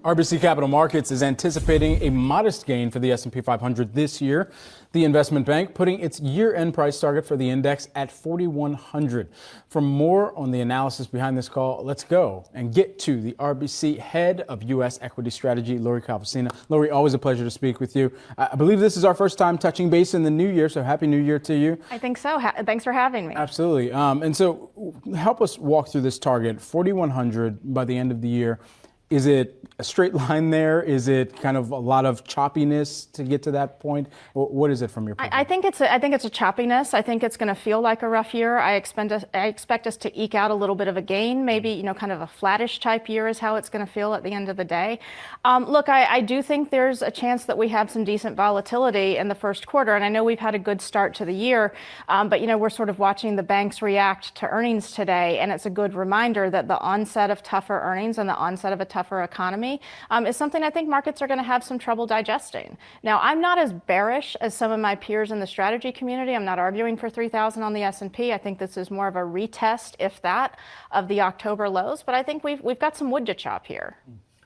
[SPEAKER 1] RBC Capital Markets is anticipating a modest gain for the S&P 500 this year. The investment bank putting its year-end price target for the index at 4,100. For more on the analysis behind this call, let's go and get to the RBC head of U.S. equity strategy, Lori Calvasina. Lori, always a pleasure to speak with you. I believe this is our first time touching base in the new year, so happy new year to you.
[SPEAKER 4] I think so. Thanks for having me.
[SPEAKER 1] Absolutely. And so help us walk through this target, 4,100 by the end of the year. Is it a straight line there? Is it kind of a lot of choppiness to get to that point? What is it from your point?
[SPEAKER 4] I think it's a choppiness. I think it's going to feel like a rough year. I expect us to eke out a little bit of a gain, maybe kind of a flattish type year is how it's going to feel at the end of the day. Look, I do think there's a chance that we have some decent volatility in the first quarter, and I know we've had a good start to the year, but we're sort of watching the banks react to earnings today, and it's a good reminder that the onset of tougher earnings and the onset of a tougher economy is something I think markets are going to have some trouble digesting. Now, I'm not as bearish as some of my peers in the strategy community. I'm not arguing for 3,000 on the S&P. I think this is more of a retest, if that, of the October lows. But I think we've got some wood to chop here.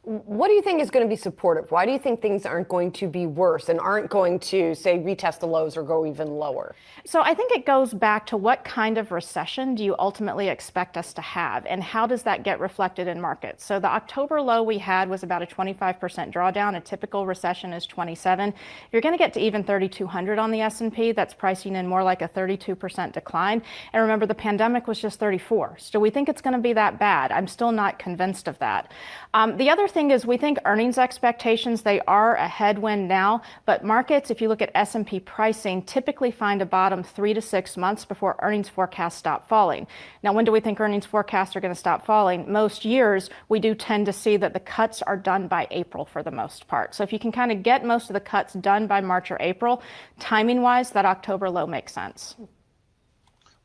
[SPEAKER 6] What do you think is going to be supportive? Why do you think things aren't going to be worse and aren't going to, say, retest the lows or go even lower?
[SPEAKER 4] So I think it goes back to what kind of recession do you ultimately expect us to have, and how does that get reflected in markets? So the October low we had was about a 25% drawdown. A typical recession is 27. If you're going to get to even 3,200 on the S&P, that's pricing in more like a 32% decline. And remember, the pandemic was just 34. So we think it's going to be that bad. I'm still not convinced of that. The other thing is we think earnings expectations, they are a headwind now, but markets, if you look at S&P pricing, typically find a bottom 3 to 6 months before earnings forecasts stop falling. Now, when do we think earnings forecasts are going to stop falling? Most years, we do tend to see that the cuts are done by April for the most part. So if you can kind of get most of the cuts done by March or April, timing-wise, that October low makes sense.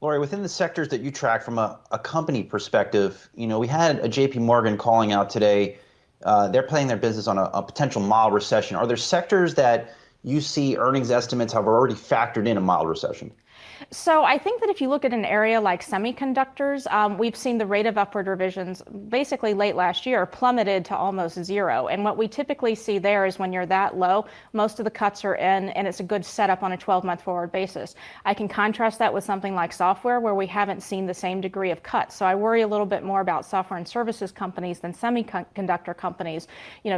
[SPEAKER 20] Lori, within the sectors that you track from a company perspective, we had a JP Morgan calling out today. They're playing their business on a potential mild recession. Are there sectors that you see earnings estimates have already factored in a mild recession?
[SPEAKER 4] So I think that if you look at an area like semiconductors, we've seen the rate of upward revisions basically late last year plummeted to almost zero. And what we typically see there is when you're that low, most of the cuts are in, and it's a good setup on a 12-month forward basis. I can contrast that with something like software where we haven't seen the same degree of cuts. So I worry a little bit more about software and services companies than semiconductor companies,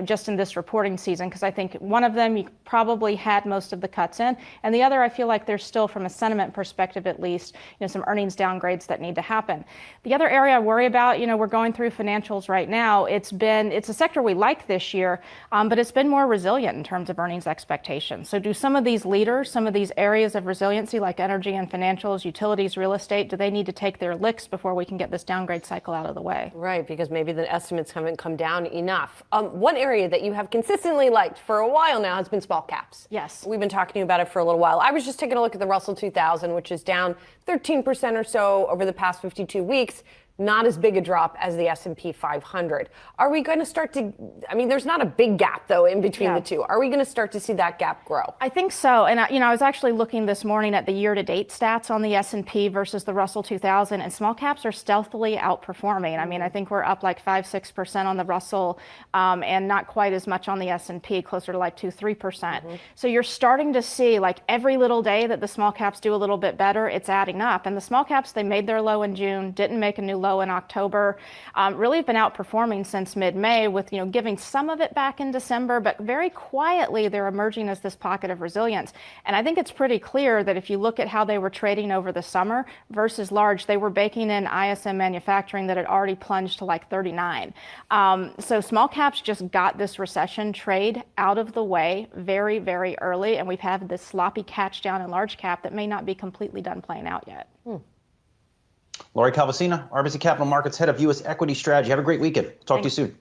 [SPEAKER 4] just in this reporting season, because I think one of them you probably had most of the cuts in, and the other I feel like there's still, from a sentiment perspective at least, some earnings downgrades that need to happen. The other area I worry about, we're going through financials right now. It's a sector we like this year, but it's been more resilient in terms of earnings expectations. So do some of these leaders, some of these areas of resiliency like energy and financials, utilities, real estate, do they need to take their licks before we can get this downgrade cycle out of the way?
[SPEAKER 6] Right, because maybe the estimates haven't come down enough. One area that you have consistently liked for a while now has been small caps.
[SPEAKER 4] Yes.
[SPEAKER 6] We've been talking to you about it for a little while. I was just taking a look at the Russell 2000, which is down 13% or so over the past 52 weeks. Not as big a drop as the S&P 500. Are we going to start to, there's not a big gap though in between the two. Are we going to start to see that gap grow?
[SPEAKER 4] I think so. And I was actually looking this morning at the year-to-date stats on the S&P versus the Russell 2000, and small caps are stealthily outperforming. I think we're up like 5-6% on the Russell, and not quite as much on the S&P, closer to like 2-3%. So you're starting to see, like, every little day that the small caps do a little bit better, it's adding up. And the small caps, they made their low in June, didn't make a new low in October, really have been outperforming since mid-May, with giving some of it back in December, but very quietly they're emerging as this pocket of resilience. And I think it's pretty clear that if you look at how they were trading over the summer versus large, they were baking in ISM manufacturing that had already plunged to like 39. So small caps just got this recession trade out of the way very, very early, and we've had this sloppy catch down in large cap that may not be completely done playing out yet.
[SPEAKER 20] Lori Calvasina, RBC Capital Markets Head of U.S. Equity Strategy. Have a great weekend. Talk to you soon.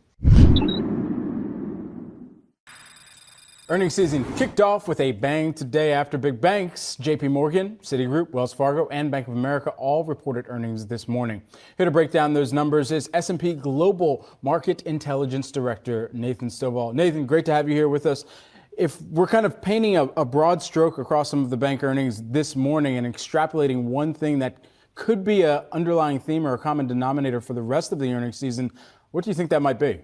[SPEAKER 1] Earnings season kicked off with a bang today after big banks. JP Morgan, Citigroup, Wells Fargo, and Bank of America all reported earnings this morning. Here to break down those numbers is S&P Global Market Intelligence Director Nathan Stovall. Nathan, great to have you here with us. If we're kind of painting a broad stroke across some of the bank earnings this morning and extrapolating one thing that could be an underlying theme or a common denominator for the rest of the earnings season, what do you think that might be?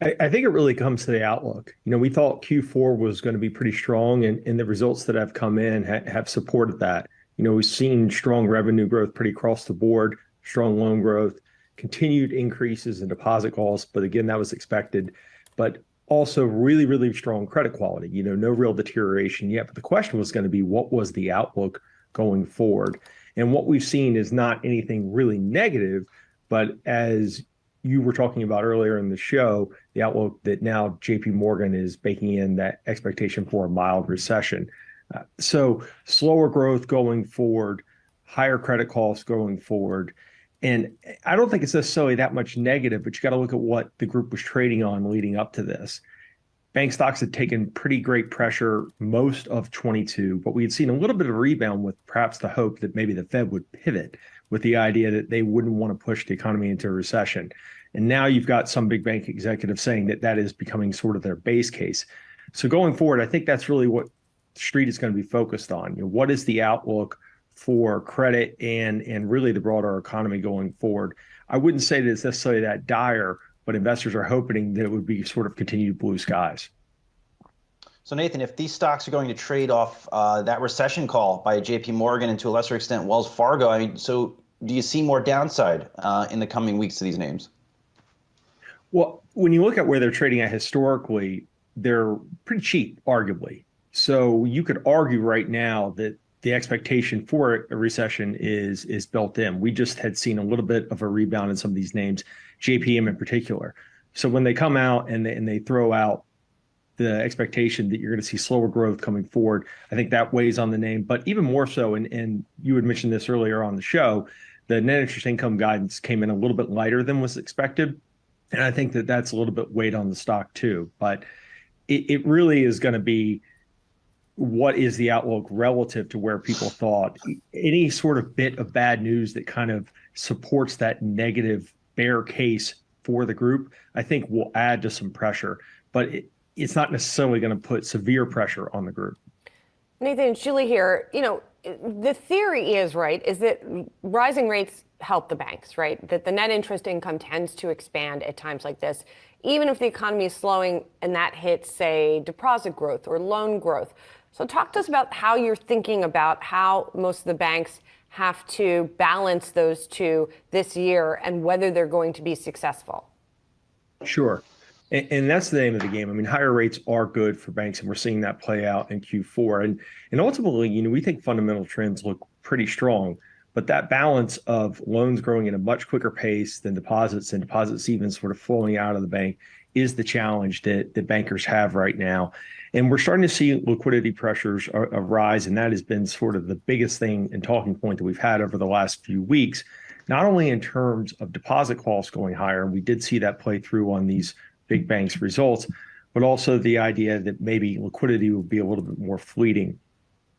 [SPEAKER 8] I think it really comes to the outlook. We thought Q4 was going to be pretty strong, and the results that have come in have supported that. We've seen strong revenue growth pretty across the board, strong loan growth, continued increases in deposit costs, but again, that was expected. But also really, really strong credit quality, no real deterioration yet. But the question was going to be, what was the outlook going forward? And what we've seen is not anything really negative, but as you were talking about earlier in the show, the outlook that now JP Morgan is baking in that expectation for a mild recession. So slower growth going forward, higher credit costs going forward. And I don't think it's necessarily that much negative, but you got to look at what the group was trading on leading up to this. Bank stocks had taken pretty great pressure most of 22, but we had seen a little bit of a rebound with perhaps the hope that maybe the Fed would pivot with the idea that they wouldn't want to push the economy into a recession. And now you've got some big bank executives saying that that is becoming sort of their base case. So going forward, I think that's really what the street is going to be focused on. What is the outlook for credit and really the broader economy going forward? I wouldn't say that it's necessarily that dire, but investors are hoping that it would be sort of continued blue skies.
[SPEAKER 20] So Nathan, if these stocks are going to trade off that recession call by JP Morgan and to a lesser extent Wells Fargo, I mean, so do you see more downside in the coming weeks to these names?
[SPEAKER 8] Well, when you look at where they're trading at historically, they're pretty cheap, arguably. So you could argue right now that the expectation for a recession is built in. We just had seen a little bit of a rebound in some of these names, JPM in particular. So when they come out and they throw out the expectation that you're going to see slower growth coming forward, I think that weighs on the name. But even more so, and you had mentioned this earlier on the show, the net interest income guidance came in a little bit lighter than was expected. And I think that that's a little bit weight on the stock too. But it really is going to be, what is the outlook relative to where people thought? Any sort of bit of bad news that kind of supports that negative bear case for the group, I think will add to some pressure. But it's not necessarily going to put severe pressure on the group.
[SPEAKER 6] Nathan, it's Julie here. You know, the theory is, right, is that rising rates help the banks, right? That the net interest income tends to expand at times like this, even if the economy is slowing and that hits, say, deposit growth or loan growth. So talk to us about how you're thinking about how most of the banks have to balance those two this year and whether they're going to be successful.
[SPEAKER 8] Sure. And that's the name of the game. I mean, higher rates are good for banks, and we're seeing that play out in Q4. And ultimately, you know, we think fundamental trends look pretty strong, but that balance of loans growing at a much quicker pace than deposits, and deposits even sort of flowing out of the bank, is the challenge that bankers have right now. And we're starting to see liquidity pressures arise, and that has been sort of the biggest thing and talking point that we've had over the last few weeks, not only in terms of deposit costs going higher, and we did see that play through on these big banks' results, but also the idea that maybe liquidity will be a little bit more fleeting.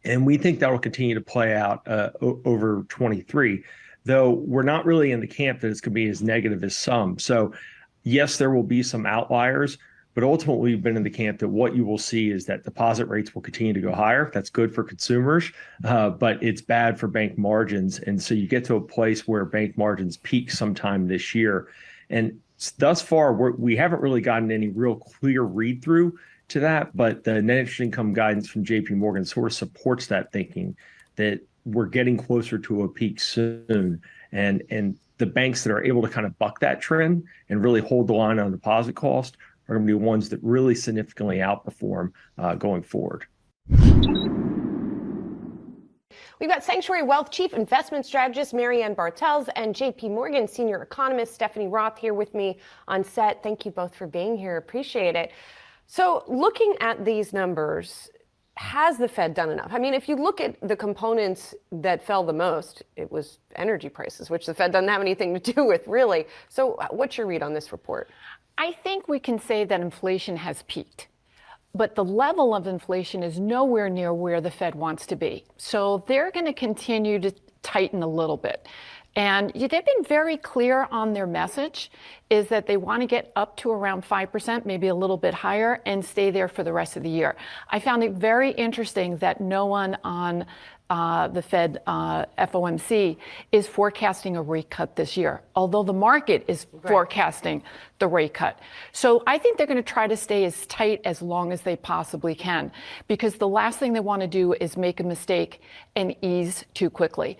[SPEAKER 8] And we think that will continue to play out over 23, though we're not really in the camp that it's going to be as negative as some. So yes, there will be some outliers, but ultimately we've been in the camp that what you will see is that deposit rates will continue to go higher. That's good for consumers, but it's bad for bank margins. And so you get to a place where bank margins peak sometime this year. And thus far, we haven't really gotten any real clear read through to that, but the net interest income guidance from JP Morgan sort of supports that thinking that we're getting closer to a peak soon. And the banks that are able to kind of buck that trend and really hold the line on deposit cost are going to be the ones that really significantly outperform going forward.
[SPEAKER 6] We've got Sanctuary Wealth Chief Investment Strategist Marianne Bartels and JP Morgan Senior Economist Stephanie Roth here with me on set. Thank you both for being here. Appreciate it. So looking at these numbers, has the Fed done enough? I mean, if you look at the components that fell the most, it was energy prices, which the Fed doesn't have anything to do with, really. So what's your read on this report?
[SPEAKER 10] I think we can say that inflation has peaked, but the level of inflation is nowhere near where the Fed wants to be. So they're going to continue to tighten a little bit. And they've been very clear on their message, is that they want to get up to around 5%, maybe a little bit higher, and stay there for the rest of the year. I found it very interesting that no one on the Fed FOMC is forecasting a rate cut this year, although the market is forecasting the rate cut. So I think they're going to try to stay as tight as long as they possibly can, because the last thing they want to do is make a mistake and ease too quickly.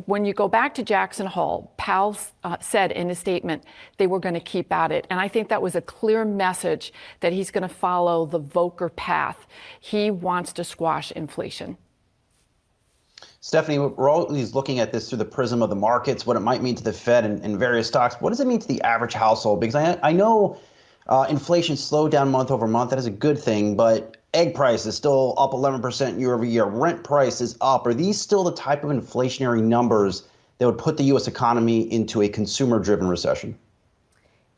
[SPEAKER 10] When you go back to Jackson Hole, Powell said in his statement they were going to keep at it. And I think that was a clear message that he's going to follow the Volcker path. He wants to squash inflation.
[SPEAKER 20] Stephanie, we're always looking at this through the prism of the markets, what it might mean to the Fed and various stocks. What does it mean to the average household? Because I know inflation slowed down month over month. That is a good thing, but egg price is still up 11% year over year. Rent price is up. Are these still the type of inflationary numbers that would put the U.S. economy into a consumer-driven recession?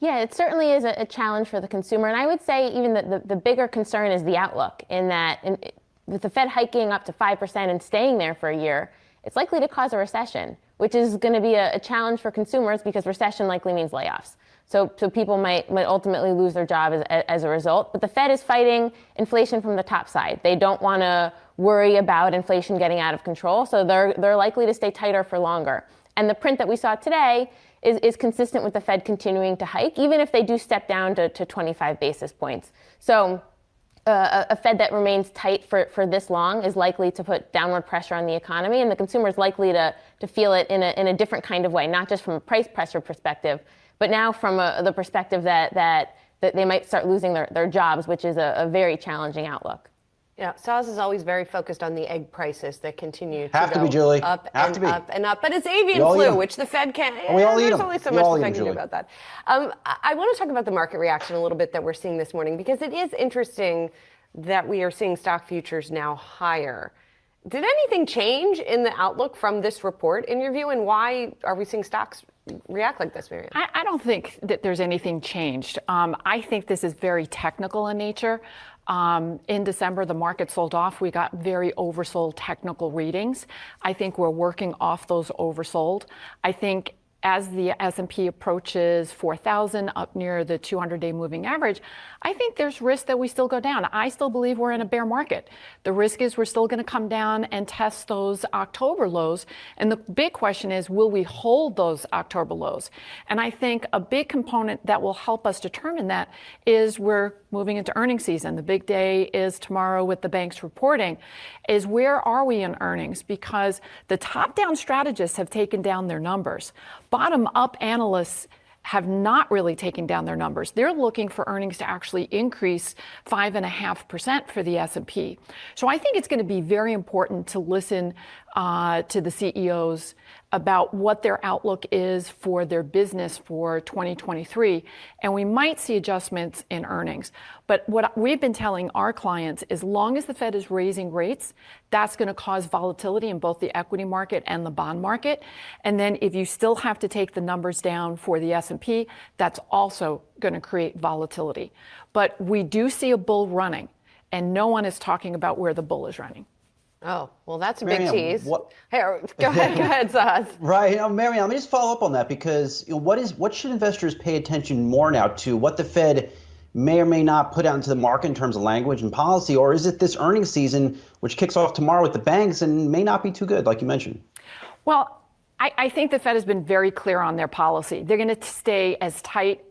[SPEAKER 22] Yeah, it certainly is a challenge for the consumer. And I would say even the bigger concern is the outlook, in that with the Fed hiking up to 5% and staying there for a year, it's likely to cause a recession, which is going to be a challenge for consumers, because recession likely means layoffs. So people might ultimately lose their job as a result. But the Fed is fighting inflation from the top side. They don't want to worry about inflation getting out of control, so they're likely to stay tighter for longer. And the print that we saw today is consistent with the Fed continuing to hike, even if they do step down to 25 basis points. So a Fed that remains tight for this long is likely to put downward pressure on the economy, and the consumer is likely to feel it in a different kind of way, not just from a price pressure perspective, but now from the perspective that they might start losing their jobs, which is a very challenging outlook.
[SPEAKER 6] Yeah, Saz is always very focused on the egg prices that continue
[SPEAKER 20] Have
[SPEAKER 6] to
[SPEAKER 20] to
[SPEAKER 6] go
[SPEAKER 20] be, Julie.
[SPEAKER 6] up
[SPEAKER 20] Have
[SPEAKER 6] and
[SPEAKER 20] to be.
[SPEAKER 6] up and up. But it's avian
[SPEAKER 20] We all eat
[SPEAKER 6] flu,
[SPEAKER 20] 'em.
[SPEAKER 6] which the Fed can't.
[SPEAKER 20] We all eat
[SPEAKER 6] there's
[SPEAKER 20] 'em.
[SPEAKER 6] only so
[SPEAKER 20] We
[SPEAKER 6] much
[SPEAKER 20] all
[SPEAKER 6] the
[SPEAKER 20] eat
[SPEAKER 6] Fed
[SPEAKER 20] 'em,
[SPEAKER 6] can do
[SPEAKER 20] Julie.
[SPEAKER 6] about that. I want to talk about the market reaction a little bit that we're seeing this morning, because it is interesting that we are seeing stock futures now higher. Did anything change in the outlook from this report, in your view, and why are we seeing stocks react like this, Marianne?
[SPEAKER 10] I don't think that there's anything changed. I think this is very technical in nature. In December, the market sold off. We got very oversold technical readings. I think we're working off those oversold. I think as the S&P approaches 4,000 up near the 200-day moving average, I think there's risk that we still go down. I still believe we're in a bear market. The risk is we're still going to come down and test those October lows. And the big question is, will we hold those October lows? And I think a big component that will help us determine that is we're moving into earnings season. The big day is tomorrow with the banks reporting, is where are we in earnings? Because the top-down strategists have taken down their numbers. Bottom-up analysts have not really taken down their numbers. They're looking for earnings to actually increase 5.5% for the S&P. So I think it's going to be very important to listen to the CEOs about what their outlook is for their business for 2023. And we might see adjustments in earnings. But what we've been telling our clients, as long as the Fed is raising rates, that's going to cause volatility in both the equity market and the bond market. And then if you still have to take the numbers down for the S&P, that's also going to create volatility. But we do see a bull running, and no one is talking about where the bull is running.
[SPEAKER 6] Oh, well, that's a big
[SPEAKER 20] Marianne,
[SPEAKER 6] tease. Hey, go ahead, Saz.
[SPEAKER 20] Right. Marianne, let me just follow up on that, because what should investors pay attention more now to? What the Fed may or may not put out into the market in terms of language and policy, or is it this earnings season, which kicks off tomorrow with the banks and may not be too good, like you mentioned?
[SPEAKER 10] Well, I think the Fed has been very clear on their policy. They're going to stay as tight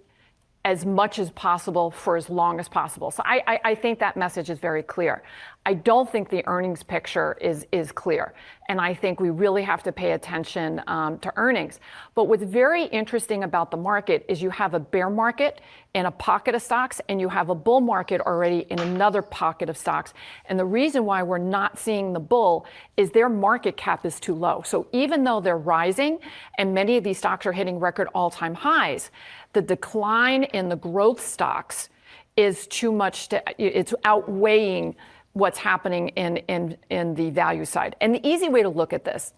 [SPEAKER 10] as much as possible for as long as possible. So I think that message is very clear. I don't think the earnings picture is clear. And I think we really have to pay attention to earnings. But what's very interesting about the market is you have a bear market in a pocket of stocks, and you have a bull market already in another pocket of stocks. And the reason why we're not seeing the bull is their market cap is too low. So even though they're rising, and many of these stocks are hitting record all-time highs, the decline in the growth stocks is too much. It's outweighing what's happening in the value side. And the easy way to look at this,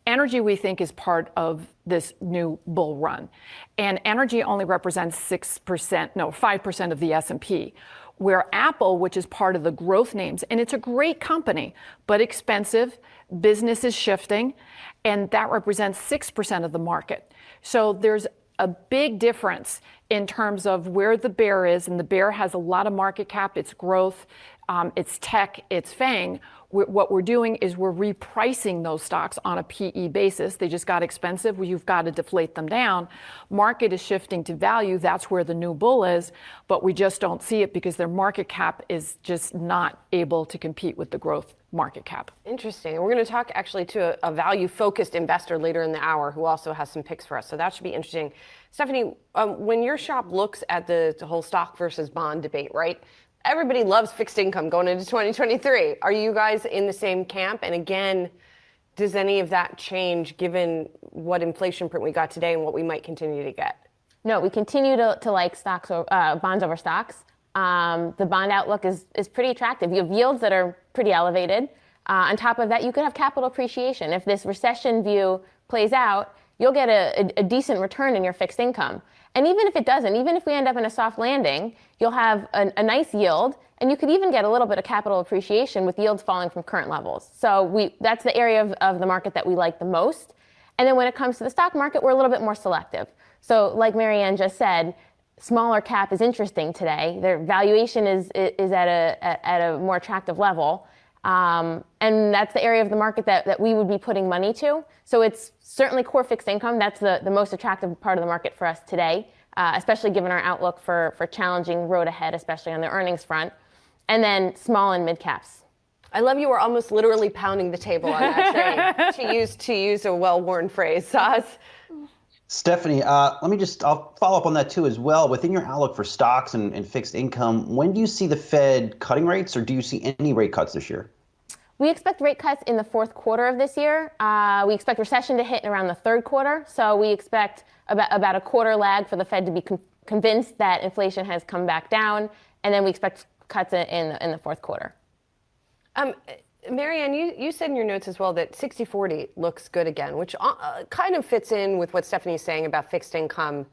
[SPEAKER 10] energy, we think, is part of this new bull run. And energy only represents 5% of the S&P, where Apple, which is part of the growth names, and it's a great company, but expensive, business is shifting, and that represents 6% of the market. So there's a big difference in terms of where the bear is, and the bear has a lot of market cap, it's growth, it's tech, it's FANG. What we're doing is we're repricing those stocks on a PE basis. They just got expensive. You've got to deflate them down. Market is shifting to value. That's where the new bull is, but we just don't see it because their market cap is just not able to compete with the growth market cap.
[SPEAKER 6] Interesting. We're going to talk actually to a value-focused investor later in the hour who also has some picks for us. So that should be interesting. Stephanie, when your shop looks at the whole stock versus bond debate, right? Everybody loves fixed income going into 2023. Are you guys in the same camp? And again, does any of that change given what inflation print we got today and what we might continue to get?
[SPEAKER 22] No, we continue to like stocks or bonds over stocks. The bond outlook is pretty attractive. You have yields that are pretty elevated. On top of that, you could have capital appreciation. If this recession view plays out, you'll get a decent return in your fixed income. And even if it doesn't, even if we end up in a soft landing, you'll have a nice yield, and you could even get a little bit of capital appreciation with yields falling from current levels. So that's the area of the market that we like the most. And then when it comes to the stock market, we're a little bit more selective. So like Marianne just said, smaller cap is interesting today. Their valuation is at a more attractive level. And that's the area of the market that we would be putting money to. So it's certainly core fixed income. That's the most attractive part of the market for us today, especially given our outlook for challenging road ahead, especially on the earnings front. And then small and mid caps.
[SPEAKER 6] I love you were almost literally pounding the table on that train, to use a well-worn phrase. Saz?
[SPEAKER 7] Stephanie, I'll follow up on that too as well. Within your outlook for stocks and fixed income, when do you see the Fed cutting rates, or do you see any rate cuts this year?
[SPEAKER 22] We expect rate cuts in the fourth quarter of this year. We expect recession to hit in around the third quarter. So we expect about a quarter lag for the Fed to be convinced that inflation has come back down. And then we expect cuts in the fourth quarter.
[SPEAKER 6] Marianne, you said in your notes as well that 60-40 looks good again, which kind of fits in with what Stephanie's saying about fixed income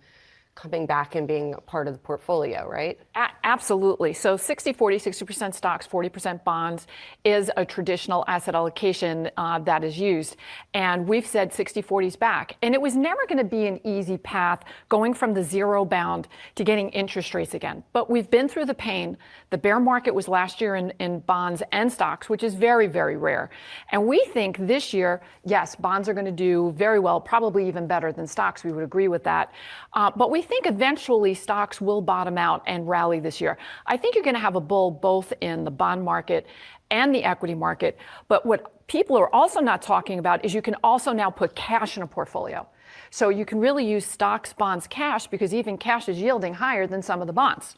[SPEAKER 6] coming back and being a part of the portfolio, right?
[SPEAKER 10] Absolutely. So 60-40, 60% stocks, 40% bonds is a traditional asset allocation that is used. And we've said 60-40 is back. And it was never going to be an easy path going from the zero bound to getting interest rates again. But we've been through the pain. The bear market was last year in bonds and stocks, which is very, very rare. And we think this year, yes, bonds are going to do very well, probably even better than stocks. We would agree with that. But we think eventually stocks will bottom out and rally this year. I think you're going to have a bull both in the bond market and the equity market. But what people are also not talking about is you can also now put cash in a portfolio. So you can really use stocks, bonds, cash, because even cash is yielding higher than some of the bonds.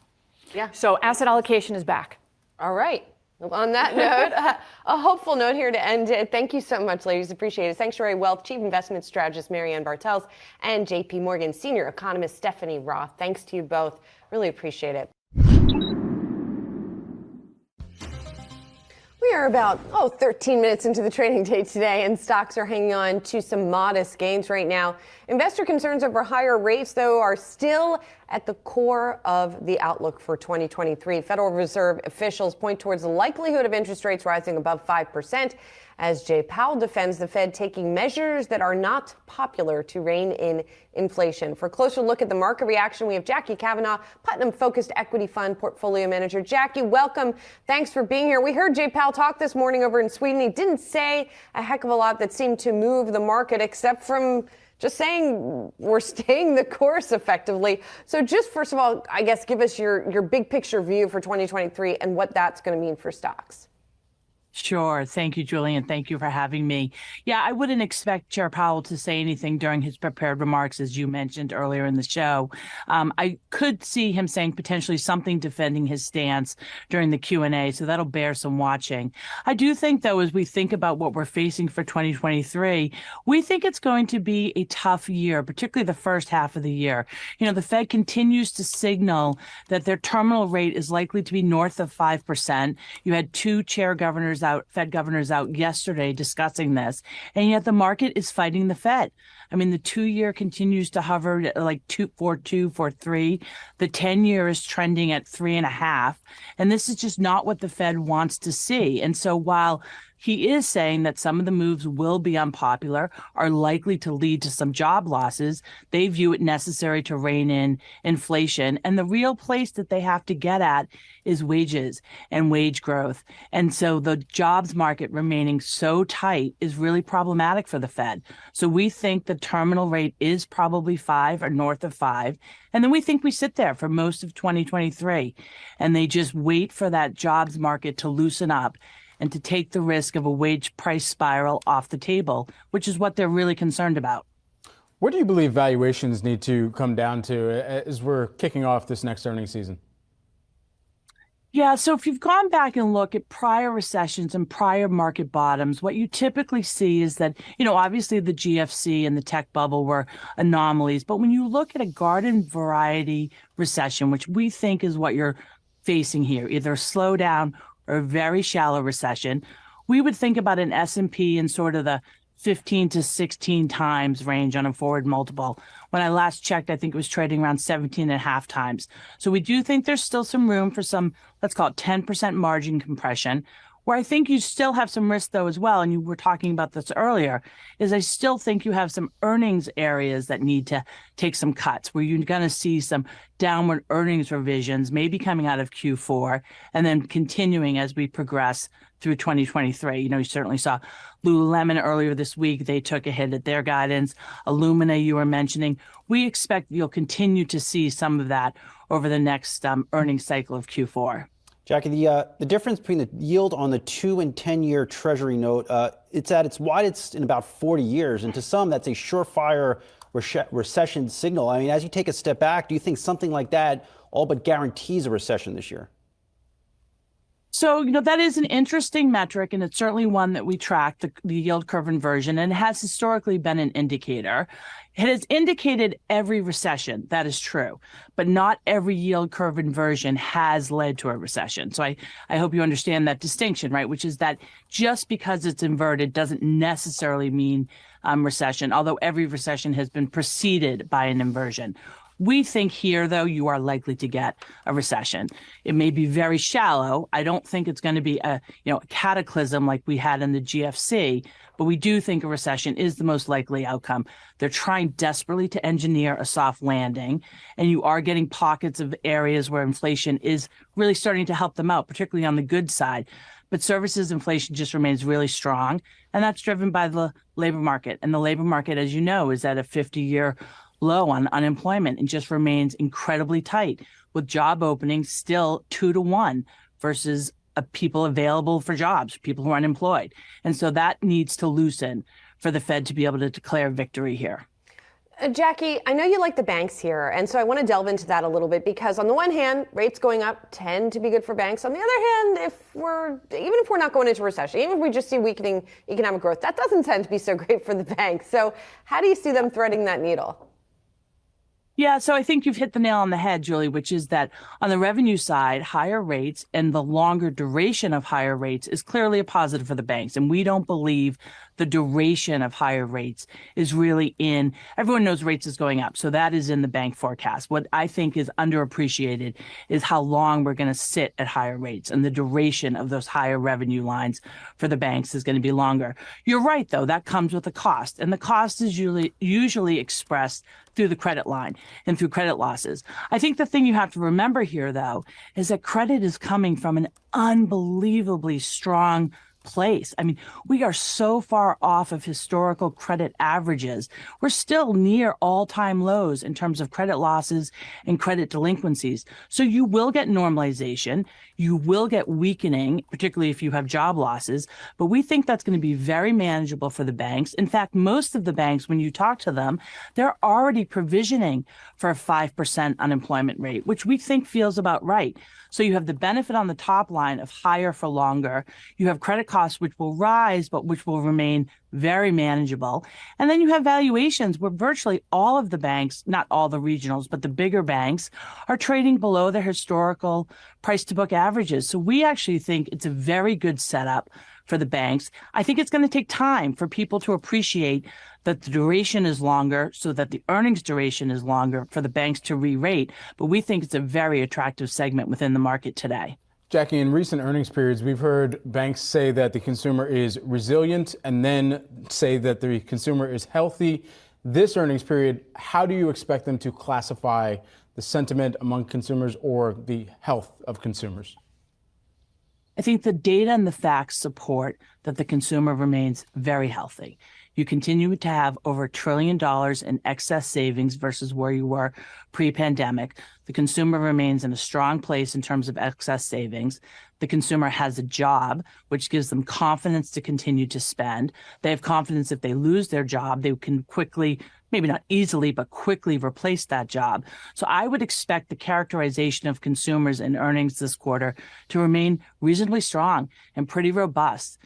[SPEAKER 6] Yeah.
[SPEAKER 10] So asset allocation is back.
[SPEAKER 6] All right. On that note, a hopeful note here to end it. Thank you so much, ladies. Appreciate it. Sanctuary Wealth Chief Investment Strategist Marianne Bartels and JP Morgan Senior Economist Stephanie Roth. Thanks to you both. Really appreciate it. We are about 13 minutes into the trading day today, and stocks are hanging on to some modest gains right now. Investor concerns over higher rates, though, are still at the core of the outlook for 2023. Federal Reserve officials point towards the likelihood of interest rates rising above 5%, as Jay Powell defends the Fed taking measures that are not popular to rein in inflation. For a closer look at the market reaction, we have Jackie Kavanaugh, Putnam-focused equity fund portfolio manager. Jackie, welcome. Thanks for being here. We heard Jay Powell talk this morning over in Sweden. He didn't say a heck of a lot that seemed to move the market, except from just saying we're staying the course effectively. So just first of all, I guess, give us your big picture view for 2023 and what that's going to mean for stocks.
[SPEAKER 9] Sure. Thank you, Julian. Thank you for having me. Yeah, I wouldn't expect Chair Powell to say anything during his prepared remarks, as you mentioned earlier in the show. I could see him saying potentially something defending his stance during the Q&A, so that'll bear some watching. I do think, though, as we think about what we're facing for 2023, we think it's going to be a tough year, particularly the first half of the year. You know, the Fed continues to signal that their terminal rate is likely to be north of 5%. You had two Fed governors out yesterday discussing this, and yet the market is fighting the Fed. I mean, the 2-year continues to hover at like 2.42, 4.3. The 10-year is trending at 3.5, and this is just not what the Fed wants to see. And so while he is saying that some of the moves will be unpopular, are likely to lead to some job losses, they view it necessary to rein in inflation. And the real place that they have to get at is wages and wage growth. And so the jobs market remaining so tight is really problematic for the Fed. So we think the terminal rate is probably 5 or north of 5. And then we think we sit there for most of 2023, and they just wait for that jobs market to loosen up and to take the risk of a wage price spiral off the table, which is what they're really concerned about.
[SPEAKER 1] Where do you believe valuations need to come down to as we're kicking off this next earnings season?
[SPEAKER 9] Yeah, so if you've gone back and look at prior recessions and prior market bottoms, what you typically see is that, you know, obviously the GFC and the tech bubble were anomalies. But when you look at a garden variety recession, which we think is what you're facing here, either a slowdown or a very shallow recession, we would think about an S&P in sort of the 15 to 16 times range on a forward multiple. When I last checked, I think it was trading around 17.5 times. So we do think there's still some room for some, let's call it 10% margin compression. Where I think you still have some risk, though, as well, and you were talking about this earlier, is I still think you have some earnings areas that need to take some cuts, where you're going to see some downward earnings revisions, maybe coming out of Q4, and then continuing as we progress through 2023. You certainly saw Lululemon earlier this week. They took a hit at their guidance. Illumina, you were mentioning. We expect you'll continue to see some of that over the next earnings cycle of Q4.
[SPEAKER 11] Jackie, the difference between the yield on the 2- and 10-year Treasury note, it's at its widest in about 40 years. And to some, that's a surefire recession signal. I mean, as you take a step back, do you think something like that all but guarantees a recession this year?
[SPEAKER 9] So, that is an interesting metric, and it's certainly one that we track, the yield curve inversion, and it has historically been an indicator. It has indicated every recession, that is true, but not every yield curve inversion has led to a recession. So I hope you understand that distinction, right, which is that just because it's inverted doesn't necessarily mean recession, although every recession has been preceded by an inversion. We think here, though, you are likely to get a recession. It may be very shallow. I don't think it's going to be a cataclysm like we had in the GFC, but we do think a recession is the most likely outcome. They're trying desperately to engineer a soft landing, and you are getting pockets of areas where inflation is really starting to help them out, particularly on the goods side. But services inflation just remains really strong, and that's driven by the labor market. And the labor market, as you know, is at a 50-year low on unemployment and just remains incredibly tight, with job openings still 2 to 1 versus people available for jobs, people who are unemployed. And so that needs to loosen for the Fed to be able to declare victory here.
[SPEAKER 6] Jackie, I know you like the banks here, and so I want to delve into that a little bit because on the one hand, rates going up tend to be good for banks. On the other hand, even if we're not going into recession, even if we just see weakening economic growth, that doesn't tend to be so great for the banks. So how do you see them threading that needle?
[SPEAKER 9] Yeah, so I think you've hit the nail on the head, Julie, which is that on the revenue side, higher rates and the longer duration of higher rates is clearly a positive for the banks. And we don't believe the duration of higher rates is really in. Everyone knows rates is going up, so that is in the bank forecast. What I think is underappreciated is how long we're going to sit at higher rates, and the duration of those higher revenue lines for the banks is going to be longer. You're right, though, that comes with a cost, and the cost is usually expressed through the credit line and through credit losses. I think the thing you have to remember here, though, is that credit is coming from an unbelievably strong place. I mean, we are so far off of historical credit averages. We're still near all-time lows in terms of credit losses and credit delinquencies. So you will get normalization. You will get weakening, particularly if you have job losses. But we think that's going to be very manageable for the banks. In fact, most of the banks, when you talk to them, they're already provisioning for a 5% unemployment rate, which we think feels about right. So you have the benefit on the top line of higher for longer. You have credit costs, which will rise, but which will remain very manageable. And then you have valuations where virtually all of the banks, not all the regionals, but the bigger banks are trading below their historical price to book averages. So we actually think it's a very good setup for the banks. I think it's going to take time for people to appreciate that the duration is longer so that the earnings duration is longer for the banks to re-rate. But we think it's a very attractive segment within the market today.
[SPEAKER 1] Jackie, in recent earnings periods, we've heard banks say that the consumer is resilient and then say that the consumer is healthy. This earnings period, how do you expect them to classify the sentiment among consumers or the health of consumers?
[SPEAKER 9] I think the data and the facts support that the consumer remains very healthy. You continue to have over $1 trillion in excess savings versus where you were pre-pandemic. The consumer remains in a strong place in terms of excess savings. The consumer has a job, which gives them confidence to continue to spend. They have confidence if they lose their job, they can quickly, maybe not easily, but quickly replace that job. So I would expect the characterization of consumers and earnings this quarter to remain reasonably strong and pretty robust.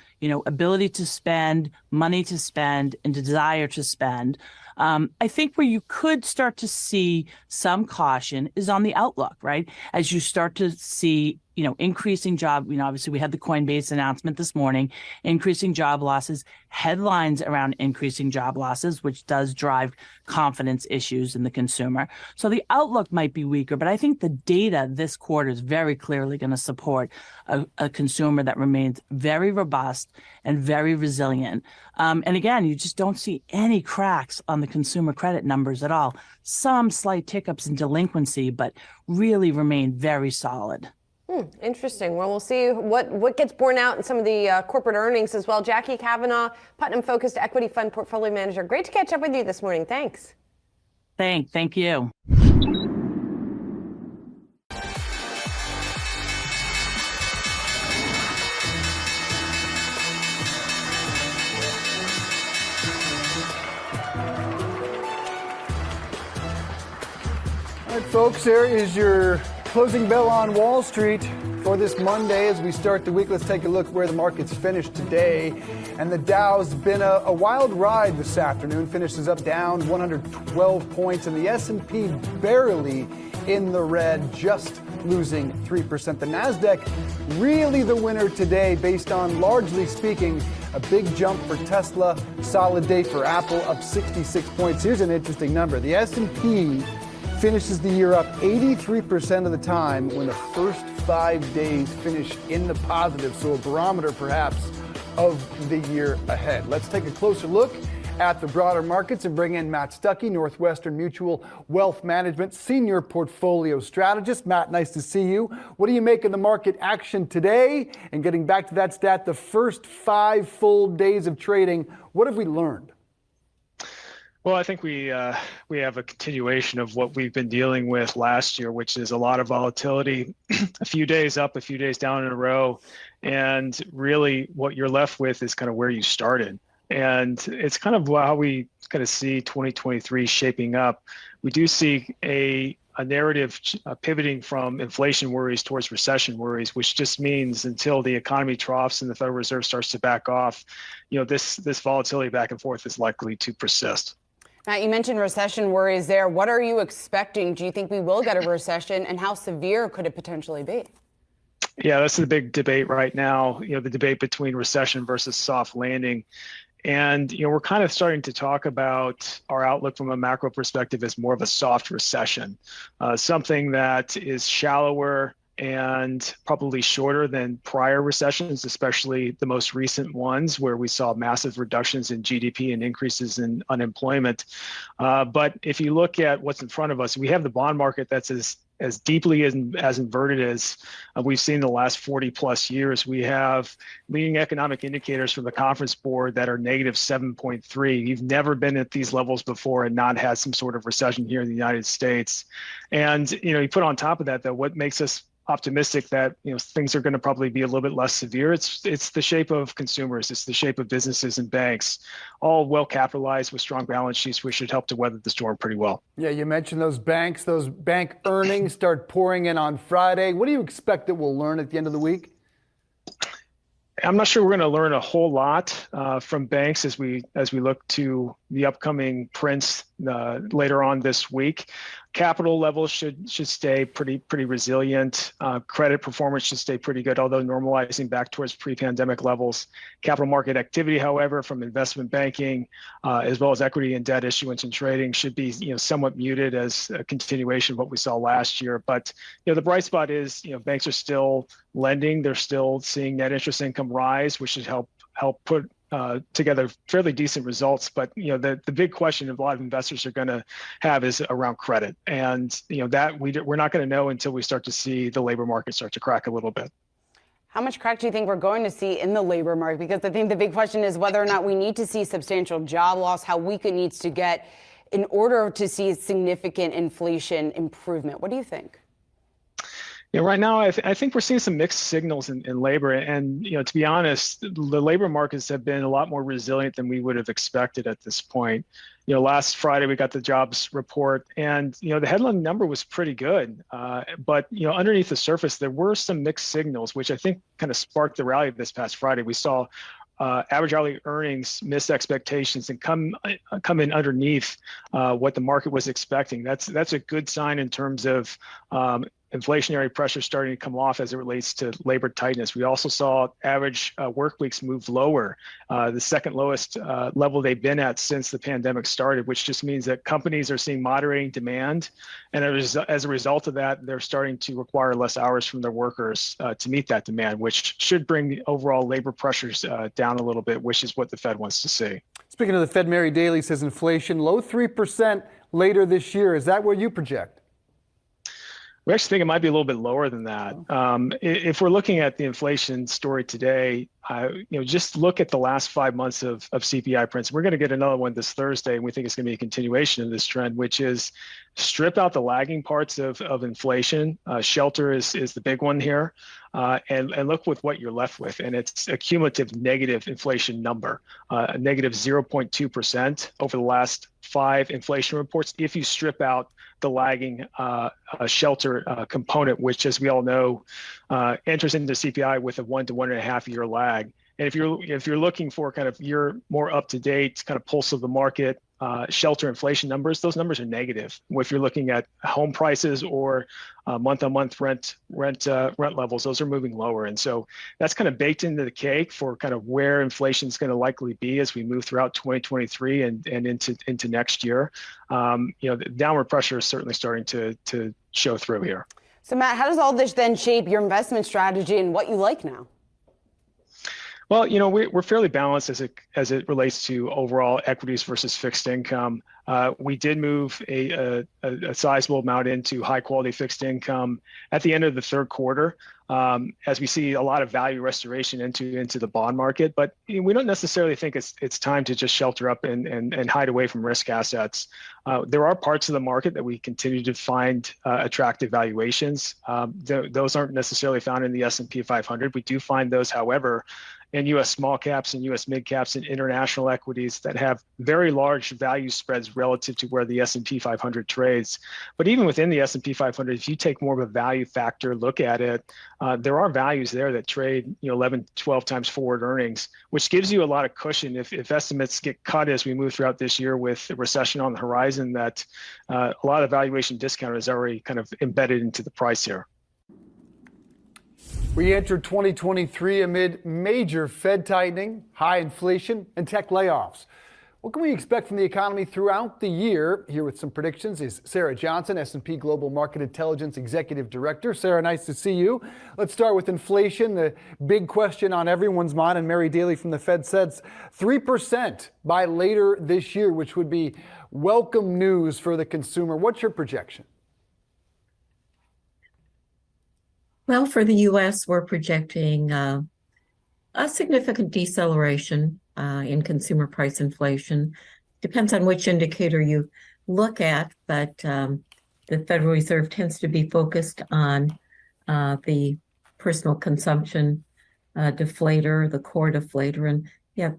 [SPEAKER 9] Ability to spend, money to spend, and desire to spend. I think where you could start to see some caution is on the outlook, right? As you start to see, increasing job, obviously we had the Coinbase announcement this morning, increasing job losses, headlines around increasing job losses, which does drive confidence issues in the consumer. So the outlook might be weaker, but I think the data this quarter is very clearly going to support a consumer that remains very robust and very resilient. And again, you just don't see any cracks on the consumer credit numbers at all. Some slight tick-ups in delinquency, but really remain very solid.
[SPEAKER 6] Interesting. Well, we'll see what gets borne out in some of the corporate earnings as well. Jackie Kavanaugh, Putnam-focused equity fund portfolio manager. Great to catch up with you this morning. Thanks.
[SPEAKER 9] Thank you.
[SPEAKER 17] All right, folks, there is your closing bell on Wall Street for this Monday. As we start the week, let's take a look where the markets finished today. And the Dow's been a wild ride this afternoon. Finishes up down 112 points, and the S&P barely in the red, just losing 3%. The Nasdaq really the winner today, based on, largely speaking, a big jump for Tesla, solid day for Apple, up 66 points. Here's an interesting number. The S&P finishes the year up 83% of the time when the first 5 days finish in the positive, so a barometer perhaps of the year ahead. Let's take a closer look at the broader markets and bring in Matt Stuckey, Northwestern Mutual Wealth Management Senior Portfolio Strategist. Matt, nice to see you. What do you make of the market action today? And getting back to that stat, the first 5 full days of trading, what have we learned?
[SPEAKER 21] Well, I think we have a continuation of what we've been dealing with last year, which is a lot of volatility, a few days up, a few days down in a row. And really what you're left with is kind of where you started. And it's kind of how we kind of see 2023 shaping up. We do see a narrative pivoting from inflation worries towards recession worries, which just means until the economy troughs and the Federal Reserve starts to back off, this volatility back and forth is likely to persist.
[SPEAKER 6] Matt, you mentioned recession worries there. What are you expecting? Do you think we will get a recession, and how severe could it potentially be?
[SPEAKER 21] Yeah, that's the big debate right now, the debate between recession versus soft landing. And, we're kind of starting to talk about our outlook from a macro perspective as more of a soft recession, something that is shallower and probably shorter than prior recessions, especially the most recent ones where we saw massive reductions in GDP and increases in unemployment. But if you look at what's in front of us, we have the bond market that's as deeply as inverted as we've seen in the last 40 plus years. We have leading economic indicators from the Conference Board that are negative 7.3. You've never been at these levels before and not had some sort of recession here in the United States. And, you put on top of that, though, what makes us optimistic that things are going to probably be a little bit less severe. It's the shape of consumers, it's the shape of businesses and banks, all well capitalized with strong balance sheets, which should help to weather the storm pretty well.
[SPEAKER 17] Yeah, you mentioned those bank earnings start pouring in on Friday. What do you expect that we'll learn at the end of the week?
[SPEAKER 21] I'm not sure we're going to learn a whole lot from banks as we look to the upcoming prints later on this week. Capital levels should stay pretty resilient. Credit performance should stay pretty good, although normalizing back towards pre-pandemic levels. Capital market activity, however, from investment banking as well as equity and debt issuance and trading should be somewhat muted as a continuation of what we saw last year. But the bright spot is banks are still lending. They're still seeing net interest income rise, which should help put together fairly decent results. But the big question of a lot of investors are going to have is around credit, and that we're not going to know until we start to see the labor market start to crack a little bit.
[SPEAKER 6] How much crack do you think we're going to see in the labor market? Because I think the big question is whether or not we need to see substantial job loss, how weak it needs to get in order to see significant inflation improvement. What do you think?
[SPEAKER 21] Right now, I think we're seeing some mixed signals in labor. And, to be honest, the labor markets have been a lot more resilient than we would have expected at this point. Last Friday, we got the jobs report and, the headline number was pretty good. But, underneath the surface, there were some mixed signals, which I think kind of sparked the rally this past Friday. We saw average hourly earnings miss expectations and come in underneath what the market was expecting. That's a good sign in terms of inflationary pressure starting to come off as it relates to labor tightness. We also saw average work weeks move lower, the second lowest level they've been at since the pandemic started, which just means that companies are seeing moderating demand. And as a result of that, they're starting to require less hours from their workers to meet that demand, which should bring the overall labor pressures down a little bit, which is what the Fed wants to see.
[SPEAKER 17] Speaking of the Fed, Mary Daly says inflation low 3% later this year. Is that where you project?
[SPEAKER 21] We actually think it might be a little bit lower than that. If we're looking at the inflation story today, just look at the last 5 months of CPI prints. We're going to get another one this Thursday, and we think it's going to be a continuation of this trend, which is strip out the lagging parts of inflation. Shelter is the big one here, and look with what you're left with, and it's a cumulative negative inflation number, a negative 0.2% over the last 5 inflation reports. If you strip out the lagging shelter component, which, as we all know, enters into CPI with a 1 to 1.5 year lag. And if you're looking for kind of your more up to date kind of pulse of the market, shelter inflation numbers, those numbers are negative. If you're looking at home prices or month-on-month rent levels, those are moving lower. And so that's kind of baked into the cake for kind of where inflation is going to likely be as we move throughout 2023 and into next year. The downward pressure is certainly starting to show through here.
[SPEAKER 6] So Matt, how does all this then shape your investment strategy and what you like now?
[SPEAKER 21] Well, we're fairly balanced as it relates to overall equities versus fixed income. We did move a sizable amount into high quality fixed income at the end of the third quarter, as we see a lot of value restoration into the bond market. But we don't necessarily think it's time to just shelter up and hide away from risk assets. There are parts of the market that we continue to find attractive valuations. Those aren't necessarily found in the S&P 500. We do find those, however, in U.S. small caps and U.S. mid caps and international equities that have very large value spreads relative to where the S&P 500 trades. But even within the S&P 500, if you take more of a value factor look at it, there are values there that trade 11, 12 times forward earnings, which gives you a lot of cushion if estimates get cut as we move throughout this year with the recession on the horizon, that a lot of valuation discount is already kind of embedded into the price here.
[SPEAKER 17] We entered 2023 amid major Fed tightening, high inflation, and tech layoffs. What can we expect from the economy throughout the year? Here with some predictions is Sarah Johnson, S&P Global Market Intelligence Executive Director. Sarah, nice to see you. Let's start with inflation, the big question on everyone's mind. And Mary Daly from the Fed says 3% by later this year, which would be welcome news for the consumer. What's your projection?
[SPEAKER 16] Well, for the U.S., we're projecting a significant deceleration in consumer price inflation. Depends on which indicator you look at, but the Federal Reserve tends to be focused on the personal consumption deflator, the core deflator. And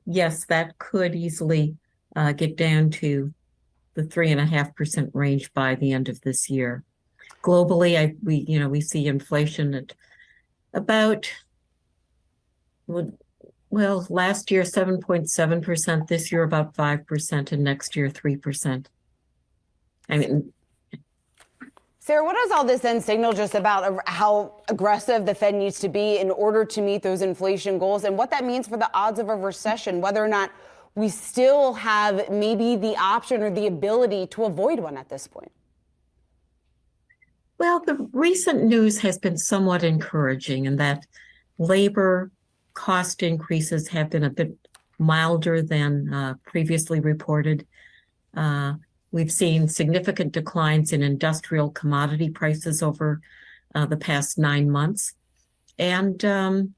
[SPEAKER 16] yes, that could easily get down to the 3.5% range by the end of this year. Globally, we see inflation at about, last year 7.7%, this year about 5%, and next year 3%.
[SPEAKER 6] Sarah, what does all this then signal just about how aggressive the Fed needs to be in order to meet those inflation goals, and what that means for the odds of a recession, whether or not we still have maybe the option or the ability to avoid one at this point?
[SPEAKER 16] Well, the recent news has been somewhat encouraging in that labor cost increases have been a bit milder than previously reported. We've seen significant declines in industrial commodity prices over the past 9 months. And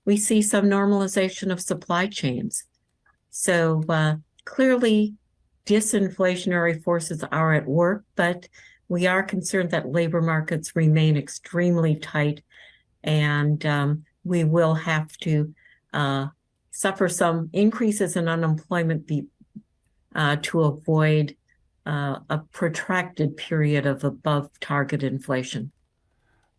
[SPEAKER 16] we see some normalization of supply chains. So clearly, disinflationary forces are at work, but we are concerned that labor markets remain extremely tight, and we will have to suffer some increases in unemployment to avoid a protracted period of above target inflation.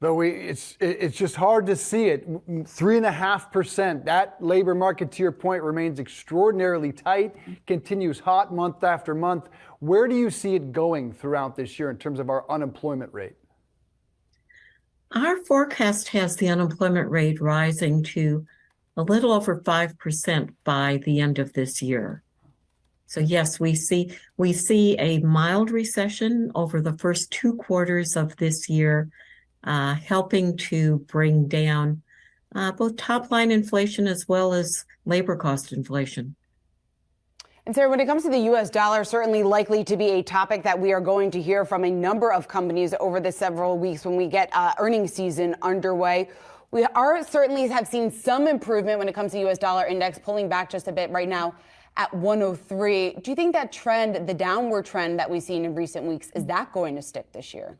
[SPEAKER 17] Though it's just hard to see it. 3.5%. That labor market, to your point, remains extraordinarily tight, continues hot month after month. Where do you see it going throughout this year in terms of our unemployment rate?
[SPEAKER 16] Our forecast has the unemployment rate rising to a little over 5% by the end of this year. So yes, we see a mild recession over the first 2 quarters of this year, helping to bring down both top line inflation as well as labor cost inflation.
[SPEAKER 2] And Sarah, when it comes to the U.S. dollar, certainly likely to be a topic that we are going to hear from a number of companies over the several weeks when we get earnings season underway. We are certainly have seen some improvement when it comes to U.S. dollar index, pulling back just a bit right now at 103. Do you think that trend, the downward trend that we've seen in recent weeks, is that going to stick this year?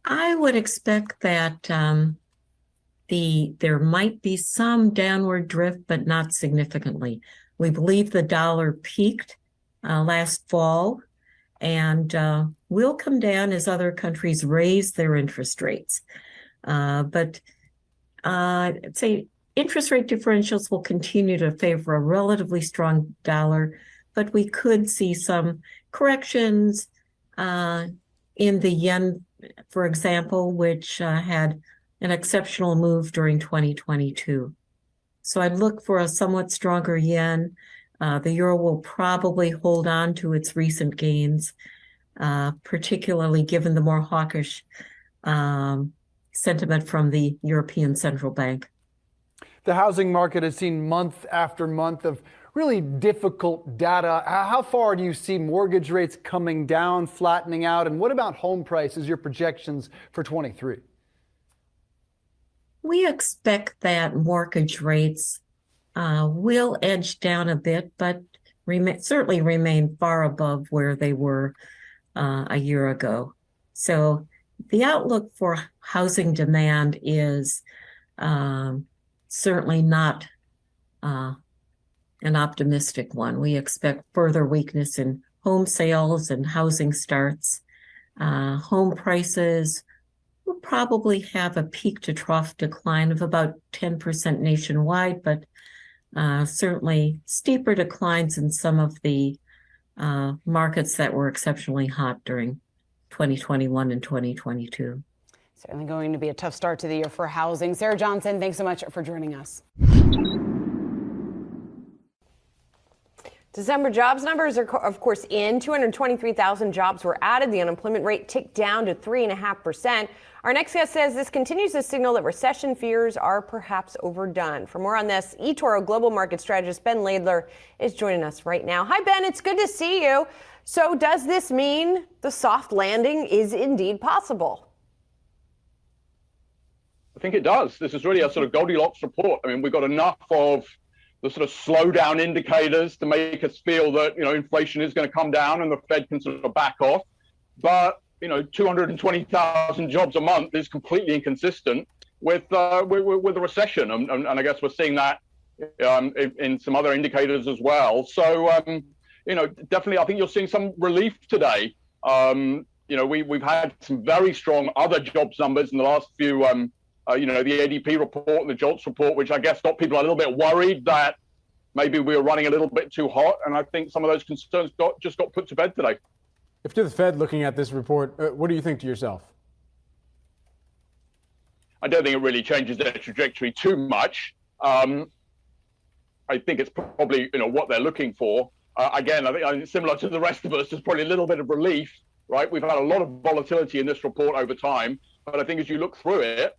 [SPEAKER 16] I would expect that there might be some downward drift, but not significantly. We believe the dollar peaked last fall and will come down as other countries raise their interest rates. But I'd say interest rate differentials will continue to favor a relatively strong dollar, but we could see some corrections in the yen, for example, which had an exceptional move during 2022. So I'd look for a somewhat stronger yen. The euro will probably hold on to its recent gains, particularly given the more hawkish sentiment from the European Central Bank.
[SPEAKER 17] The housing market has seen month after month of really difficult data. How far do you see mortgage rates coming down, flattening out? And what about home prices, your projections for 23?
[SPEAKER 16] We expect that mortgage rates will edge down a bit, but certainly remain far above where they were a year ago. So the outlook for housing demand is certainly not an optimistic one. We expect further weakness in home sales and housing starts. Home prices will probably have a peak to trough decline of about 10% nationwide, but certainly steeper declines in some of the markets that were exceptionally hot during 2021 and 2022.
[SPEAKER 2] Certainly going to be a tough start to the year for housing. Sarah Johnson, thanks so much for joining us.
[SPEAKER 6] December jobs numbers are, of course, in. 223,000 jobs were added. The unemployment rate ticked down to 3.5%. Our next guest says this continues to signal that recession fears are perhaps overdone. For more on this, eToro global market strategist Ben Laidler is joining us right now. Hi, Ben. It's good to see you. So does this mean the soft landing is indeed possible?
[SPEAKER 19] I think it does. This is really a sort of Goldilocks report. I mean, we've got enough of the sort of slowdown indicators to make us feel that, inflation is going to come down and the Fed can sort of back off. But, 220,000 jobs a month is completely inconsistent with a recession. And I guess we're seeing that in some other indicators as well. So, definitely, I think you're seeing some relief today. We've had some very strong other jobs numbers in the last few the ADP report and the JOLTS report, which I guess got people a little bit worried that maybe we were running a little bit too hot. And I think some of those concerns just got put to bed today.
[SPEAKER 1] If you're the Fed looking at this report, what do you think to yourself?
[SPEAKER 19] I don't think it really changes their trajectory too much. I think it's probably what they're looking for. Again, I think similar to the rest of us, there's probably a little bit of relief, right? We've had a lot of volatility in this report over time, but I think as you look through it,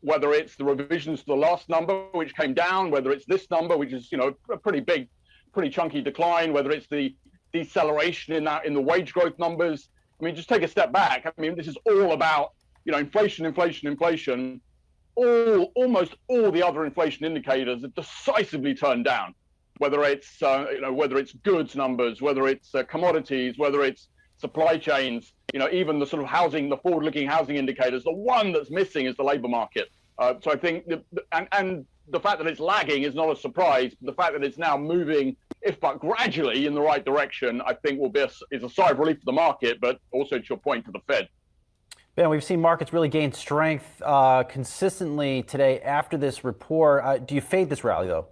[SPEAKER 19] whether it's the revisions to the last number, which came down, whether it's this number, which is a pretty big, pretty chunky decline, whether it's the deceleration in the wage growth numbers. I mean, just take a step back. I mean, this is all about inflation. Almost all the other inflation indicators have decisively turned down. Whether it's whether it's goods numbers, whether it's commodities, whether it's supply chains, even the sort of housing, the forward-looking housing indicators. The one that's missing is the labor market. So I think, and the fact that it's lagging is not a surprise. The fact that it's now moving, if but gradually, in the right direction, I think is a sigh of relief for the market, but also to your point, to the Fed.
[SPEAKER 20] Ben, we've seen markets really gain strength consistently today after this report. Do you fade this rally, though?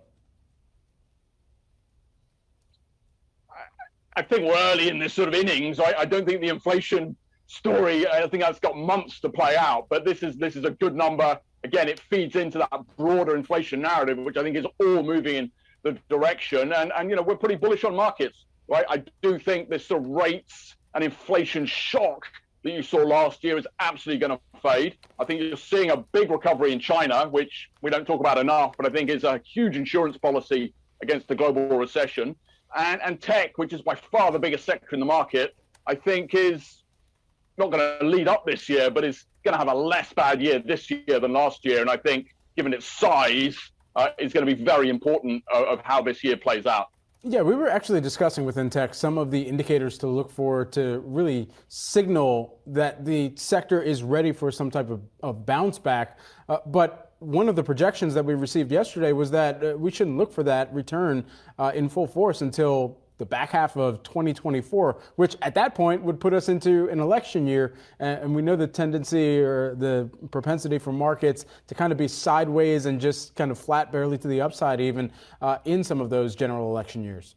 [SPEAKER 19] I think we're early in this sort of innings. I don't think the inflation story, I think that's got months to play out, but this is a good number. Again, it feeds into that broader inflation narrative, which I think is all moving in the direction. And we're pretty bullish on markets, right? I do think this sort of rates and inflation shock that you saw last year is absolutely going to fade. I think you're seeing a big recovery in China, which we don't talk about enough, but I think is a huge insurance policy against the global recession. And tech, which is by far the biggest sector in the market, I think is not going to lead up this year, but is going to have a less bad year this year than last year. And I think, given its size, is going to be very important of how this year plays out.
[SPEAKER 1] Yeah, we were actually discussing within tech some of the indicators to look for to really signal that the sector is ready for some type of bounce back. But one of the projections that we received yesterday was that we shouldn't look for that return in full force until the back half of 2024, which at that point would put us into an election year. And we know the tendency or the propensity for markets to kind of be sideways and just kind of flat, barely to the upside even in some of those general election years.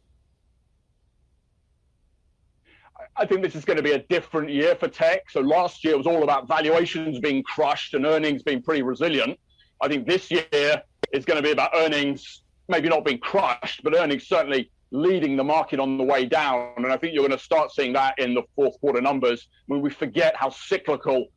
[SPEAKER 19] I think this is going to be a different year for tech. So last year was all about valuations being crushed and earnings being pretty resilient. I think this year is going to be about earnings maybe not being crushed, but earnings certainly leading the market on the way down. And I think you're going to start seeing that in the fourth quarter numbers when we forget how cyclical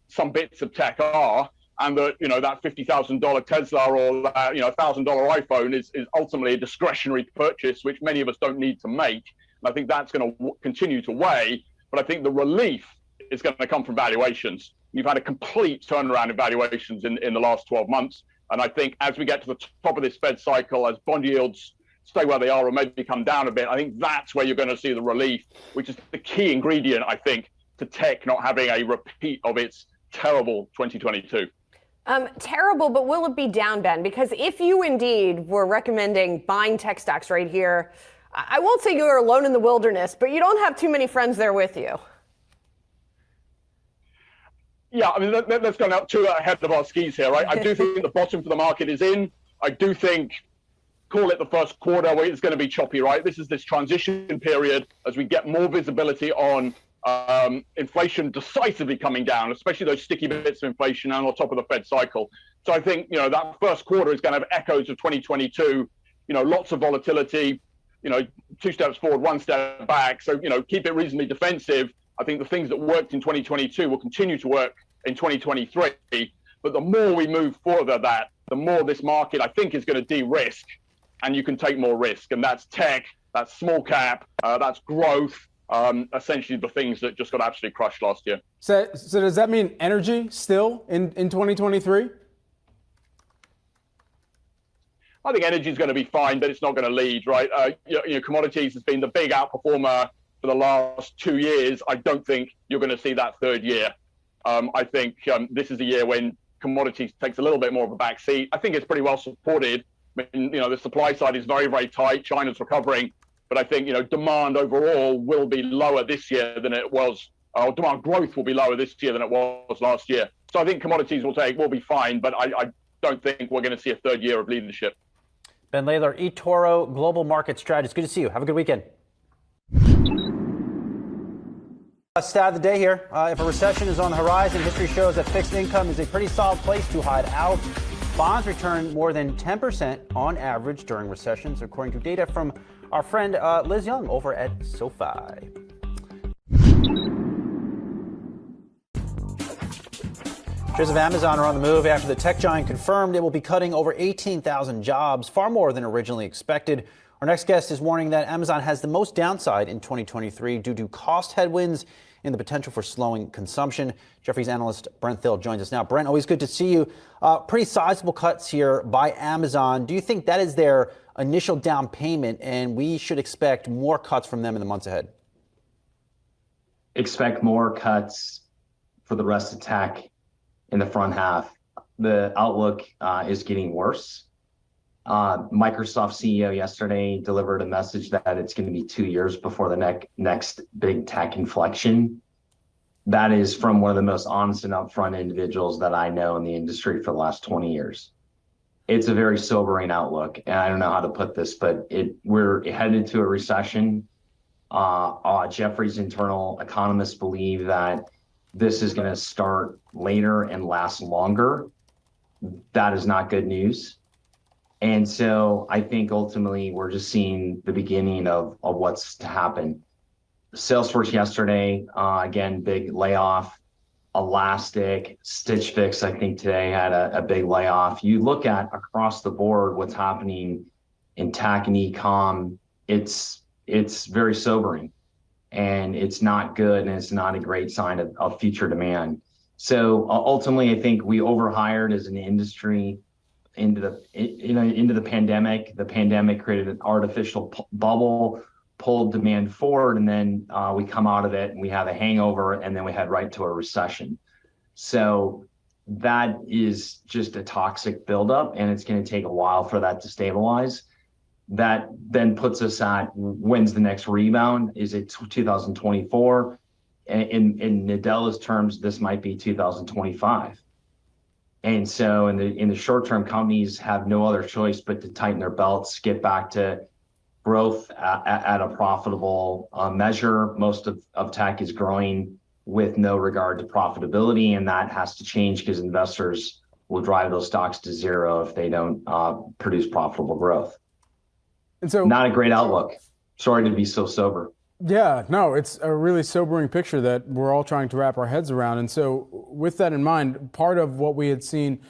[SPEAKER 19] some bits of tech are, and that, that $50,000 Tesla or that, $1,000 iPhone is ultimately a discretionary purchase, which many of us don't need to make. And I think that's going to continue to weigh. But I think the relief is going to come from valuations. You've had a complete turnaround in valuations in the last 12 months. And I think as we get to the top of this Fed cycle, as bond yields stay where they are or maybe come down a bit, I think that's where you're going to see the relief, which is the key ingredient, I think, to tech not having a repeat of its terrible 2022.
[SPEAKER 6] Terrible, but will it be down, Ben? Because if you indeed were recommending buying tech stocks right here, I won't say you're alone in the wilderness, but you don't have too many friends there with you.
[SPEAKER 19] Yeah, I mean, let's go now too ahead of our skis here, right? I do think the bottom for the market is in. I do think, call it the first quarter, where it's going to be choppy, right? This is this transition period as we get more visibility on inflation decisively coming down, especially those sticky bits of inflation and on top of the Fed cycle. So I think, that first quarter is going to have echoes of 2022, lots of volatility, 2 steps forward, 1 step back. So, keep it reasonably defensive. I think the things that worked in 2022 will continue to work in 2023. But the more we move further the more this market, I think, is going to de-risk, and you can take more risk. And that's tech, that's small cap, that's growth, essentially the things that just got absolutely crushed last year.
[SPEAKER 1] So does that mean energy still in 2023?
[SPEAKER 19] I think energy is going to be fine, but it's not going to lead, right? Commodities has been the big outperformer for the last 2 years. I don't think you're going to see that third year. I think this is a year when commodities takes a little bit more of a back seat. I think it's pretty well supported. I mean, the supply side is very, very tight. China's recovering. But I think, demand overall will be lower this year than it was, or demand growth will be lower this year than it was last year. So I think commodities will be fine, but I don't think we're going to see a third year of leadership.
[SPEAKER 11] Ben Layler, eToro, Global Market Strategist. Good to see you. Have a good weekend. Stat of the day here. If a recession is on the horizon, history shows that fixed income is a pretty solid place to hide out. Bonds return more than 10% on average during recessions, according to data from our friend Liz Young over at SoFi. Shares of Amazon are on the move after the tech giant confirmed it will be cutting over 18,000 jobs, far more than originally expected. Our next guest is warning that Amazon has the most downside in 2023 due to cost headwinds and the potential for slowing consumption. Jefferies analyst Brent Thill joins us now. Brent, always good to see you. Pretty sizable cuts here by Amazon. Do you think that is their initial down payment and we should expect more cuts from them in the months ahead?
[SPEAKER 12] Expect more cuts for the rest of tech in the front half. The outlook is getting worse. Microsoft CEO yesterday delivered a message that it's going to be 2 years before the next big tech inflection. That is from one of the most honest and upfront individuals that I know in the industry for the last 20 years. It's a very sobering outlook, and I don't know how to put this, but we're headed to a recession. Jefferies' internal economists believe that this is going to start later and last longer. That is not good news. And so I think ultimately we're just seeing the beginning of what's to happen. Salesforce yesterday, again, big layoff. Elastic, Stitch Fix, I think today had a big layoff. You look at across the board what's happening in tech and e-com, it's very sobering, and it's not good, and it's not a great sign of future demand. So ultimately, I think we overhired as an industry into the pandemic. The pandemic created an artificial bubble, pulled demand forward, and then we come out of it and we have a hangover, and then we head right to a recession. So that is just a toxic buildup, and it's going to take a while for that to stabilize. That then puts us at, when's the next rebound? Is it 2024? In Nadella's terms, this might be 2025. And so in the short term, companies have no other choice but to tighten their belts, get back to growth at a profitable measure. Most of tech is growing with no regard to profitability, and that has to change because investors will drive those stocks to zero if they don't produce profitable growth.
[SPEAKER 1] And so,
[SPEAKER 12] not a great outlook. Sorry to be so sober.
[SPEAKER 1] Yeah, no, it's a really sobering picture that we're all trying to wrap our heads around. And so with that in mind, part of what we had seen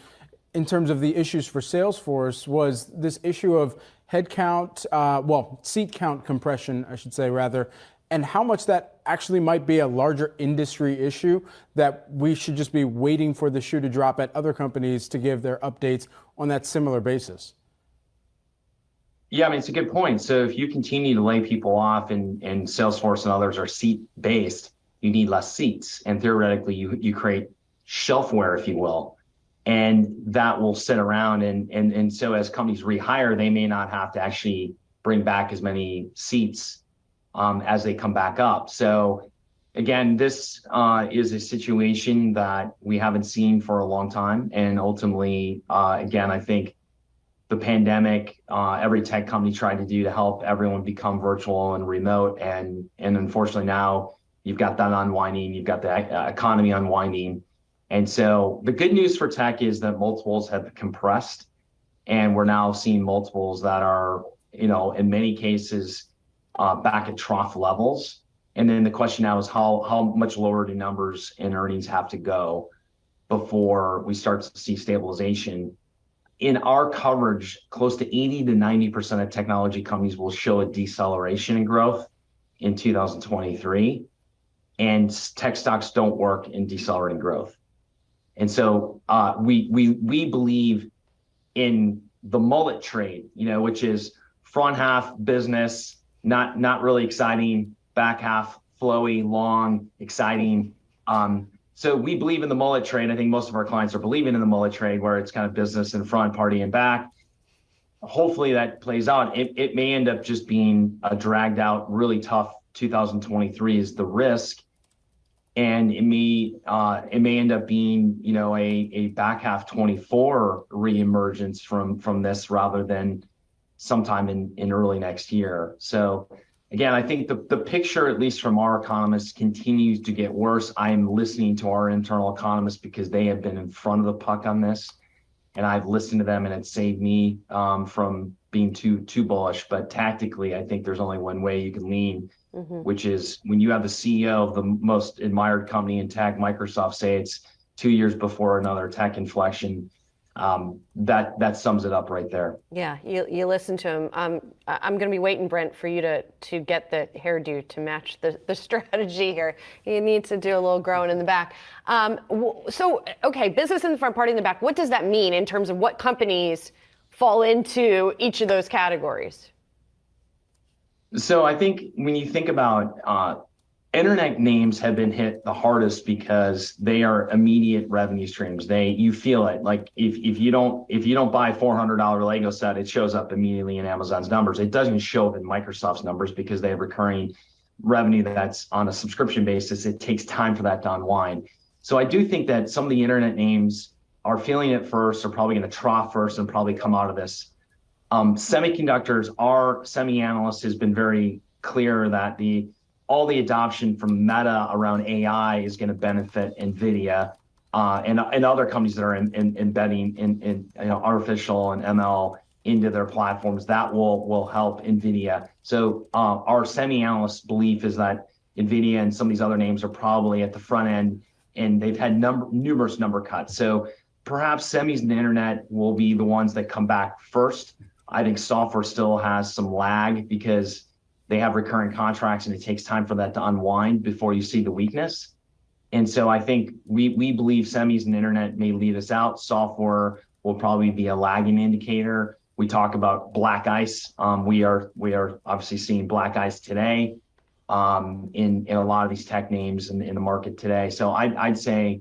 [SPEAKER 1] in terms of the issues for Salesforce was this issue of headcount, seat count compression, I should say, rather, and how much that actually might be a larger industry issue that we should just be waiting for the shoe to drop at other companies to give their updates on that similar basis.
[SPEAKER 12] Yeah, I mean, it's a good point. So if you continue to lay people off and Salesforce and others are seat-based, you need less seats. And theoretically, you create shelfware, if you will, and that will sit around. And so as companies rehire, they may not have to actually bring back as many seats as they come back up. So again, this is a situation that we haven't seen for a long time. And ultimately, again, I think the pandemic, every tech company tried to do to help everyone become virtual and remote. And unfortunately now you've got that unwinding, you've got the economy unwinding. And so the good news for tech is that multiples have compressed, and we're now seeing multiples that are, in many cases back at trough levels. And then the question now is how much lower do numbers and earnings have to go before we start to see stabilization. In our coverage, close to 80 to 90% of technology companies will show a deceleration in growth in 2023. And tech stocks don't work in decelerating growth. And so we believe in the mullet trade, which is front half business, not really exciting, back half flowy, long, exciting. So we believe in the mullet trade. I think most of our clients are believing in the mullet trade, where it's kind of business in front, party in back. Hopefully that plays out. It may end up just being a dragged out, really tough 2023 is the risk. And it may end up being, a back half 24 reemergence from this rather than sometime in early next year. So again, I think the picture, at least from our economists, continues to get worse. I am listening to our internal economists because they have been in front of the puck on this, and I've listened to them, and it saved me from being too bullish. But tactically, I think there's only one way you can lean, which is when you have the CEO of the most admired company in tech, Microsoft, say it's 2 years before another tech inflection. That sums it up right there.
[SPEAKER 6] Yeah, you listen to him. I'm going to be waiting, Brent, for you to get the hairdo to match the strategy here. You need to do a little growing in the back. So, okay, business in the front, party in the back. What does that mean in terms of what companies fall into each of those categories?
[SPEAKER 12] So I think when you think about internet names have been hit the hardest because they are immediate revenue streams. You feel it. Like if you don't buy $400 Lego set, it shows up immediately in Amazon's numbers. It doesn't show up in Microsoft's numbers because they have recurring revenue that's on a subscription basis. It takes time for that to unwind. So I do think that some of the internet names are feeling it first, are probably going to trough first and probably come out of this. Semiconductors, our semi-analyst has been very clear that all the adoption from Meta around AI is going to benefit NVIDIA and other companies that are embedding in artificial and ML into their platforms. That will help NVIDIA. So our semi-analyst belief is that NVIDIA and some of these other names are probably at the front end, and they've had numerous number cuts. So perhaps semis and the internet will be the ones that come back first. I think software still has some lag because they have recurring contracts and it takes time for that to unwind before you see the weakness. And so I think we believe semis and internet may lead us out. Software will probably be a lagging indicator. We talk about black ice. We are obviously seeing black ice today in a lot of these tech names in the market today. So I'd say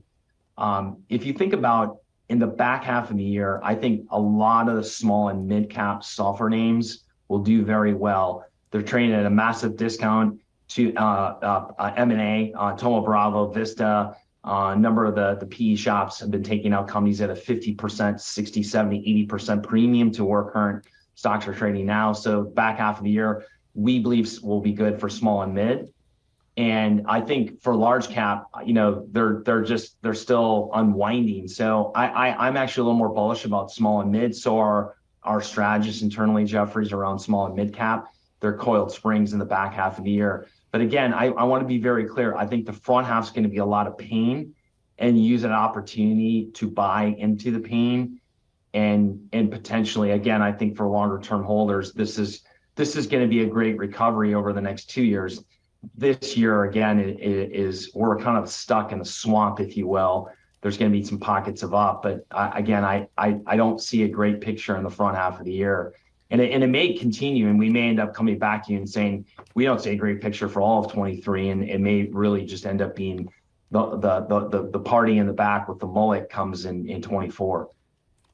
[SPEAKER 12] if you think about in the back half of the year, I think a lot of the small and mid cap software names will do very well. They're trading at a massive discount to M&A, Thoma Bravo, Vista. A number of the PE shops have been taking out companies at a 50%, 60, 70, 80% premium to where current stocks are trading now. So back half of the year, we believe will be good for small and mid. And I think for large cap, they're still unwinding. So I'm actually a little more bullish about small and mid. So are our strategists internally, Jefferies, around small and mid cap. They're coiled springs in the back half of the year. But again, I want to be very clear. I think the front half is going to be a lot of pain, and use an opportunity to buy into the pain, and potentially, again, I think for longer term holders, this is going to be a great recovery over the next 2 years. This year, again, we're kind of stuck in the swamp, if you will. There's going to be some pockets of up, but I don't see a great picture in the front half of the year. And it may continue, and we may end up coming back to you and saying, we don't see a great picture for all of 23, and it may really just end up being the party in the back with the mullet comes in 24.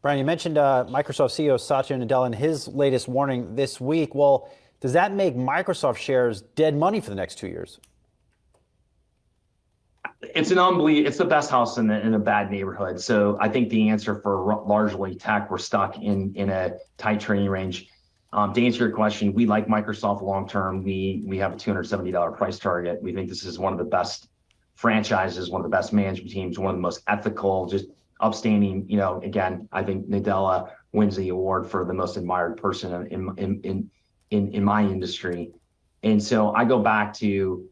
[SPEAKER 11] Brian, you mentioned Microsoft CEO Satya Nadella in his latest warning this week. Well, does that make Microsoft shares dead money for the next 2 years?
[SPEAKER 12] It's the best house in a bad neighborhood. So I think the answer for largely tech, we're stuck in a tight trading range. To answer your question, we like Microsoft long term. We have a $270 price target. We think this is one of the best franchises, one of the best management teams, one of the most ethical, just upstanding. Again, I think Nadella wins the award for the most admired person in my industry. And so I go back to,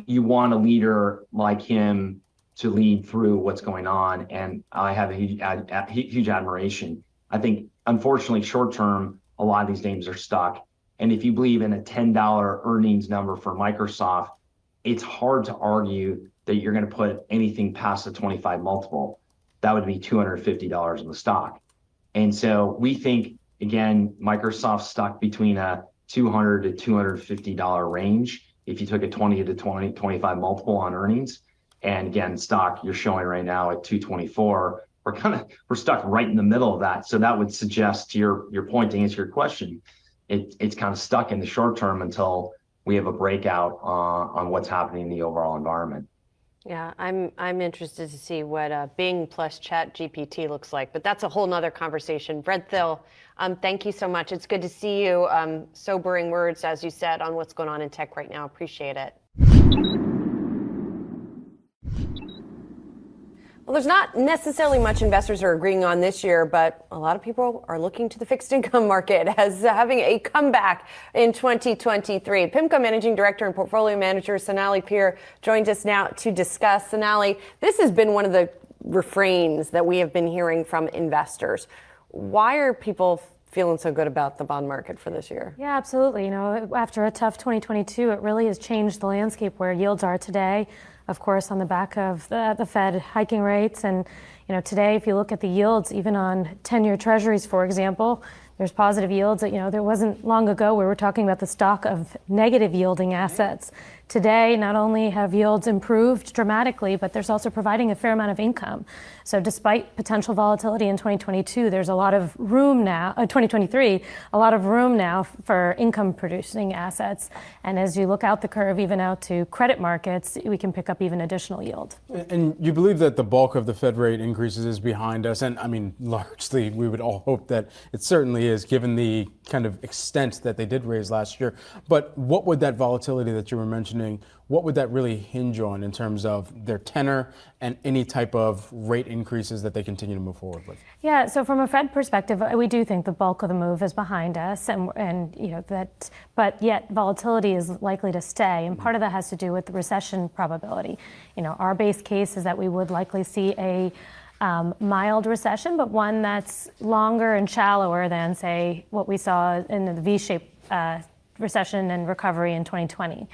[SPEAKER 12] you want a leader like him to lead through what's going on, and I have a huge admiration. I think, unfortunately, short term, a lot of these names are stuck. And if you believe in a $10 earnings number for Microsoft, it's hard to argue that you're going to put anything past a 25 multiple. That would be $250 in the stock. And so we think, again, Microsoft's stuck between a $200 to $250 range. If you took a 20 to 25 multiple on earnings, and again, stock you're showing right now at 224, we're stuck right in the middle of that. So that would suggest, to your point, to answer your question, it's kind of stuck in the short term until we have a breakout on what's happening in the overall environment.
[SPEAKER 6] Yeah, I'm interested to see what Bing plus Chat GPT looks like, but that's a whole nother conversation. Brent Thill, thank you so much. It's good to see you. Sobering words, as you said, on what's going on in tech right now. Appreciate it. Well, there's not necessarily much investors are agreeing on this year, but a lot of people are looking to the fixed income market as having a comeback in 2023. PIMCO Managing Director and Portfolio Manager Sonali Peer joins us now to discuss. Sonali, this has been one of the refrains that we have been hearing from investors. Why are people feeling so good about the bond market for this year?
[SPEAKER 3] Yeah, absolutely. After a tough 2022, it really has changed the landscape where yields are today. Of course, on the back of the Fed hiking rates. And, today, if you look at the yields, even on 10-year treasuries, for example, there's positive yields. There wasn't long ago we were talking about the stock of negative yielding assets. Today, not only have yields improved dramatically, but there's also providing a fair amount of income. So despite potential volatility in 2022, there's a lot of room now, 2023, a lot of room now for income producing assets. And as you look out the curve, even out to credit markets, we can pick up even additional yield.
[SPEAKER 1] And you believe that the bulk of the Fed rate increases is behind us? And I mean, largely, we would all hope that it certainly is, given the kind of extent that they did raise last year. But what would that volatility that you were mentioning, what would that really hinge on in terms of their tenor and any type of rate increases that they continue to move forward with?
[SPEAKER 3] Yeah, so from a Fed perspective, we do think the bulk of the move is behind us, but yet volatility is likely to stay, and part of that has to do with the recession probability. Our base case is that we would likely see a mild recession, but one that's longer and shallower than, say, what we saw in the V-shaped recession and recovery in 2020.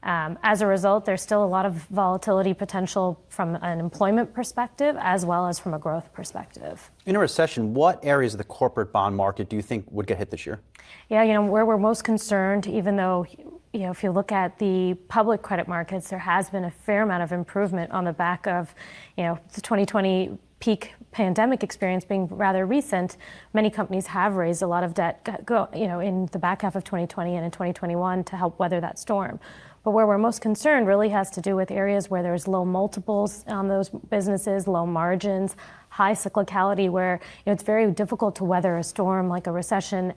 [SPEAKER 3] As a result, there's still a lot of volatility potential from an employment perspective as well as from a growth perspective.
[SPEAKER 11] In a recession, what areas of the corporate bond market do you think would get hit this year?
[SPEAKER 3] Yeah, where we're most concerned, even though, if you look at the public credit markets, there has been a fair amount of improvement on the back of, the 2020 peak pandemic experience being rather recent. Many companies have raised a lot of debt, in the back half of 2020 and in 2021 to help weather that storm. But where we're most concerned really has to do with areas where there's low multiples on those businesses, low margins, high cyclicality, where it's very difficult to weather a storm like a recession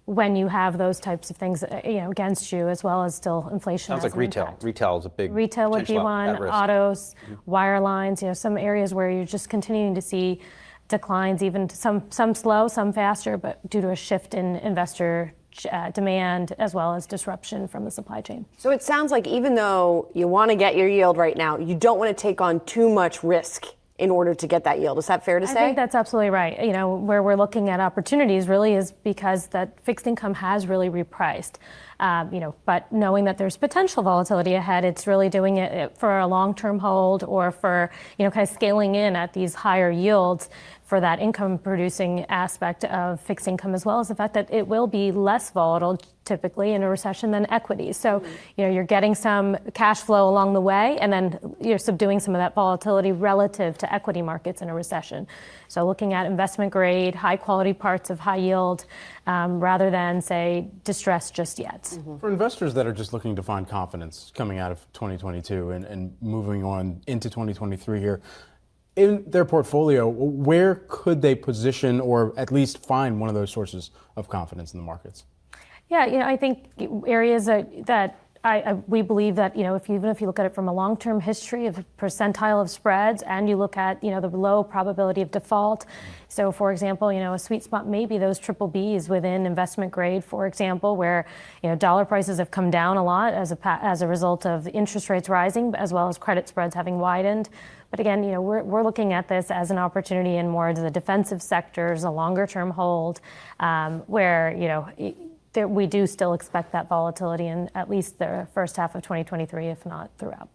[SPEAKER 3] when you have those types of things against you, as well as still inflation.
[SPEAKER 11] Sounds like retail.
[SPEAKER 3] Impact.
[SPEAKER 11] Retail is a big
[SPEAKER 3] Retail would be one, autos, wirelines, some areas where you're just continuing to see declines, even some slow, some faster, but due to a shift in investor demand as well as disruption from the supply chain.
[SPEAKER 6] So it sounds like even though you want to get your yield right now, you don't want to take on too much risk in order to get that yield. Is that fair to say?
[SPEAKER 3] I think that's absolutely right. Where we're looking at opportunities really is because that fixed income has really repriced. But knowing that there's potential volatility ahead, it's really doing it for a long-term hold or for, kind of scaling in at these higher yields for that income producing aspect of fixed income, as well as the fact that it will be less volatile typically in a recession than equities. So, you're getting some cash flow along the way, and then you're subduing some of that volatility relative to equity markets in a recession. So looking at investment grade, high quality parts of high yield, rather than, say, distressed just yet.
[SPEAKER 1] For investors that are just looking to find confidence coming out of 2022 and moving on into 2023 here, in their portfolio, where could they position or at least find one of those sources of confidence in the markets?
[SPEAKER 3] Yeah, I think areas that we believe that, even if you look at it from a long-term history of percentile of spreads, and you look at, the low probability of default. So, for example, a sweet spot may be those triple Bs within investment grade, for example, where, dollar prices have come down a lot as a result of interest rates rising, as well as credit spreads having widened. But again, we're looking at this as an opportunity in more of the defensive sectors, a longer-term hold, where, we do still expect that volatility in at least the first half of 2023, if not throughout.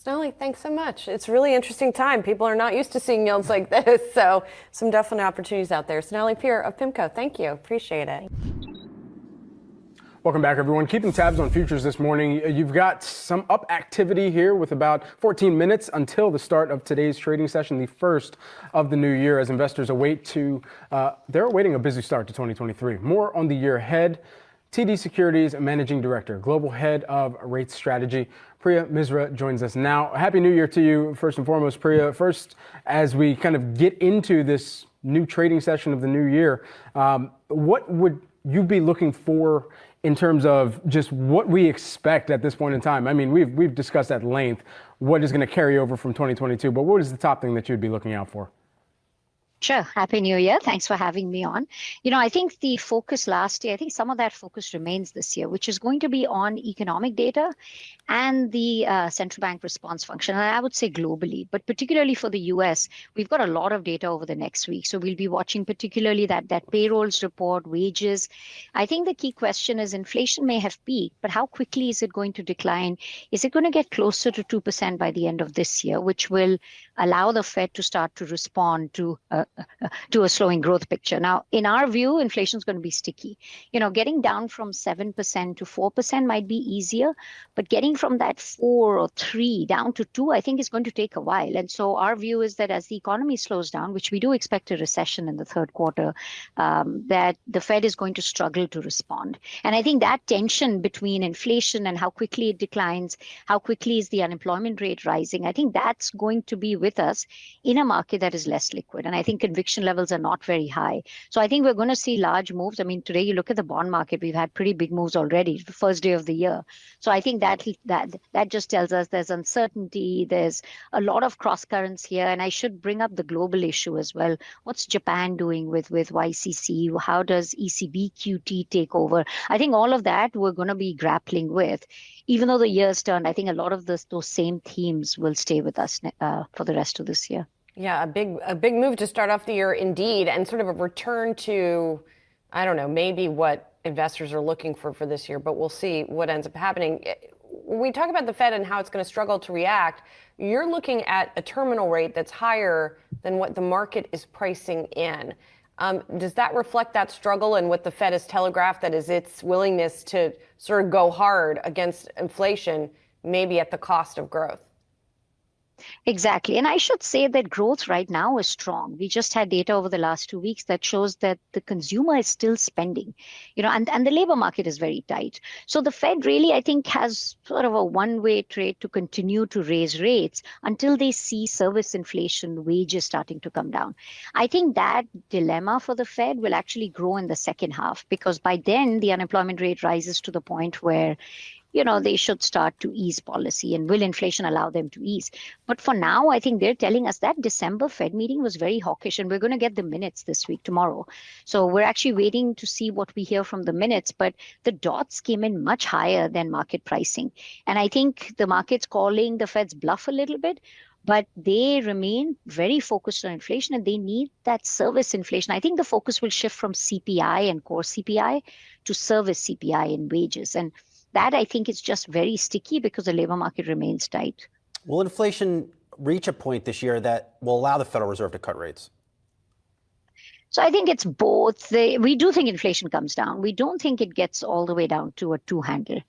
[SPEAKER 6] Snelly, thanks so much. It's a really interesting time. People are not used to seeing yields like this, so some definite opportunities out there. Snelly Peer of PIMCO, thank you. Appreciate it.
[SPEAKER 1] Welcome back, everyone. Keeping tabs on futures this morning. You've got some up activity here with about 14 minutes until the start of today's trading session, the first of the new year, as investors they're awaiting a busy start to 2023. More on the year ahead. TD Securities Managing Director, Global Head of Rates Strategy, Priya Misra joins us now. Happy New Year to you, first and foremost, Priya. First, as we kind of get into this new trading session of the new year, what would you be looking for in terms of just what we expect at this point in time? I mean, we've discussed at length what is going to carry over from 2022, but what is the top thing that you'd be looking out for?
[SPEAKER 5] Sure. Happy New Year. Thanks for having me on. I think the focus last year, I think some of that focus remains this year, which is going to be on economic data and the central bank response function. And I would say globally, but particularly for the US, we've got a lot of data over the next week. So we'll be watching particularly that payrolls report, wages. I think the key question is inflation may have peaked, but how quickly is it going to decline? Is it going to get closer to 2% by the end of this year, which will allow the Fed to start to respond to a slowing growth picture? Now, in our view, inflation is going to be sticky. Getting down from 7% to 4% might be easier, but getting from that 4 or 3 down to 2, I think is going to take a while. And so our view is that as the economy slows down, which we do expect a recession in the third quarter, that the Fed is going to struggle to respond. And I think that tension between inflation and how quickly it declines, how quickly is the unemployment rate rising, I think that's going to be with us in a market that is less liquid. And I think conviction levels are not very high. So I think we're going to see large moves. I mean, today you look at the bond market, we've had pretty big moves already, the first day of the year. So I think that just tells us there's uncertainty, there's a lot of cross currents here. And I should bring up the global issue as well. What's Japan doing with YCC? How does ECB QT take over? I think all of that we're going to be grappling with. Even though the year's turned, I think a lot of those same themes will stay with us for the rest of this year.
[SPEAKER 6] Yeah, a big move to start off the year indeed, and sort of a return to, I don't know, maybe what investors are looking for this year, but we'll see what ends up happening. When we talk about the Fed and how it's going to struggle to react, you're looking at a terminal rate that's higher than what the market is pricing in. Does that reflect that struggle and what the Fed has telegraphed, that is its willingness to sort of go hard against inflation, maybe at the cost of growth?
[SPEAKER 5] Exactly. And I should say that growth right now is strong. We just had data over the last 2 weeks that shows that the consumer is still spending, and the labor market is very tight. So the Fed really, I think, has sort of a one-way trade to continue to raise rates until they see service inflation, wages starting to come down. I think that dilemma for the Fed will actually grow in the second half, because by then the unemployment rate rises to the point where they should start to ease policy, and will inflation allow them to ease? But for now, I think they're telling us that December Fed meeting was very hawkish, and we're going to get the minutes this week, tomorrow. So we're actually waiting to see what we hear from the minutes, but the dots came in much higher than market pricing. And I think the market's calling the Fed's bluff a little bit, but they remain very focused on inflation, and they need that service inflation. I think the focus will shift from CPI and core CPI to service CPI and wages. And that, I think, is just very sticky because the labor market remains tight.
[SPEAKER 11] Will inflation reach a point this year that will allow the Federal Reserve to cut rates?
[SPEAKER 5] So I think it's both. We do think inflation comes down. We don't think it gets all the way down to a 2-handle.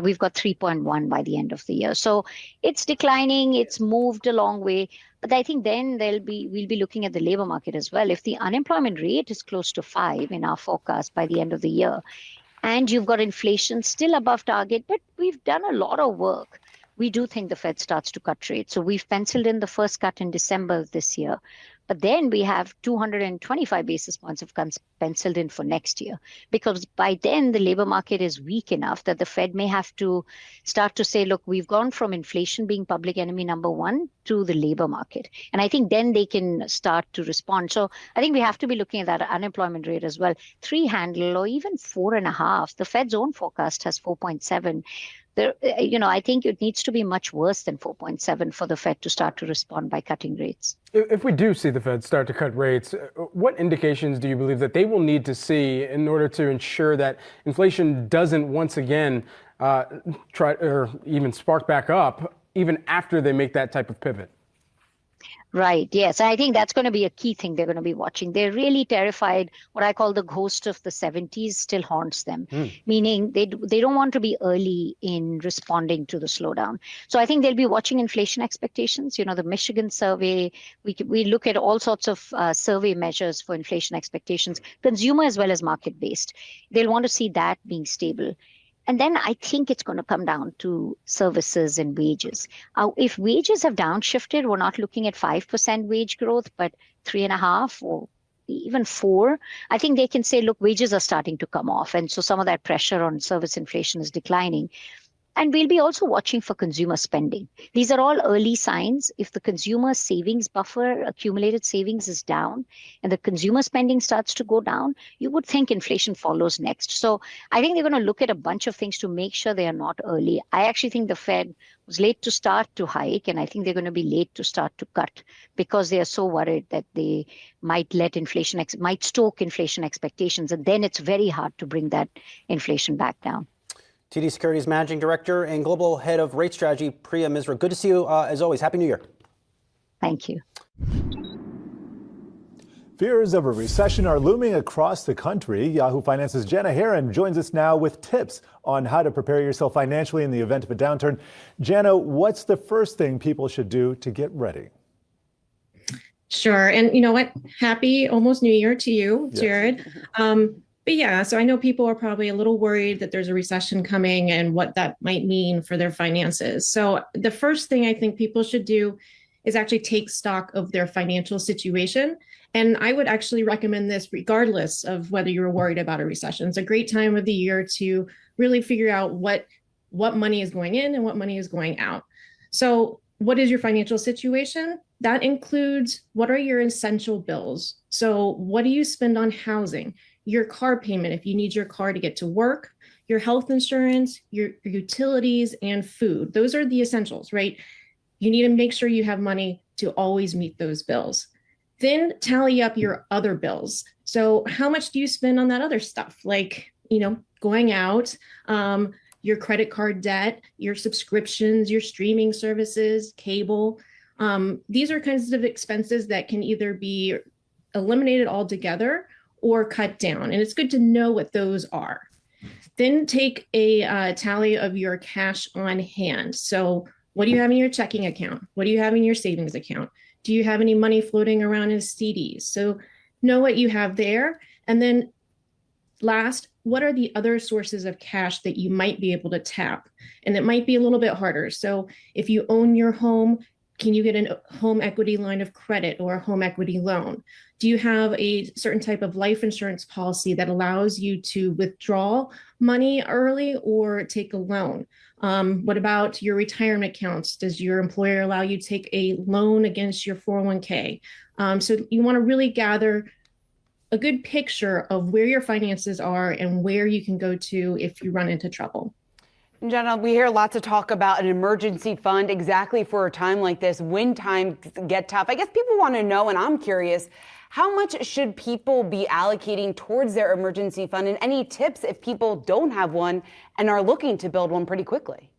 [SPEAKER 5] We've got 3.1 by the end of the year. So it's declining. It's moved a long way. But I think then we'll be looking at the labor market as well. If the unemployment rate is close to 5 in our forecast by the end of the year, and you've got inflation still above target, but we've done a lot of work, we do think the Fed starts to cut rates. So we've penciled in the first cut in December of this year. But then we have 225 basis points of cuts penciled in for next year, because by then the labor market is weak enough that the Fed may have to start to say, look, we've gone from inflation being public enemy number one to the labor market. And I think then they can start to respond. So I think we have to be looking at that unemployment rate as well. 3-handle or even 4.5. The Fed's own forecast has 4.7. I think it needs to be much worse than 4.7 for the Fed to start to respond by cutting rates.
[SPEAKER 1] If we do see the Fed start to cut rates, what indications do you believe that they will need to see in order to ensure that inflation doesn't once again try or even spark back up, even after they make that type of pivot?
[SPEAKER 5] Right. Yes. I think that's going to be a key thing they're going to be watching. They're really terrified. What I call the ghost of the 70s still haunts them, meaning they don't want to be early in responding to the slowdown. So I think they'll be watching inflation expectations. The Michigan survey, we look at all sorts of survey measures for inflation expectations, consumer as well as market-based. They'll want to see that being stable. And then I think it's going to come down to services and wages. If wages have downshifted, we're not looking at 5% wage growth, but 3.5 or even 4. I think they can say, look, wages are starting to come off. And so some of that pressure on service inflation is declining. And we'll be also watching for consumer spending. These are all early signs. If the consumer savings buffer, accumulated savings, is down and the consumer spending starts to go down, you would think inflation follows next. So I think they're going to look at a bunch of things to make sure they are not early. I actually think the Fed was late to start to hike, and I think they're going to be late to start to cut because they are so worried that they might let inflation, might stoke inflation expectations, and then it's very hard to bring that inflation back down.
[SPEAKER 11] TD Securities Managing Director and Global Head of Rate Strategy, Priya Misra. Good to see you as always. Happy New Year.
[SPEAKER 5] Thank you.
[SPEAKER 15] Fears of a recession are looming across the country. Yahoo Finance's Jana Heron joins us now with tips on how to prepare yourself financially in the event of a downturn. Jana, what's the first thing people should do to get ready?
[SPEAKER 18] Sure. And you know what? Happy almost New Year to you, Jared. Yes. But yeah, so I know people are probably a little worried that there's a recession coming and what that might mean for their finances. So the first thing I think people should do is actually take stock of their financial situation. And I would actually recommend this regardless of whether you're worried about a recession. It's a great time of the year to really figure out what money is going in and what money is going out. So what is your financial situation? That includes, what are your essential bills? So what do you spend on housing? Your car payment, if you need your car to get to work, your health insurance, your utilities, and food. Those are the essentials, right? You need to make sure you have money to always meet those bills. Then tally up your other bills. So how much do you spend on that other stuff? Like, going out, your credit card debt, your subscriptions, your streaming services, cable. These are kinds of expenses that can either be eliminated altogether or cut down. And it's good to know what those are. Then take a tally of your cash on hand. So what do you have in your checking account? What do you have in your savings account? Do you have any money floating around in CDs? So know what you have there. And then last, what are the other sources of cash that you might be able to tap? And it might be a little bit harder. So if you own your home, can you get a home equity line of credit or a home equity loan? Do you have a certain type of life insurance policy that allows you to withdraw money early or take a loan? What about your retirement accounts? Does your employer allow you to take a loan against your 401k? So you want to really gather a good picture of where your finances are and where you can go to if you run into trouble.
[SPEAKER 2] Jenna, we hear lots of talk about an emergency fund exactly for a time like this, when times get tough. I guess people want to know, and I'm curious, how much should people be allocating towards their emergency fund? And any tips if people don't have one and are looking to build one pretty quickly?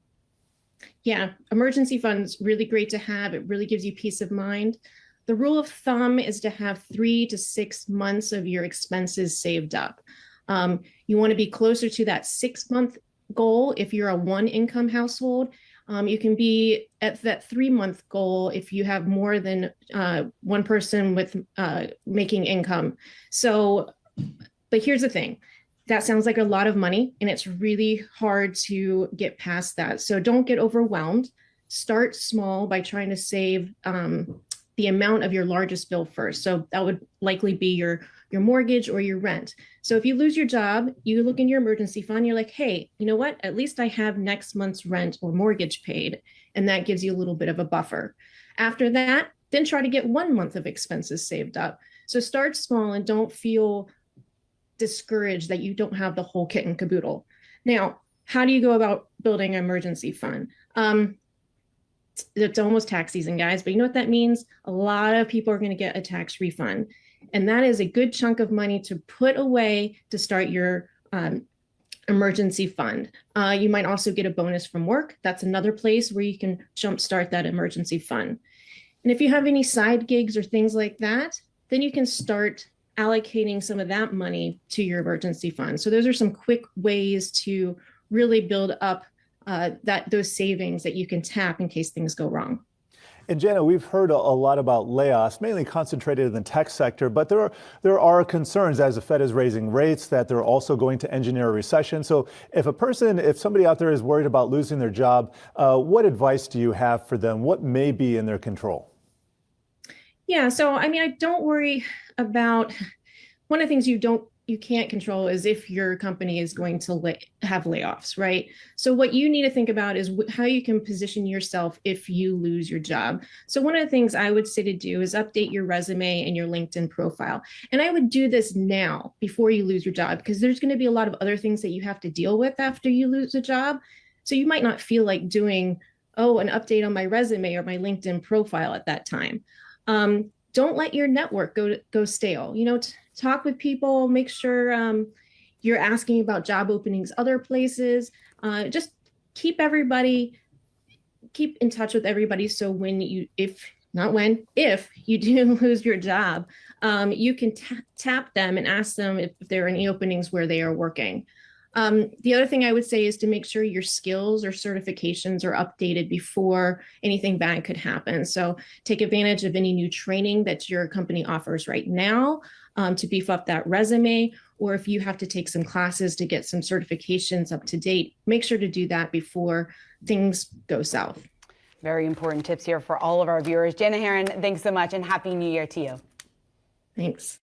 [SPEAKER 18] Yeah, emergency funds, really great to have. It really gives you peace of mind. The rule of thumb is to have 3 to 6 months of your expenses saved up. You want to be closer to that 6-month goal if you're a one income household. You can be at that 3-month goal if you have more than one person with making income. So, but here's the thing. That sounds like a lot of money, and it's really hard to get past that. So don't get overwhelmed. Start small by trying to save the amount of your largest bill first. So that would likely be your mortgage or your rent. So if you lose your job, you look in your emergency fund, you're like, hey, you know what? At least I have next month's rent or mortgage paid. And that gives you a little bit of a buffer. After that, then try to get 1 month of expenses saved up. So start small and don't feel discouraged that you don't have the whole kit and caboodle. Now, how do you go about building an emergency fund? It's almost tax season, guys, but you know what that means? A lot of people are going to get a tax refund. And that is a good chunk of money to put away to start your emergency fund. You might also get a bonus from work. That's another place where you can jumpstart that emergency fund. And if you have any side gigs or things like that, then you can start allocating some of that money to your emergency fund. So those are some quick ways to really build up those savings that you can tap in case things go wrong.
[SPEAKER 15] And Jenna, we've heard a lot about layoffs, mainly concentrated in the tech sector, but there are concerns as the Fed is raising rates that they're also going to engineer a recession. So if somebody out there is worried about losing their job, what advice do you have for them? What may be in their control?
[SPEAKER 18] Yeah, so I mean, I don't worry about, one of the things you can't control is if your company is going to have layoffs, right? So what you need to think about is how you can position yourself if you lose your job. So one of the things I would say to do is update your resume and your LinkedIn profile. And I would do this now before you lose your job, because there's going to be a lot of other things that you have to deal with after you lose a job. So you might not feel like doing, an update on my resume or my LinkedIn profile at that time. Don't let your network go stale. Talk with people, make sure you're asking about job openings other places. Just keep in touch with everybody. So if you do lose your job, you can tap them and ask them if there are any openings where they are working. The other thing I would say is to make sure your skills or certifications are updated before anything bad could happen. So take advantage of any new training that your company offers right now to beef up that resume, or if you have to take some classes to get some certifications up to date, make sure to do that before things go south.
[SPEAKER 2] Very important tips here for all of our viewers. Jenna Herron, thanks so much and Happy New Year to you.
[SPEAKER 18] Thanks.